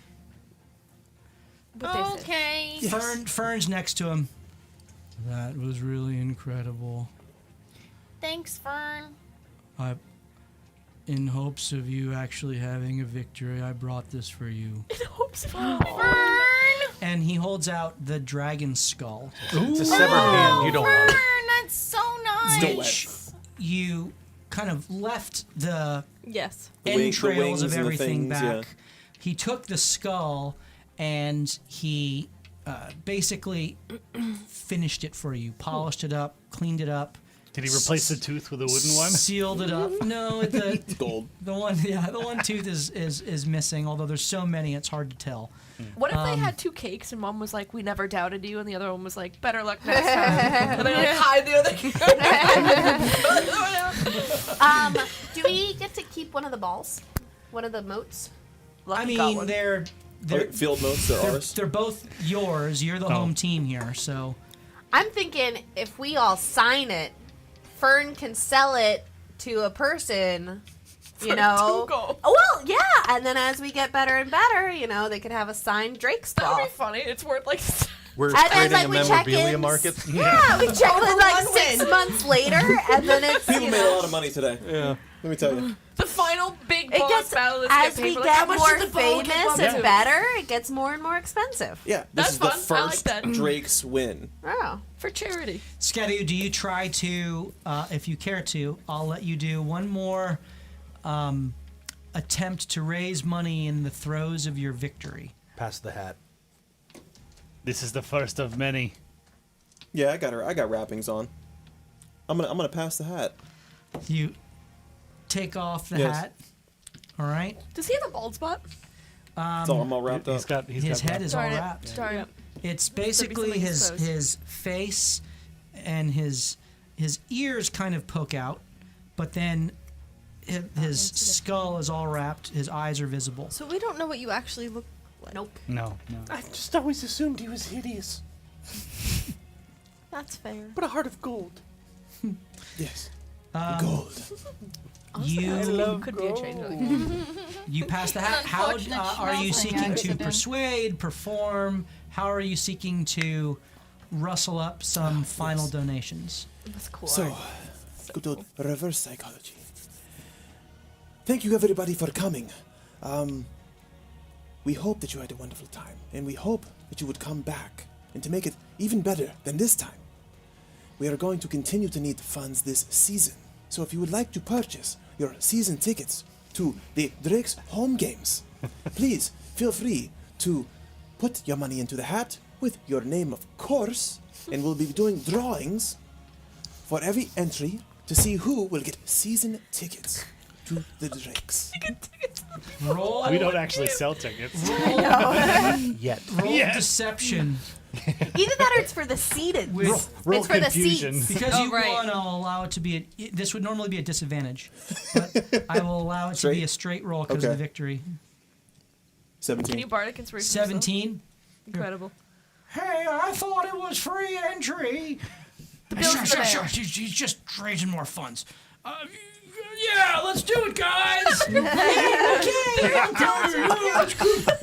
Okay. Fern's next to him. That was really incredible. Thanks, Fern. In hopes of you actually having a victory, I brought this for you. Fern. And he holds out the dragon skull, It's a severed hand. You don't want it. Fern, that's so nice. Don't which you kind of left the Yes. entrails wings of and the everything things, back. yeah. He took the skull and he basically finished it for you, polished it up, cleaned it up. Did he replace the tooth with a wooden one? Sealed it up. No, It's gold. the one tooth is missing. Although there's so many, it's hard to tell. What if they had two cakes and one was like, "We never doubted you," and the other one was like, "Better luck next time," and they like hide the other cake? Do we get to keep one of the balls? One of the moats? I Lucky got mean, one. they're Field notes, they're ours. they're both yours. You're the home team here, so I'm thinking if we all sign it, Fern can sell it to a person, you know. Tuco. Well, yeah, and then as we get better and better, you know, they could have a signed Drake's That would ball. be funny. It's worth like. We're And then, creating like, a we check memorabilia in. market. Yeah, we check in like one 6 win. months later, and then it's People you made a know, lot of money today. Yeah. Let me tell you. The final big it boss gets battle is as get we paid. Like, get how much more did the ball get famous bumped and to? better, it gets more and more expensive. Yeah. That's This is the fun. I like first that. Drake's win. Oh. For charity. Skadu, do you try to, if you care to, I'll let you do one more attempt to raise money in the throes of your victory. Pass the hat. This is the first of many. Yeah, I got wrappings on. I'm gonna pass the hat. You take off the Yes. hat. All right. Does he have a bald spot? I'm all wrapped up. His head is all Darn it. wrapped. Darn it. It's There'd be basically something his exposed. his face and his his ears kind of poke out, but then his skull is all wrapped. His eyes are visible. So we don't know what you actually look like. Nope. No. I just always assumed he was hideous. That's fair. But a heart of gold. Yes. Gold. You could be a changeling. You pass the hat. How are you seeking to persuade, perform? How are you seeking to rustle up some final donations? That's cool. So, good old reverse psychology. Thank you, everybody, for coming. We hope that you had a wonderful time, and we hope that you would come back and to make it even better than this time. We are going to continue to need funds this season. So if you would like to purchase your season tickets to the Drake's home games, please feel free to put your money into the hat with your name, of course, and we'll be doing drawings for every entry to see who will get season tickets to the Drakes. Roll. We don't actually sell tickets. Roll. Yet. Roll deception. Either that or it's for the seated. Roll It's for confusion. the seats. Because you won, I'll allow it to be this would normally be a disadvantage, but I will allow it to be a straight roll because of the victory. 17. Can you bardic inspiration? 17. Incredible. Hey, I thought it was free entry. Sure. He's just raising more funds. Yeah, let's do it, guys.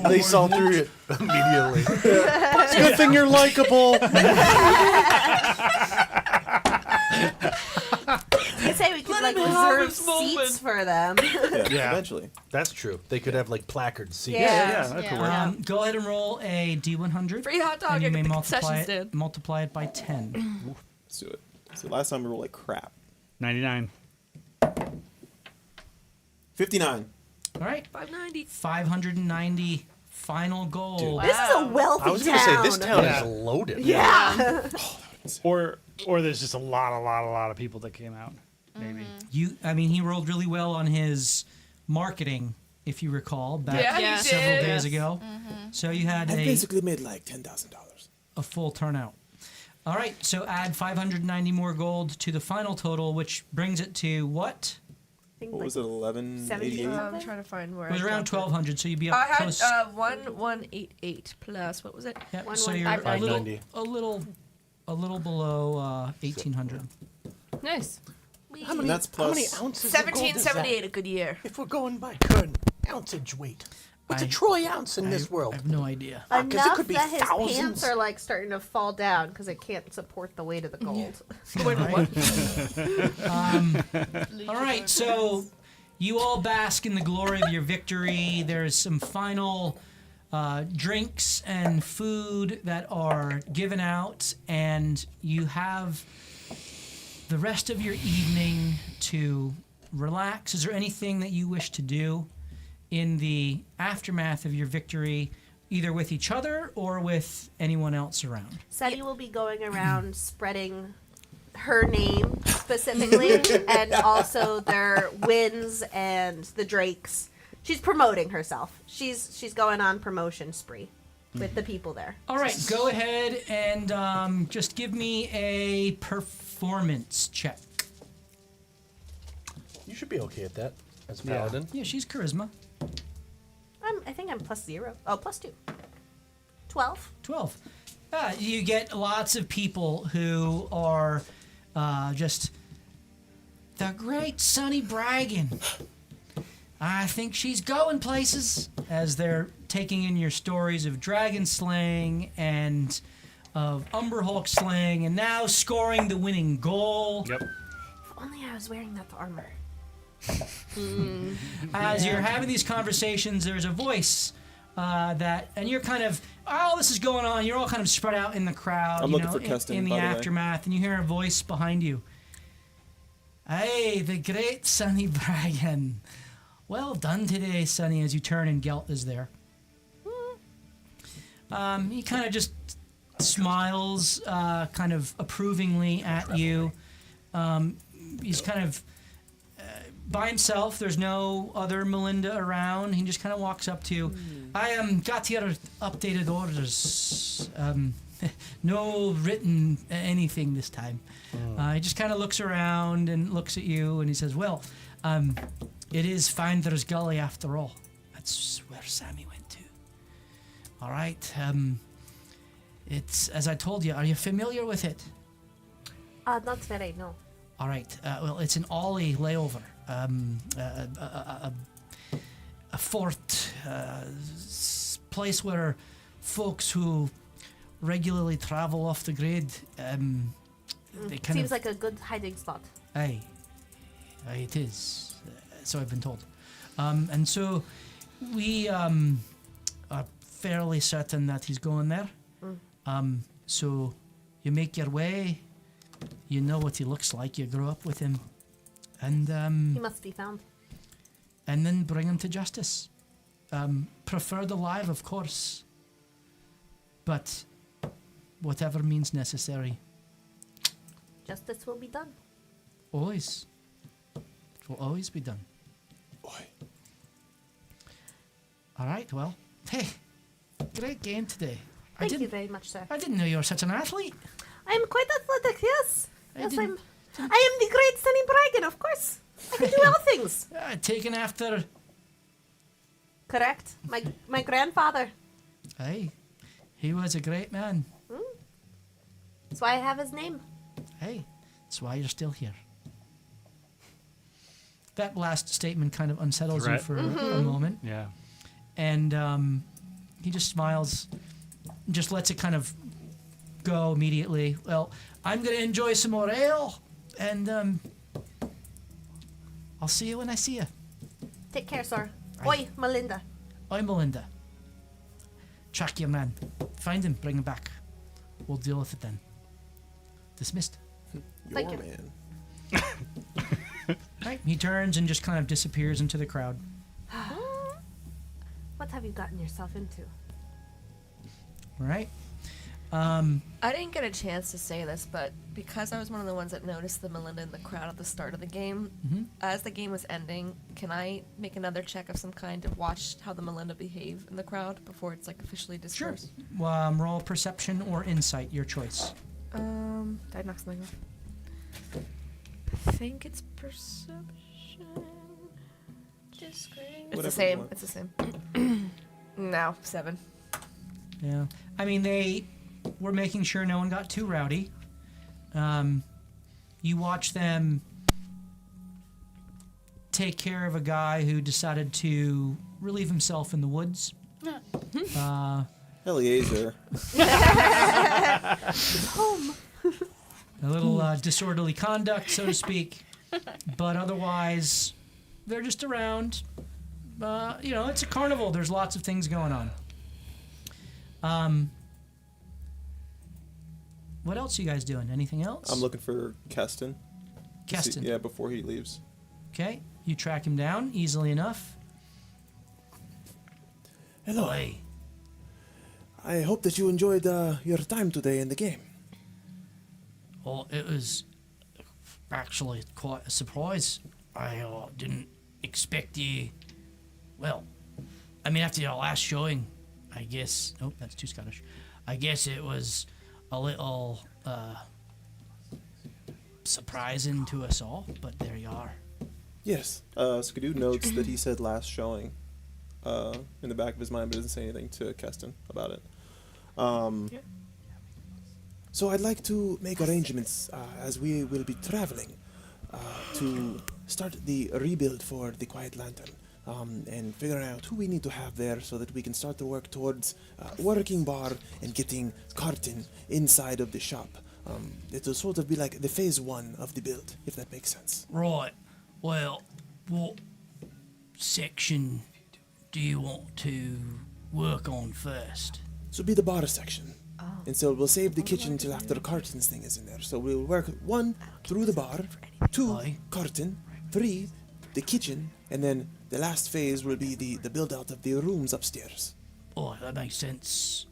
They saw through it immediately. It's a good thing you're likable. I say we could like reserve seats for them. Yeah, eventually. That's true. They could have like placards. Seats. Yeah. That could work. Go ahead and roll a D100. Free hot dog And you at may the multiply concession it, stand. multiply it by 10. Let's do it. So last time we rolled like crap. 99. 59. All right. 590. 590 final gold. This is a wealthy town. I was going to say, this town is loaded. Yeah. Or there's just a lot of people that came out. Maybe. He rolled really well on his marketing, if you recall, back several days ago. So you had I basically made like $10,000. A full turnout. All right, so add 590 more gold to the final total, which brings it to what? What was it, 1188? I'm trying to find where It was around 1,200, so you'd be up I had close. 1188 plus what was it? Yep, so you're a little below 1,800. Nice. How many ounces? 1778, a good year. If we're going by current ounceage weight, what's a troy ounce in this world? I have no idea. Because it could be that his thousands. pants are like starting to fall down because it can't support the weight of the gold. All right, so you all bask in the glory of your victory. There's some final drinks and food that are given out, and you have the rest of your evening to relax. Is there anything that you wish to do in the aftermath of your victory, either with each other or with anyone else around? Sadie will be going around spreading her name specifically and also their wins and the Drakes. She's promoting herself. She's going on promotion spree with the people there. All right, go ahead and just give me a performance check. You should be okay at that as a paladin. Yeah, she's charisma. I think I'm +0. Oh, +2. 12. 12. You get lots of people who are just the great Sunny bragging. I think she's going places, as they're taking in your stories of dragon slaying and of Umber Hulk slaying and now scoring the winning goal. Yep. If only I was wearing that armor. As you're having these conversations, there's a voice and you're kind of, all this is going on, you're all kind of spread out in the crowd, I'm looking for Keston, in the by the way. aftermath, and you hear a voice behind you. Hey, the great Sunny Bragan. Well done today, Sunny, as you turn and Gelt is there. He kind of just smiles kind of approvingly at you. He's kind of by himself. There's no other Melinda around. He just kind of walks up to you. I got the other updated orders. no written anything this time. He just kind of looks around and looks at you, and he says, "Well, it is Finder's Gully after all. That's where Sammy went to. All right. It's as I told you. Are you familiar with it? Not very, no. All right. Well, it's an Ollie layover. A fort, place where folks who regularly travel off the grid, they kind Seems of... like a good hiding spot. Aye, it is. So I've been told. And so we are fairly certain that he's going there. So you make your way. You know what he looks like. You grew up with him. And he must be found. And then bring him to justice. Preferred alive, of course. But whatever means necessary. Justice will be done. Always. It will always be done. Boy. All right, well, hey, great game today. Thank you very much, sir. I didn't know you were such an athlete. I am quite athletic, yes. I Yes, didn't- I am the great Sunny Bragan, of course. I can do all things. Taken after... Correct. My grandfather. Hey, he was a great man. That's why I have his name. Hey, that's why you're still here. That last statement kind of unsettles you for a moment. Yeah. And he just smiles, just lets it kind of go immediately. Well, I'm going to enjoy some more ale, and I'll see you when I see you. Take care, sir. Oi, Melinda. I'm Melinda. Track your man. Find him, bring him back. We'll deal with it then. Dismissed. Thank you. Man. Right. He turns and just kind of disappears into the crowd. What have you gotten yourself into? Right. I didn't get a chance to say this, but because I was one of the ones that noticed the Melinda in the crowd at the start of the game, as the game was ending, can I make another check of some kind to watch how the Melinda behave in the crowd before it's like officially dispersed? Sure. Roll perception or insight, your choice. Did I knock something off? I think it's perception. It's the same. It's the same. No, 7. Yeah. I mean, they were making sure no one got too rowdy. You watch them take care of a guy who decided to relieve himself in the woods. Eliezer. Home. A little disorderly conduct, so to speak. But otherwise, they're just around. It's a carnival. There's lots of things going on. What else are you guys doing? Anything else? I'm looking for Keston. Keston. Yeah, before he leaves. Okay. You track him down easily enough. Hello. Hey. I hope that you enjoyed your time today in the game. Well, it was actually quite a surprise. I didn't expect you. Well, I mean, after your last showing, I guess. Oh, that's too Scottish. I guess it was a little surprising to us all, but there you are. Yes. Skadu notes that he said last showing in the back of his mind, but doesn't say anything to Keston about it. So I'd like to make arrangements as we will be traveling to start the rebuild for the Quiet Lantern and figure out who we need to have there so that we can start to work towards working bar and getting Carton inside of the shop. It'll sort of be like the phase 1 of the build, if that makes sense. Right. Well, what section do you want to work on first? So be the bar section. And so we'll save the kitchen till after Carton's thing is in there. So we'll work 1 through the bar, 2 Carton, 3 the kitchen, and then the last phase will be the build out of the rooms upstairs. Oh, that makes sense.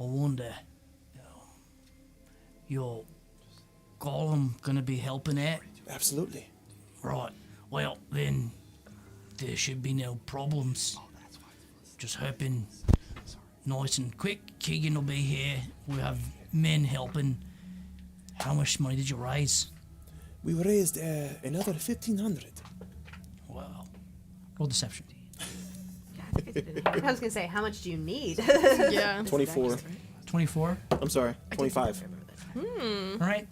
I wonder, your golem gonna be helping out? Absolutely. Right. Well, then there should be no problems. Just hoping nice and quick. Keegan will be here. We have men helping. How much money did you raise? We raised another 1,500. Wow. Roll deception. I was gonna say, how much do you need? Yeah. 24. 24. I'm sorry, 25. All right.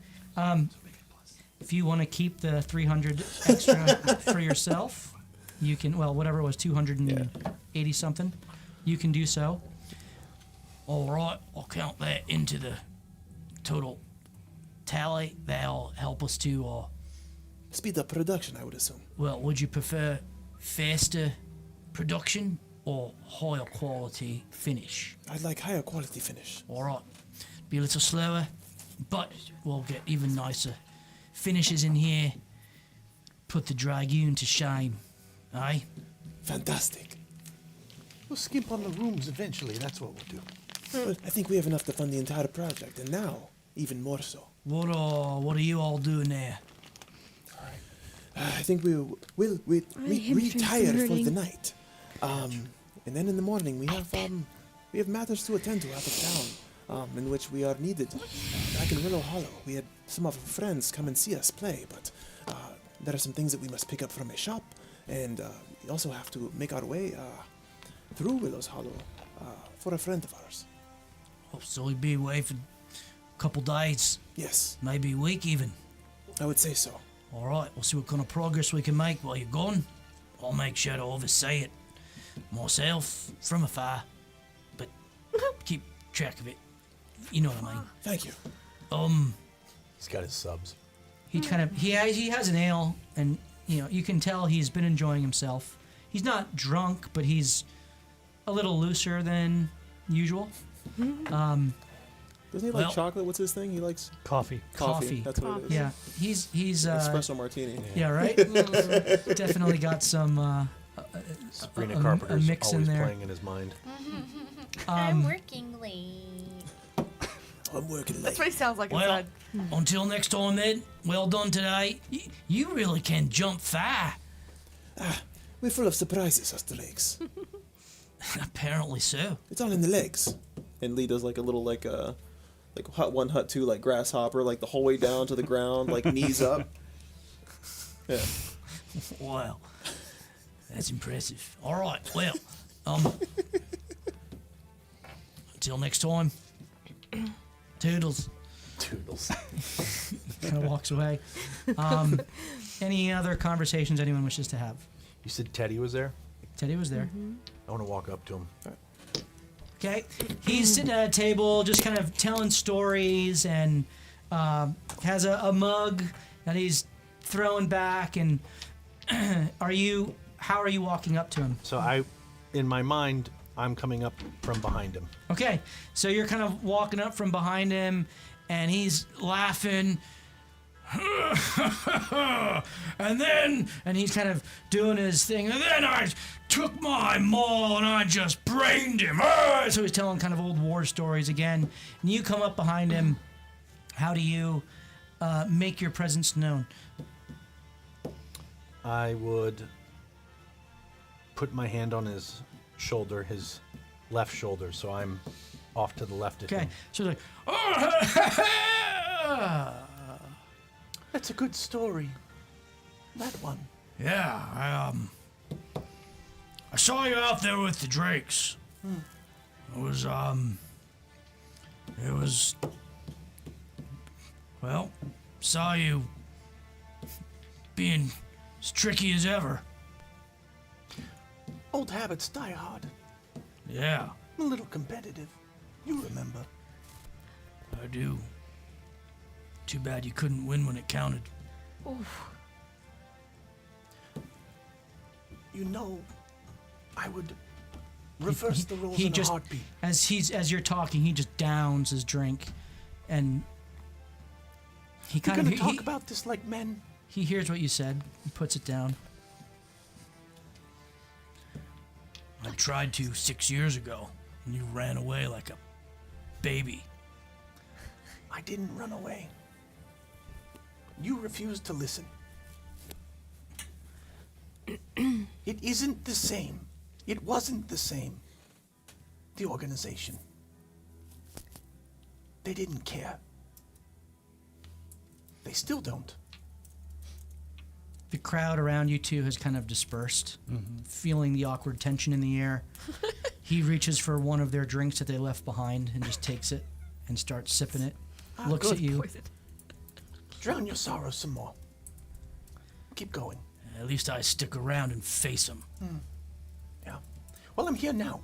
If you want to keep the 300 extra for yourself, you can. Well, whatever it was, 280 something, you can do so. All right. I'll count that into the total tally. That'll help us to. Speed up production, I would assume. Well, would you prefer faster production or higher quality finish? I'd like higher quality finish. All right. Be a little slower, but we'll get even nicer finishes in here. Put the Dragoon to shame. Aye? Fantastic. We'll skimp on the rooms eventually. That's what we'll do. But I think we have enough to fund the entire project, and now, even more so. What are you all doing there? I think we'll retire for the night. And then in the morning we have matters to attend to out of town, in which we are needed. Back in Willow Hollow, we had some of our friends come and see us play, but there are some things that we must pick up from a shop, and we also have to make our way through Willow's Hollow for a friend of ours. Oh, so we'll be away for a couple days. Yes. Maybe a week even. I would say so. All right, we'll see what kind of progress we can make while you're gone. I'll make sure to oversee it myself from afar, but keep track of it. You know what I mean. Thank you. He's got his subs. He has an ale, and you can tell he's been enjoying himself. He's not drunk, but he's a little looser than usual. Doesn't he like chocolate? What's his thing? He likes coffee. Coffee. That's what it is. Yeah, he's espresso martini. Yeah, right. Definitely got some Sabrina a Carpenter's mix in always there. playing in his mind. I'm working late. I'm working late. That's what he sounds like Well, inside. until next time, Ed. Well done today. You really can jump far. We're full of surprises, us drakes. Apparently so. It's all in the legs. And Lee does like a little like hut 1, hut 2, like grasshopper, like the whole way down to the ground, like knees up. Yeah. Wow. That's impressive. All right. Well, until next time. Toodles. Kind of walks away. Any other conversations anyone wishes to have? You said Teddy was there? Teddy was there. I want to walk up to him. Okay. He's sitting at a table just kind of telling stories and has a mug that he's throwing back. And how are you walking up to him? So in my mind, I'm coming up from behind him. Okay. So you're kind of walking up from behind him and he's laughing. and he's kind of doing his thing. And then I took my maul and I just brained him. So he's telling kind of old war stories again. And you come up behind him. How do you make your presence known? I would put my hand on his shoulder, his left shoulder, so I'm off to the left of him. Okay. So like, That's a good story. That one. Yeah, I saw you out there with the Drakes. It was, well, saw you being as tricky as ever. Old habits die hard. Yeah, I'm a little competitive. You remember. I do. Too bad you couldn't win when it counted. Oof. You know, I would reverse the roles he in just, a heartbeat. as you're talking, he just downs his drink, and he You're kind of gonna talk about this like men. He hears what you said. He puts it down. I tried to 6 years ago, and you ran away like a baby. I didn't run away. You refused to listen. It isn't the same. It wasn't the same. the organization. They didn't care. They still don't. The crowd around you two has kind of dispersed, feeling the awkward tension in the air. He reaches for one of their drinks that they left behind and just takes it and starts sipping it. Looks good. at you. Drown your sorrow some more. Keep going. At least I stick around and face them. Yeah. Well, I'm here now.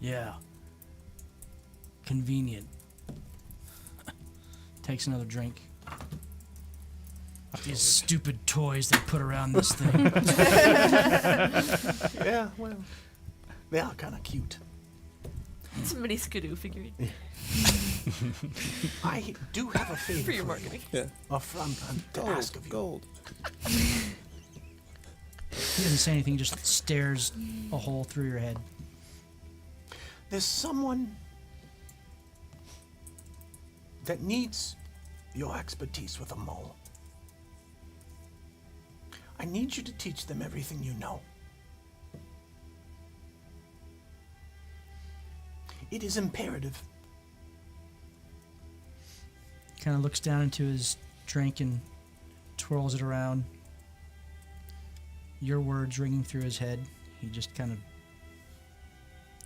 Yeah. Convenient. Takes another drink. These stupid toys they put around this thing. Yeah, well, they are kind of cute. It's a mini Skadu figurine. I do have a favor For your marketing. Yeah. To ask of you. Gold. He doesn't say anything, just stares a hole through your head. There's someone that needs your expertise with a mole. I need you to teach them everything you know. It is imperative. Kind of looks down into his drink and twirls it around. Your words ringing through his head. He just kind of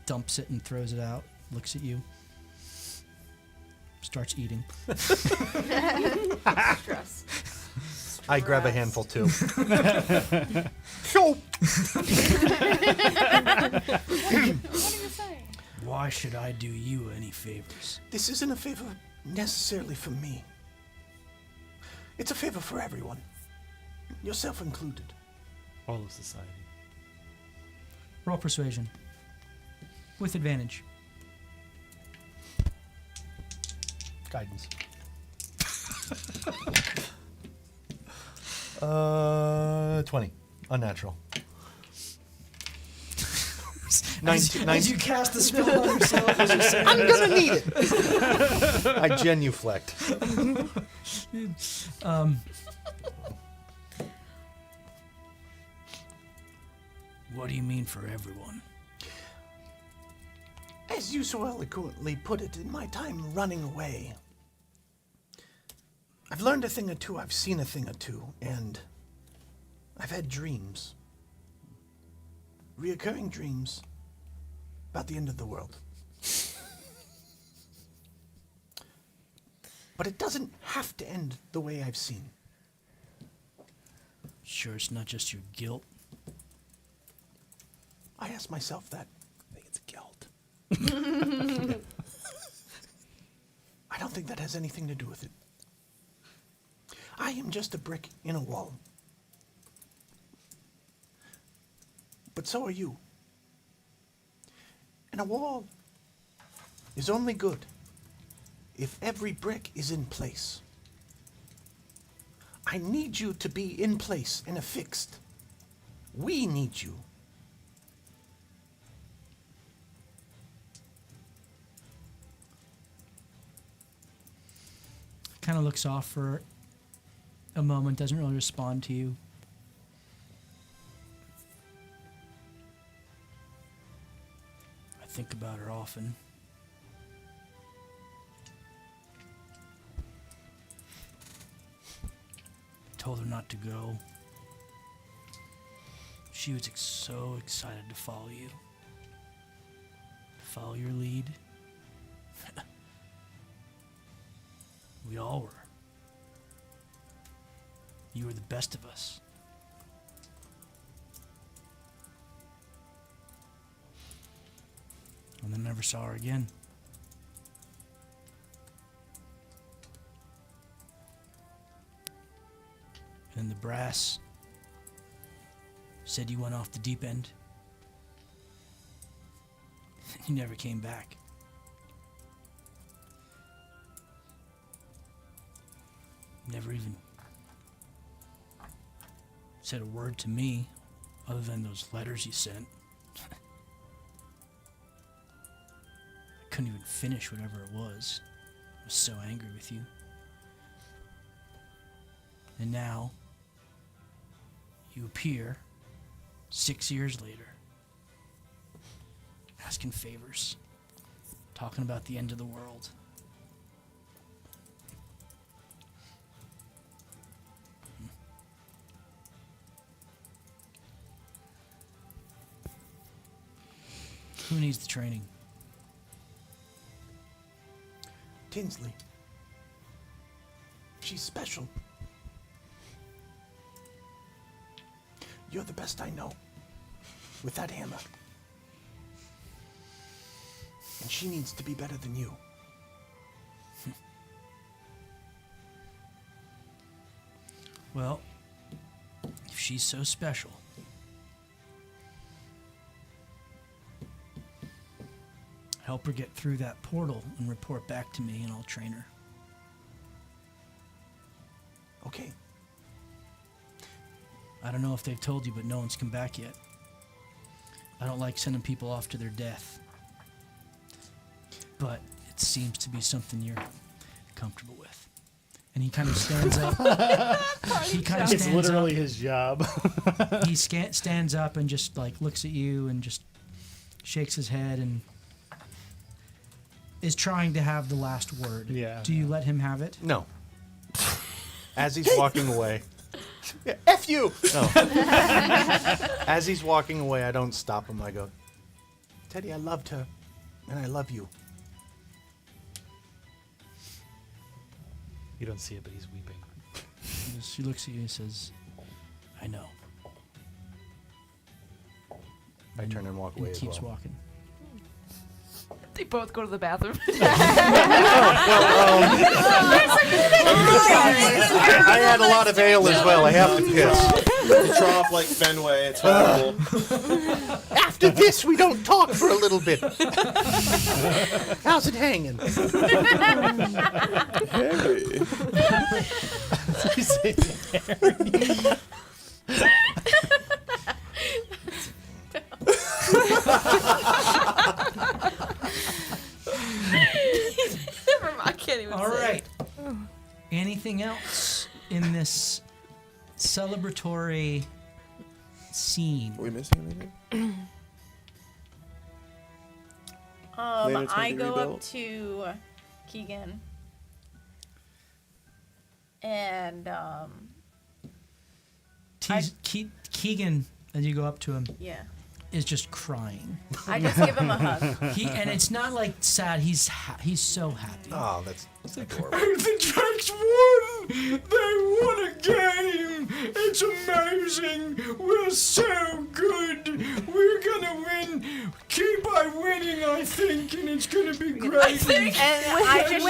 dumps it and throws it out. Looks at you. Starts eating. Stress. I grab a handful too. Why should I do you any favors? This isn't a favor necessarily for me. It's a favor for everyone, yourself included. All of society. Roll persuasion. With advantage. Guidance. 20. Unnatural. 19. As you cast the spell on yourself, as you say I'm this. gonna need it. I genuflect. What do you mean for everyone? As you so eloquently put it, in my time running away, I've learned a thing or two, I've seen a thing or two, and I've had dreams. Reoccurring dreams about the end of the world. But it doesn't have to end the way I've seen. Sure, it's not just your guilt. I ask myself that. I think it's guilt. I don't think that has anything to do with it. I am just a brick in a wall. But so are you. And a wall is only good if every brick is in place. I need you to be in place and affixed. We need you. Kind of looks off for a moment, doesn't really respond to you. I think about her often. Told her not to go. She was so excited to follow you. Follow your lead. We all were. You were the best of us. And then never saw her again. And the brass said you went off the deep end. You never came back. Never even said a word to me other than those letters you sent. I couldn't even finish whatever it was. I was so angry with you. And now, you appear 6 years later, asking favors. talking about the end of the world. Who needs the training? Tinsley. She's special. You're the best I know. With that hammer. And she needs to be better than you. Well, if she's so special, help her get through that portal and report back to me, and I'll train her. Okay. I don't know if they've told you, but no one's come back yet. I don't like sending people off to their death. But it seems to be something you're comfortable with. And he kind of stands up. It's literally his job. He stands up and just like looks at you and just shakes his head and is trying to have the last word. Yeah. Do you let him have it? No. As he's walking away. Yeah, F you! No. As he's walking away, I don't stop him. I go, Teddy, I loved her. And I love you. You don't see it, but he's weeping. She looks at you and says, I know. I turn and walk And away as keeps well. walking. They both go to the bathroom. I had a lot of ale as well. I have to piss. The trough like Fenway. It's horrible. After this, we don't talk for a little bit. How's it hanging? Harry. Never mind, I can't even All say right. Anything else in this celebratory scene? Are we missing anything? Later to I be go rebuilt? up to Keegan and Keegan, as you go up to him, yeah, is just crying. I just give him a hug. And it's not like sad. He's so happy. Oh, that's adorable. The Drakes won! They won a game! It's amazing! We're so good! We're gonna win! Keep on winning, I think, and it's gonna be great! And I just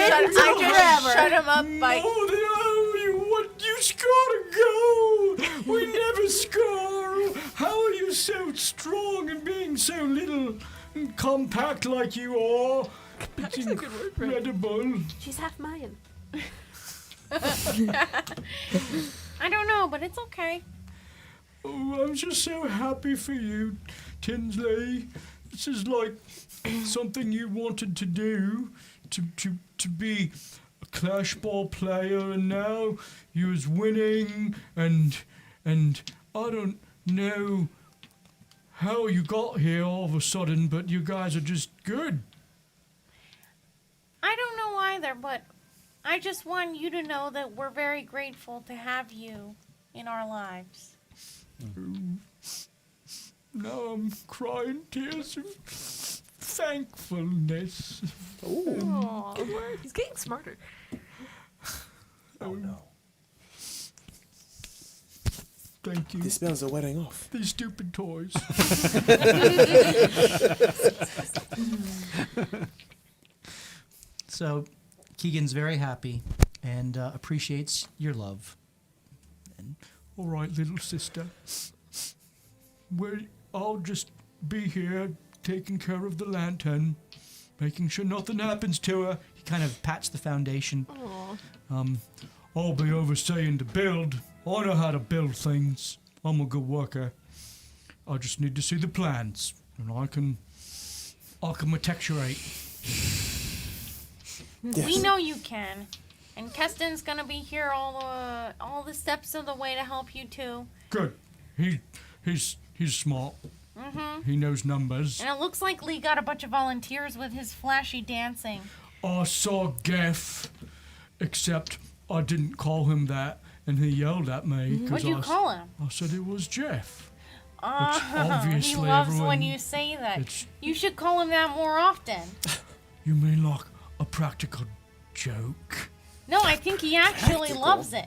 shut him up by. Oh, you scored a goal! We never score! How are you so strong and being so little and compact like you are? It's incredible. She's half Mayan. I don't know, but it's okay. Oh, I'm just so happy for you, Tinsley. This is like something you wanted to do, to be a clashball player, and now you're winning, and I don't know how you got here all of a sudden, but you guys are just good. I don't know either, but I just want you to know that we're very grateful to have you in our lives. Now I'm crying tears of thankfulness. Aw, he's getting smarter. Oh no. Thank you. These spells are wearing off. These stupid toys. So Keegan's very happy and appreciates your love. And All right, little sister. I'll just be here taking care of the lantern, making sure nothing happens to her. he kind of pats the foundation. I'll be overseeing the build. I know how to build things. I'm a good worker. I just need to see the plans, and I can architecturate. Yes. We know you can. And Keston's gonna be here all the steps of the way to help you too. Good. He's smart. Mm-hmm. He knows numbers. And it looks like Lee got a bunch of volunteers with his flashy dancing. I saw Geff, except I didn't call him that, and he yelled at me. What'd you call him? I said it was Jeff. He loves when you say that. You should call him that more often. You mean like a practical joke? No, I think he actually loves it.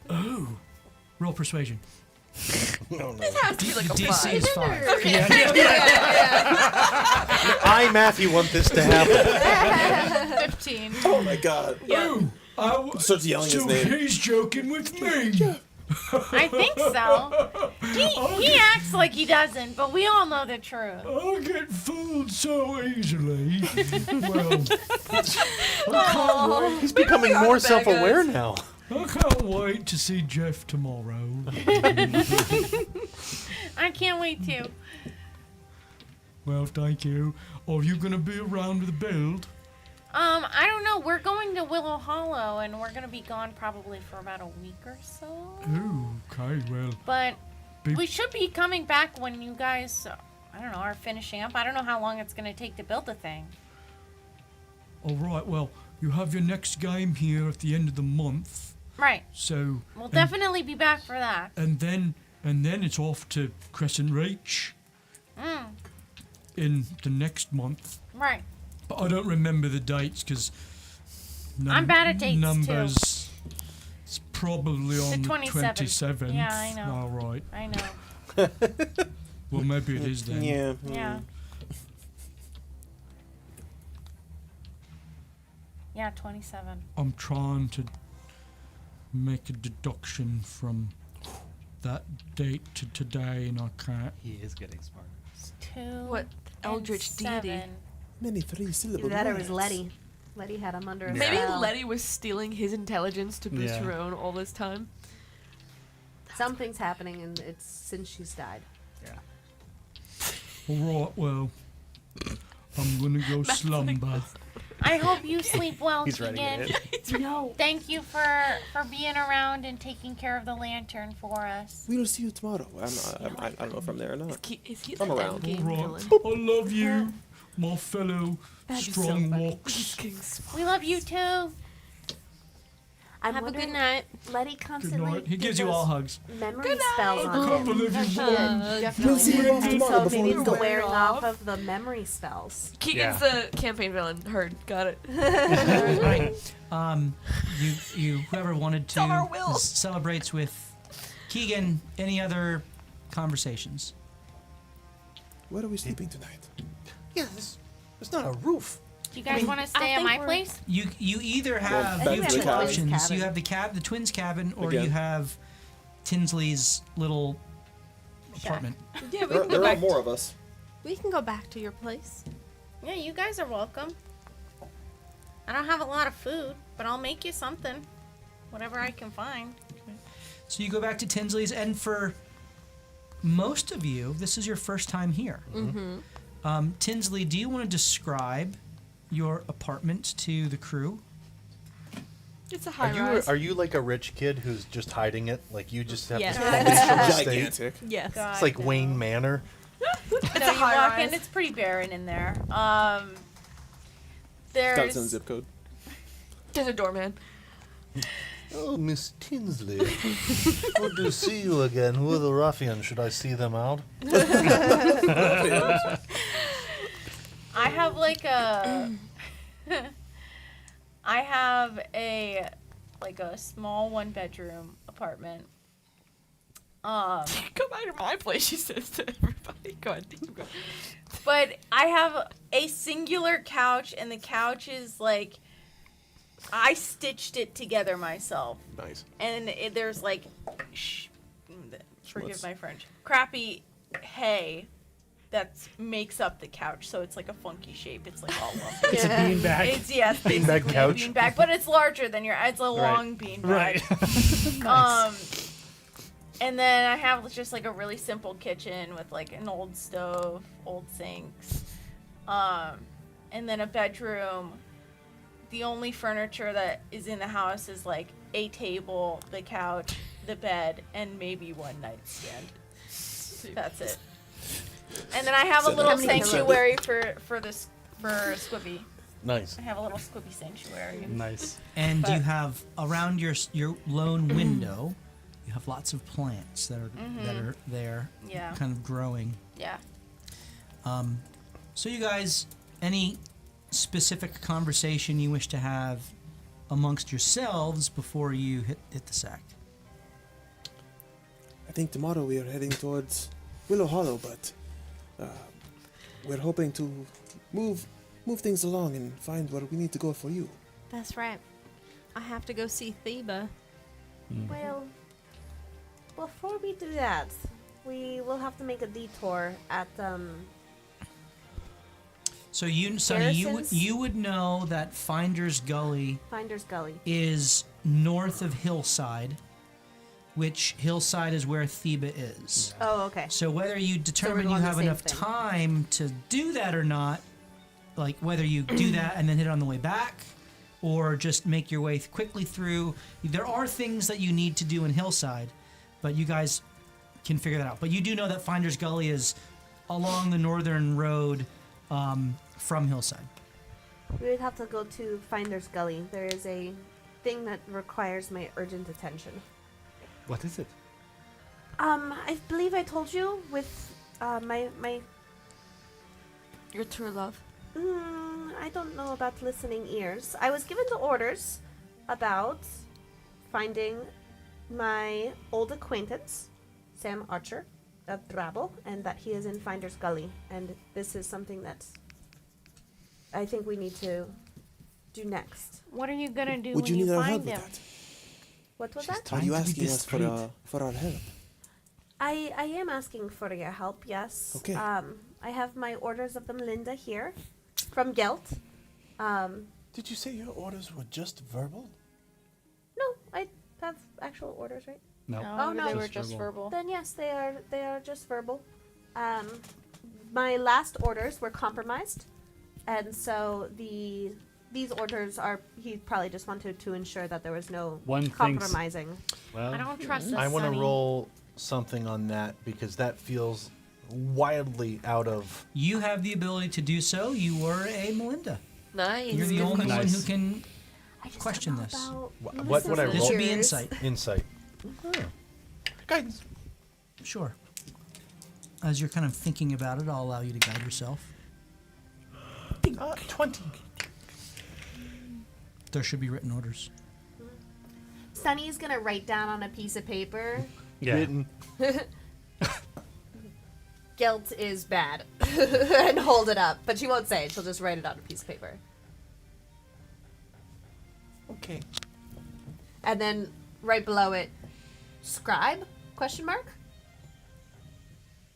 Oh. Roll persuasion. No. This has to be like a DC 5. is 5. Okay. I, Matthew, want this to happen. 15. Oh my god. Starts yelling his name. He's joking with me. I think so. He acts like he doesn't, but we all know the truth. I get fooled so easily. Well, I can't wait. He's becoming more self-aware now. I can't wait to see Jeff tomorrow. I can't wait to. Well, thank you. Are you going to be around with the build? I don't know. We're going to Willow Hollow, and we're going to be gone probably for about a week or so. Oh, okay, well. But we should be coming back when you guys, I don't know, are finishing up. I don't know how long it's going to take to build the thing. All right, well, you have your next game here at the end of the month. Right. So We'll definitely be back for that. And then it's off to Crescent Reach in the next month. Right. But I don't remember the dates because I'm bad at dates numbers. too. It's probably on the 27th. Yeah, I know. All right. I know. Well, maybe it is then. Yeah. Yeah. Yeah, 27. I'm trying to make a deduction from that date to today, and I can't. He is getting smarter. 2. What eldritch deity? 7. Many three-syllable Either that or it words. was Letty. Letty had him under a Maybe spell. Letty was stealing his intelligence to boost her own all this time. Something's happening, and it's since she's died. All right, well, I'm gonna go slumber. I hope you sleep well, He's writing Keegan. it No. Thank you for being around and taking care of the lantern for us. We will see you tomorrow. I don't know if I'm there or not. Is he I'm like around. that game All villain? right, I love you, my fellow That'd be so strong funny. walks. We love you too. I'm Have a wondering, good night. Letty Good constantly night. He gives you all hugs. memory spells I on can't him. believe you won. Definitely. We'll see you all And tomorrow so before maybe we it's the go. wearing off of the memory spells. Keegan's the campaign villain. Heard. Got it. Right. You whoever wanted to on our will. celebrates with Keegan. Any other conversations? Where are we sleeping tonight? Yeah, there's not a roof. Do you guys want to stay at my place? You either have back you have to two the cabin. options. You have the twins cabin, or you Again. have Tinsley's little apartment. Yeah, we There, can there go are back. more of us. We can go back to your place. Yeah, you guys are welcome. I don't have a lot of food, but I'll make you something. Whatever I can find. So you go back to Tinsley's, and for most of you, this is your first time here. Mm-hmm. Tinsley, do you want to describe your apartment to the crew? It's a high rise. Are you like a rich kid who's just hiding it? Like you just have Yes. this promise from the state? Gigantic. Yes. God, It's like no. Wayne Manor. It's No, a you high walk rise. in, it's pretty barren in there. Got its own There's zip code. There's a doorman. Oh, Miss Tinsley. Good to see you again. Who are the ruffians? Should I see them out? I have like a I have a small 1-bedroom apartment. Come back to my place, she says to everybody. Go ahead. Go. But I have a singular couch, and the couch is like I stitched it together myself. Nice. And there's like forgive Schmutz. my French, crappy hay that makes up the couch, so it's like a funky shape. It's like all lumpy. It's a beanbag. It's yes, Beanbag basically couch. a beanbag, but it's larger than it's a long beanbag. Right. And then I have just like a really simple kitchen with like an old stove, old sinks, and then a bedroom. The only furniture that is in the house is like a table, the couch, the bed, and maybe one nightstand. That's it. And then I have a So little how many sanctuary for Squippy. Nice. I have a little Squippy sanctuary. Nice. And But- you have around your lone window, you have lots of plants that are there, Yeah. kind of growing. Yeah. So you guys, any specific conversation you wish to have amongst yourselves before you hit the sack? I think tomorrow we are heading towards Willow Hollow, but we're hoping to move things along and find where we need to go for you. That's right. I have to go see Theba. Well, before we do that, we will have to make a detour at So Sonny, Garrison's? you would know that Finder's Gully Finder's Gully. is north of Hillside, which Hillside is where Theba is. Oh, okay. So whether you determine going you the have same enough thing. time to do that or not, like whether you do that and then hit it on the way back, or just make your way quickly through. There are things that you need to do in Hillside, but you guys can figure that out. But you do know that Finder's Gully is along the northern road from Hillside. We would have to go to Finder's Gully. There is a thing that requires my urgent attention. What is it? I believe I told you with my Your true love. I don't know about listening ears. I was given the orders about finding my old acquaintance, Sam Archer, of Drabble, and that he is in Finder's Gully. And this is something that I think we need to do next. What are you gonna do Would when you you need our help find with him? that? What was that? Are you Trying to be asking us discreet. for our help? I am asking for your help, yes. Okay. I have my orders of the Melinda here from Gelt. Did you say your orders were just verbal? No, I have actual orders, right? No. Oh, no. They were just verbal. Then yes, they are just verbal. My last orders were compromised, and so these orders are. He probably just wanted to ensure that there was no One thing's- compromising. Well, I don't trust this. I want to Sonny. roll something on that because that feels wildly out of. You have the ability to do so. You were a Melinda. Nice. You're the only one Nice. who can I just question don't know this. about What would I This roll? would be insight. Insight. Guidance. Sure. As you're kind of thinking about it, I'll allow you to guide yourself. 20. There should be written orders. Sunny's gonna write down on a piece of paper. yeah. Written. Guilt is bad, and hold it up. But she won't say it. She'll just write it on a piece of paper, Okay. and then right below it, scribe? Question mark.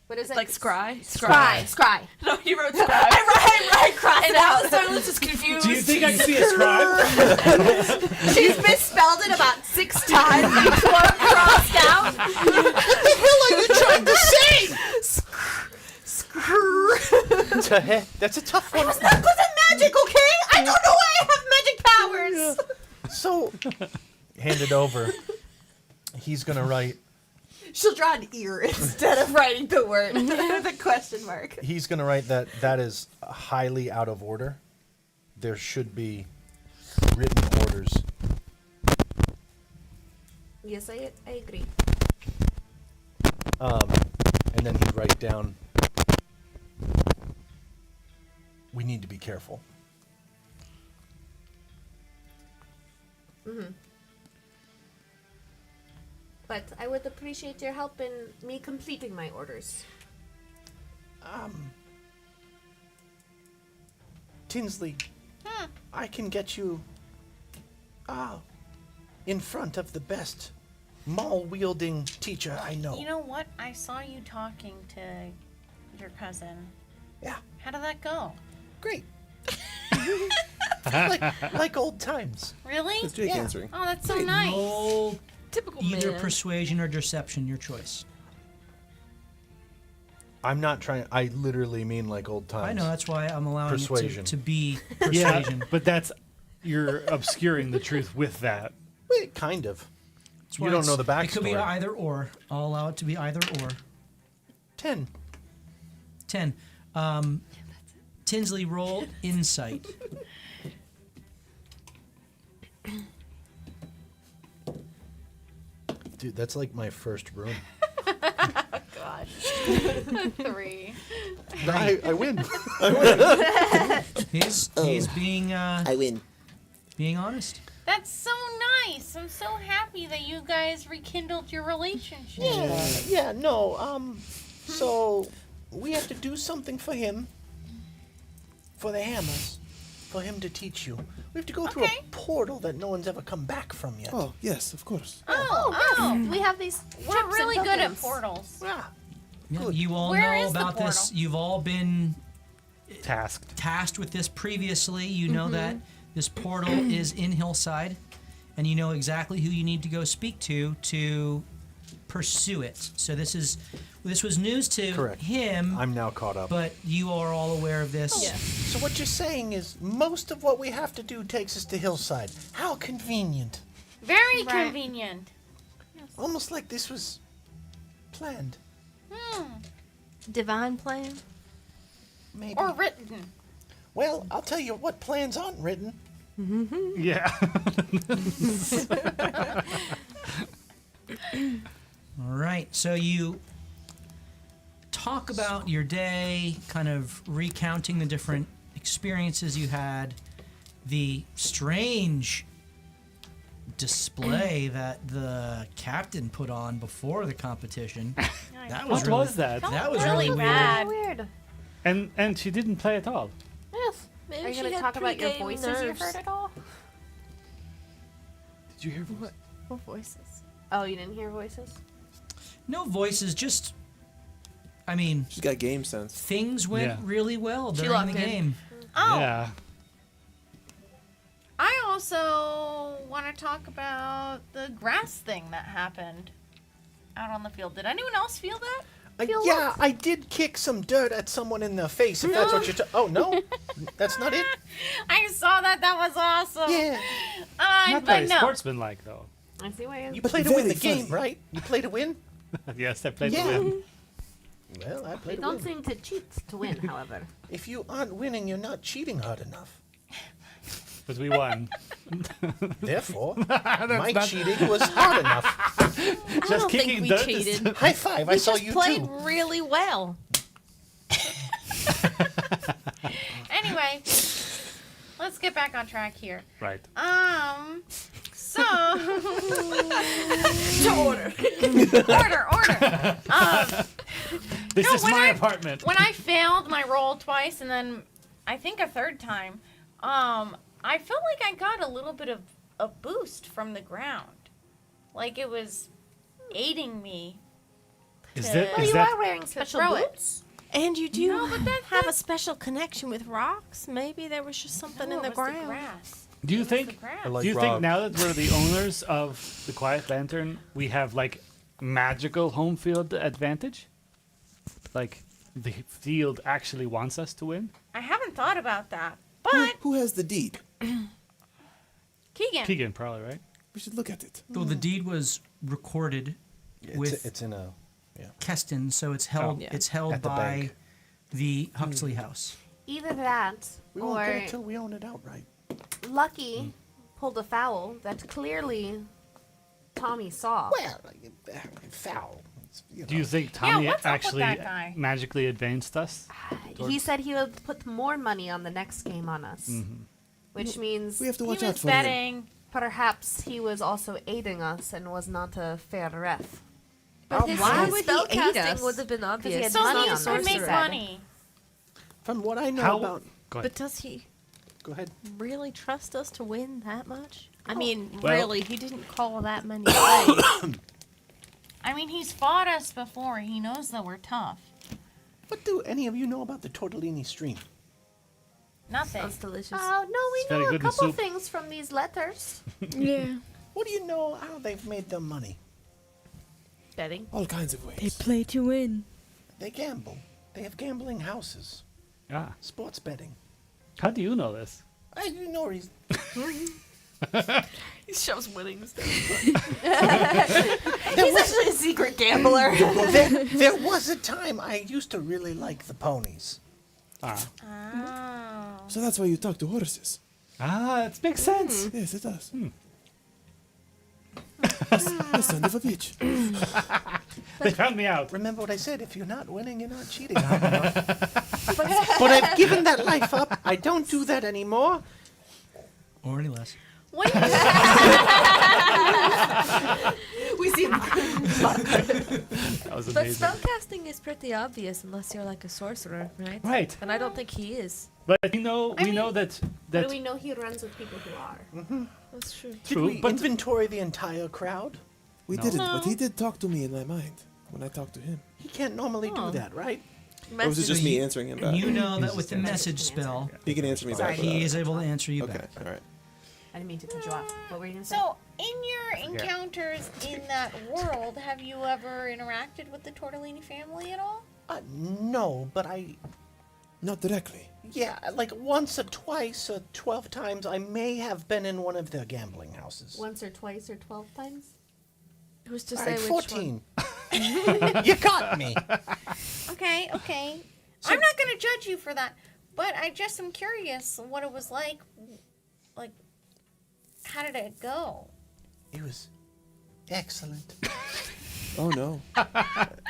What is it? Like scry? Scry. No, you wrote scry. I crossed And it out. now Silas is confused. Do you think I can be a scribe? She's misspelled it about 6 times. Each one crossed out. What the hell are you trying to say? That's a tough one. It's not because I'm magic, okay? I don't know why I have magic powers. So, Hand it over. He's gonna write. She'll draw an ear instead of writing the word, the question mark. He's gonna write that is highly out of order. There should be written orders. Yes, I agree. And then he'd write down. We need to be careful. Mm-hmm. But I would appreciate your help in me completing my orders. Tinsley, I can get you in front of the best maul-wielding teacher I know. You know what? I saw you talking to your cousin. Yeah. How did that go? Great. like old times. Really? It's Jake answering. Oh, that's so nice. Roll Typical either man. persuasion or deception, your choice. I'm not trying. I literally mean like old times. I know, that's why I'm allowing Persuasion. it to be Yeah, persuasion. but you're obscuring the truth with that. Wait, kind of. That's You why don't it's- know the It could be backstory. either or. I'll allow it to be either or. 10. 10. Tinsley, roll insight. Dude, that's like my first room. Gosh. 3. I win. He's being I win. Being honest. That's so nice. I'm so happy that you guys rekindled your relationship. Yeah, no, so we have to do something for him. For the hammers. For him to teach you. We have to go through a portal that no one's ever come back from yet. Oh, yes, of course. Oh. We have these. We're chips and really good at tokens. portals. Yeah. Yeah, you all Where know is the about this. portal? You've all been tasked with this previously. You know that this portal is in Hillside, and you know exactly who you need to go speak to pursue it. So this was news to him. I'm now caught up. But you are all aware of this. Yeah. So what you're saying is most of what we have to do takes us to Hillside. How convenient. Very convenient. Almost like this was planned. Divine plan? Maybe. Or written. Well, I'll tell you what plans aren't written. Yeah. All right. So you talk about your day, kind of recounting the different experiences you had, the strange display that the captain put on before the competition. That was What really, was that? That was really weird. Weird. And she didn't play at all. Yes. Are you going to talk about your voices you heard at all? Did you hear voices? What voices? Oh, you didn't hear voices? No voices, just. I mean, she's got game sense. Things went really well She during locked the in. game. Oh. Yeah. I also want to talk about the grass thing that happened out on the field. Did anyone else feel that? Yeah, I did kick some dirt at someone in the face, if that's what you're oh, no? That's not it? I saw that. That was awesome. Yeah. Not But very no. sportsmanlike, though. I see why You play to win the game, right? You play to win? Yes, I played Yeah. to win. Well, I play They to don't win. seem to cheat to win, however. If you aren't winning, you're not cheating hard enough. But we won. Therefore, That's my not- cheating was hard enough. I don't think we cheated. High five, I saw just you played too. really well. Anyway, let's get back on track here. Right. So To order. order. This No, is when my I- apartment. When I failed my roll twice and then I think a third time, I felt like I got a little bit of a boost from the ground. Like it was aiding me. Is to- that- Well, is you that- are wearing to special throw it. boots. And you do No, but have a special connection with rocks. Maybe there was just something No, in the it was ground. grass. Do you It was think? the grass. I like Do you Rob. think now that we're the owners of the Quiet Lantern, we have like magical home field advantage? Like the field actually wants us to win? I haven't thought about that, but Who has the deed? Keegan. Keegan, probably, right? We should look at it. Though the deed was recorded with It's in a... Keston, so it's held. yeah. It's held At the by bank. the Huxley house. Either that, We won't get or it till we own it outright. Lucky pulled a foul that clearly Tommy saw. Well, foul. Do you think Tommy what's up with actually that guy? magically advanced us? He said he would put more money on the next game on us, which means We have to watch He out was for him. betting. perhaps he was also aiding us and was not a fair ref. But his Why would he spell aid casting us? would have been he obvious. had So money he on could there, make said. money. From what I know How? about... Go ahead. But does he Go ahead. really trust us to win that much? I mean, Well- really, he didn't call that many plays. I mean, he's fought us before. He knows that we're tough. What do any of you know about the Tortellini stream? Nothing. Sounds delicious. Oh, no, It's we very know a good in couple soup. things from these letters. Yeah. What do you know how they've made their money? Betting. All kinds of ways. They play to win. They gamble. They have gambling houses. Ah, Sports betting. how do you know this? I you know he's He shoves winnings down. He's actually a secret gambler. There was a time I used to really like the ponies. So that's why you talk to horses. That makes sense. Yes, it does. Yes, son of a bitch. They found me out. Remember what I said? If you're not winning, you're not cheating. But I've given that life up. I don't do that anymore. Or any less. What do you We see him. That was But amazing. spellcasting is pretty obvious unless you're like a sorcerer, right? Right. And I don't think he is. But we know that But we know he runs with people who are. That's true. Did we inventory the entire crowd? We didn't, but he did talk to me in my mind when I talked to him. He can't normally do that, right? Or was it just me answering him back? You know that with the message spell, He can answer me back. he is able to answer you back. Okay, all right. I didn't mean to cut you off. What were you going to say? So, in your encounters in that world, have you ever interacted with the Tortellini family at all? No, but I... Not directly. Yeah, like once or twice or 12 times, I may have been in one of their gambling houses. Once or twice or 12 times? Who's to All say right, which 14. You got me. Okay. I'm not going to judge you for that, but I just am curious what it was like. Like, how did it go? It was excellent. Oh no.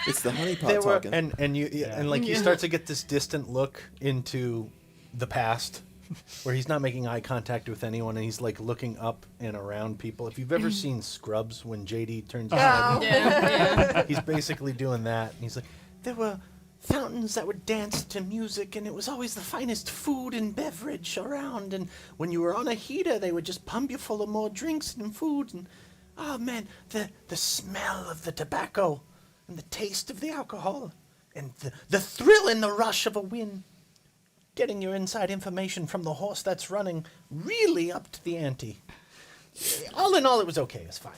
It's the honeypot They were, talking. and like he starts to get this distant look into the past, where he's not making eye contact with anyone, and he's like looking up and around people. If you've ever seen Scrubs, when JD turns his head, he's basically doing that. And he's like, There were fountains that would dance to music, and it was always the finest food and beverage around. And when you were on a heater, they would just pump you full of more drinks and food. And oh man, the smell of the tobacco, and the taste of the alcohol, and the thrill and the rush of a win. Getting your inside information from the horse that's running really upped the ante. All in all, it was okay. It was fine.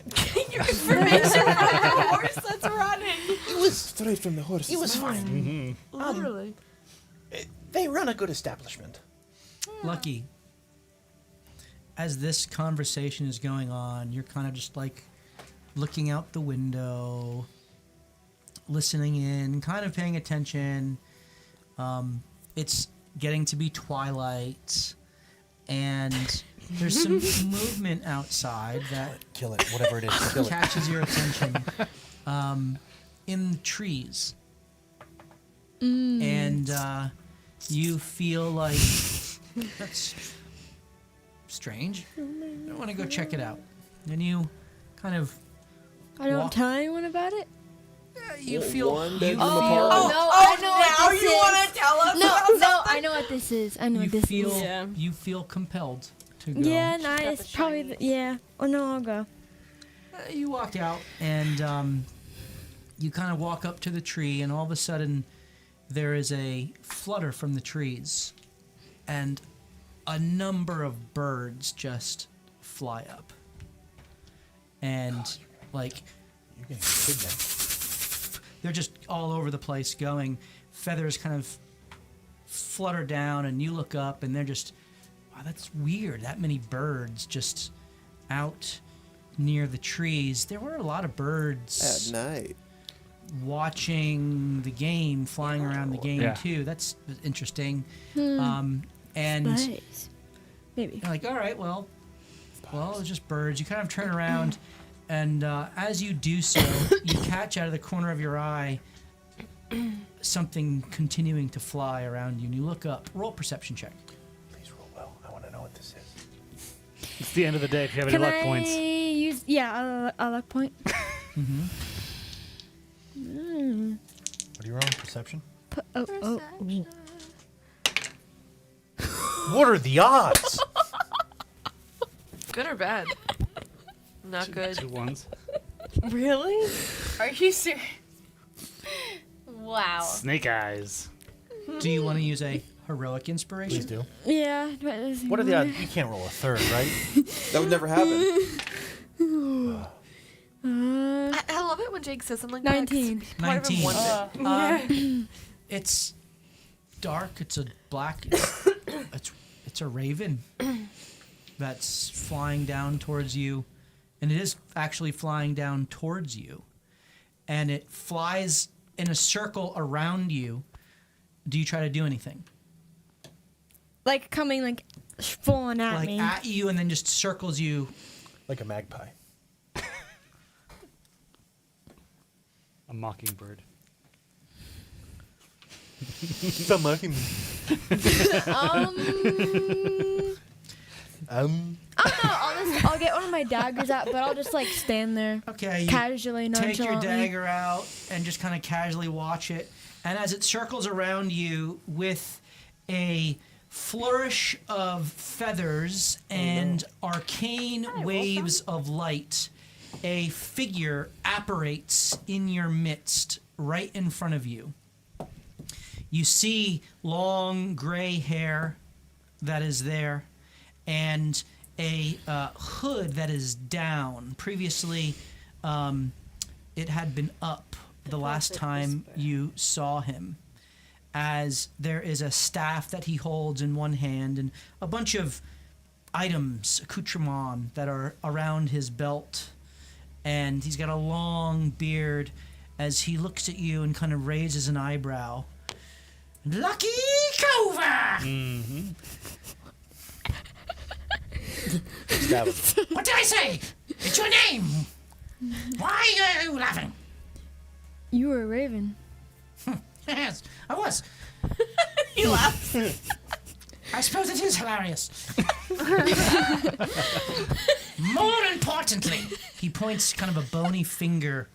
Your information from the horse that's running. It was straight from the horse. It was fine. Literally. They run a good establishment. Lucky. As this conversation is going on, you're kind of just like looking out the window, listening in, kind of paying attention. It's getting to be twilight, and there's some movement outside that Kill it, whatever it is. Kill it. catches your attention in the trees. And you feel like that's strange. I want to go check it out. And you kind of I don't walk- tell anyone about it. you feel one bedroom Oh, apart. no, I know what now this you is. want to tell us No, about no, something? I know what this is. I know you what this feel is. you feel compelled to go. Yeah, nice. Probably, yeah. Oh, no, I'll go. You walk out and you kind of walk up to the tree, and all of a sudden there is a flutter from the trees, and a number of birds just fly up. And like You're getting kidnapped. they're just all over the place going. Feathers kind of flutter down, and you look up, and they're just, wow, that's weird. That many birds just out near the trees. There were a lot of birds At night. watching the game, flying around the game too. That's interesting. And Spice. Maybe. you're like, all right, well, it's just birds. You kind of turn around, and as you do so, you catch out of the corner of your eye something continuing to fly around you, and you look up. Roll a perception check. Please roll well. I want to know what this is. It's the end of the day if you have any Can luck I points. use... Yeah, a luck point. Mm-hmm. What are you rolling? Perception? Oh. What are the odds? Good or bad? Not good. 2 ones. Really? Are you serious? Wow. Snake eyes. Do you want to use a heroic inspiration? Please do. Yeah. What are the odds? You can't roll a third, right? That would never happen. I love it when Jake says something like 19. that. 'Cause people might have 19. wondered. It's dark. It's a black. It's a raven. that's flying down towards you, and it is actually flying down towards you, and it flies in a circle around you. Do you try to do anything? Like coming like full on at Like me. at you, and then just circles you. Like a magpie. A mockingbird. The mockingbird. I don't know. I'll get one of my daggers out, but I'll just like stand there. Okay. You Casually, take your nonchalantly. dagger out and just kind of casually watch it. And as it circles around you with a flourish of feathers and arcane waves of light, a figure apparates in your midst right in front of you. You see long gray hair that is there and a hood that is down. Previously, it had been up the last time you saw him, as there is a staff that he holds in one hand and a bunch of items, accoutrements, that are around his belt. And he's got a long beard as he looks at you and kind of raises an eyebrow. Lucky Clover! Mm-hmm. What did I say? It's your name. Why are you laughing? You were a raven. Yes, I was. He laughs. I suppose it is hilarious. More importantly, he points kind of a bony finger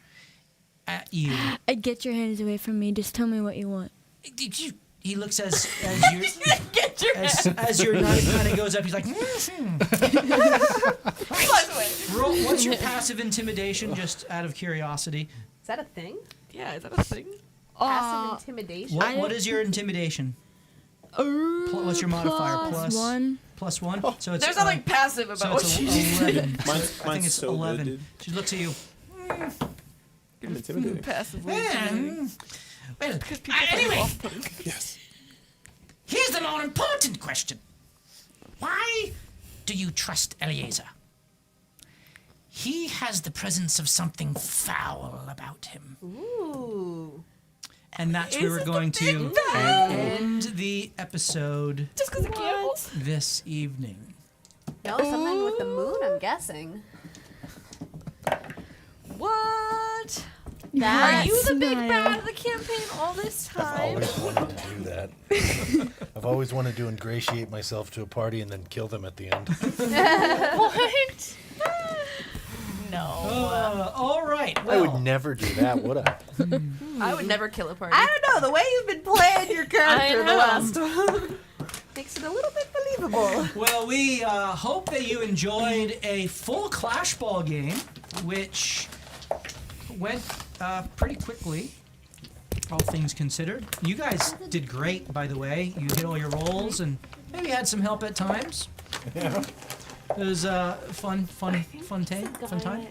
at you. Get your hands away from me. Just tell me what you want. Did you? He looks as your knife kind of goes up. He's like, Roll, what's your passive intimidation? Just out of curiosity. Is that a thing? Yeah, is that a thing? Passive intimidation. What is your intimidation? What's your modifier? Plus one. Plus one. So it's There's nothing passive about so what it's you 11. Mine's I think it's so 11. good, dude. She looks at you. I'm intimidating. Passively. well, anyway, Yes. here's the more important question. Why do you trust Eliezer? He has the presence of something foul about him. Ooh. And that's where we're going to end the episode Just because of gambles? this evening. No, something with the moon, I'm guessing. What? Are That's you the big smile. bad of the campaign all this I've time? always wanted to do that. I've always wanted to ingratiate myself to a party and then kill them at the end. What? No. All right. I would never do that, would I? I would never kill a party. I don't know, the way you've been playing your character the know. last makes it a little bit believable. Well, we hope that you enjoyed a full clashball game, which went pretty quickly, all things considered. You guys did great, by the way. You hit all your rolls and maybe had some help at times. Yeah. It was fun time.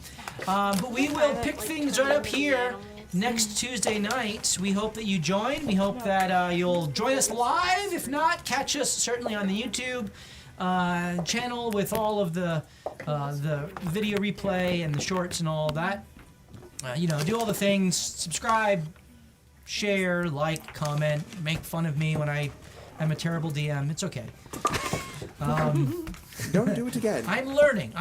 But we will pick things right up here next Tuesday night. We hope that you join. We hope that you'll join us live. If not, catch us certainly on the YouTube channel with all of the video replay and the shorts and all that. Do all the things. Subscribe, share, like, comment, make fun of me when I am a terrible DM. It's okay. Don't do it again. I'm learning,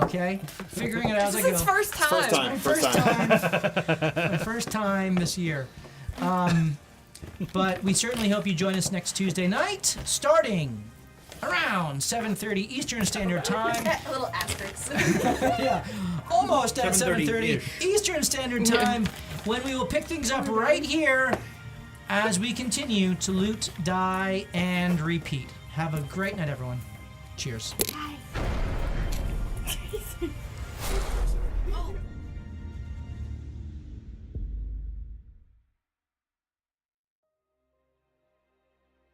okay? Figuring it out as I go. This is first time. First time. My first time this year. But we certainly hope you join us next Tuesday night, starting around 7:30 Eastern Standard Time. A little asterisk. Yeah, almost at 7:30 7:30-ish. Eastern Standard Time, when we will pick things up right here as we continue to loot, die, and repeat. Have a great night, everyone. Cheers. Bye.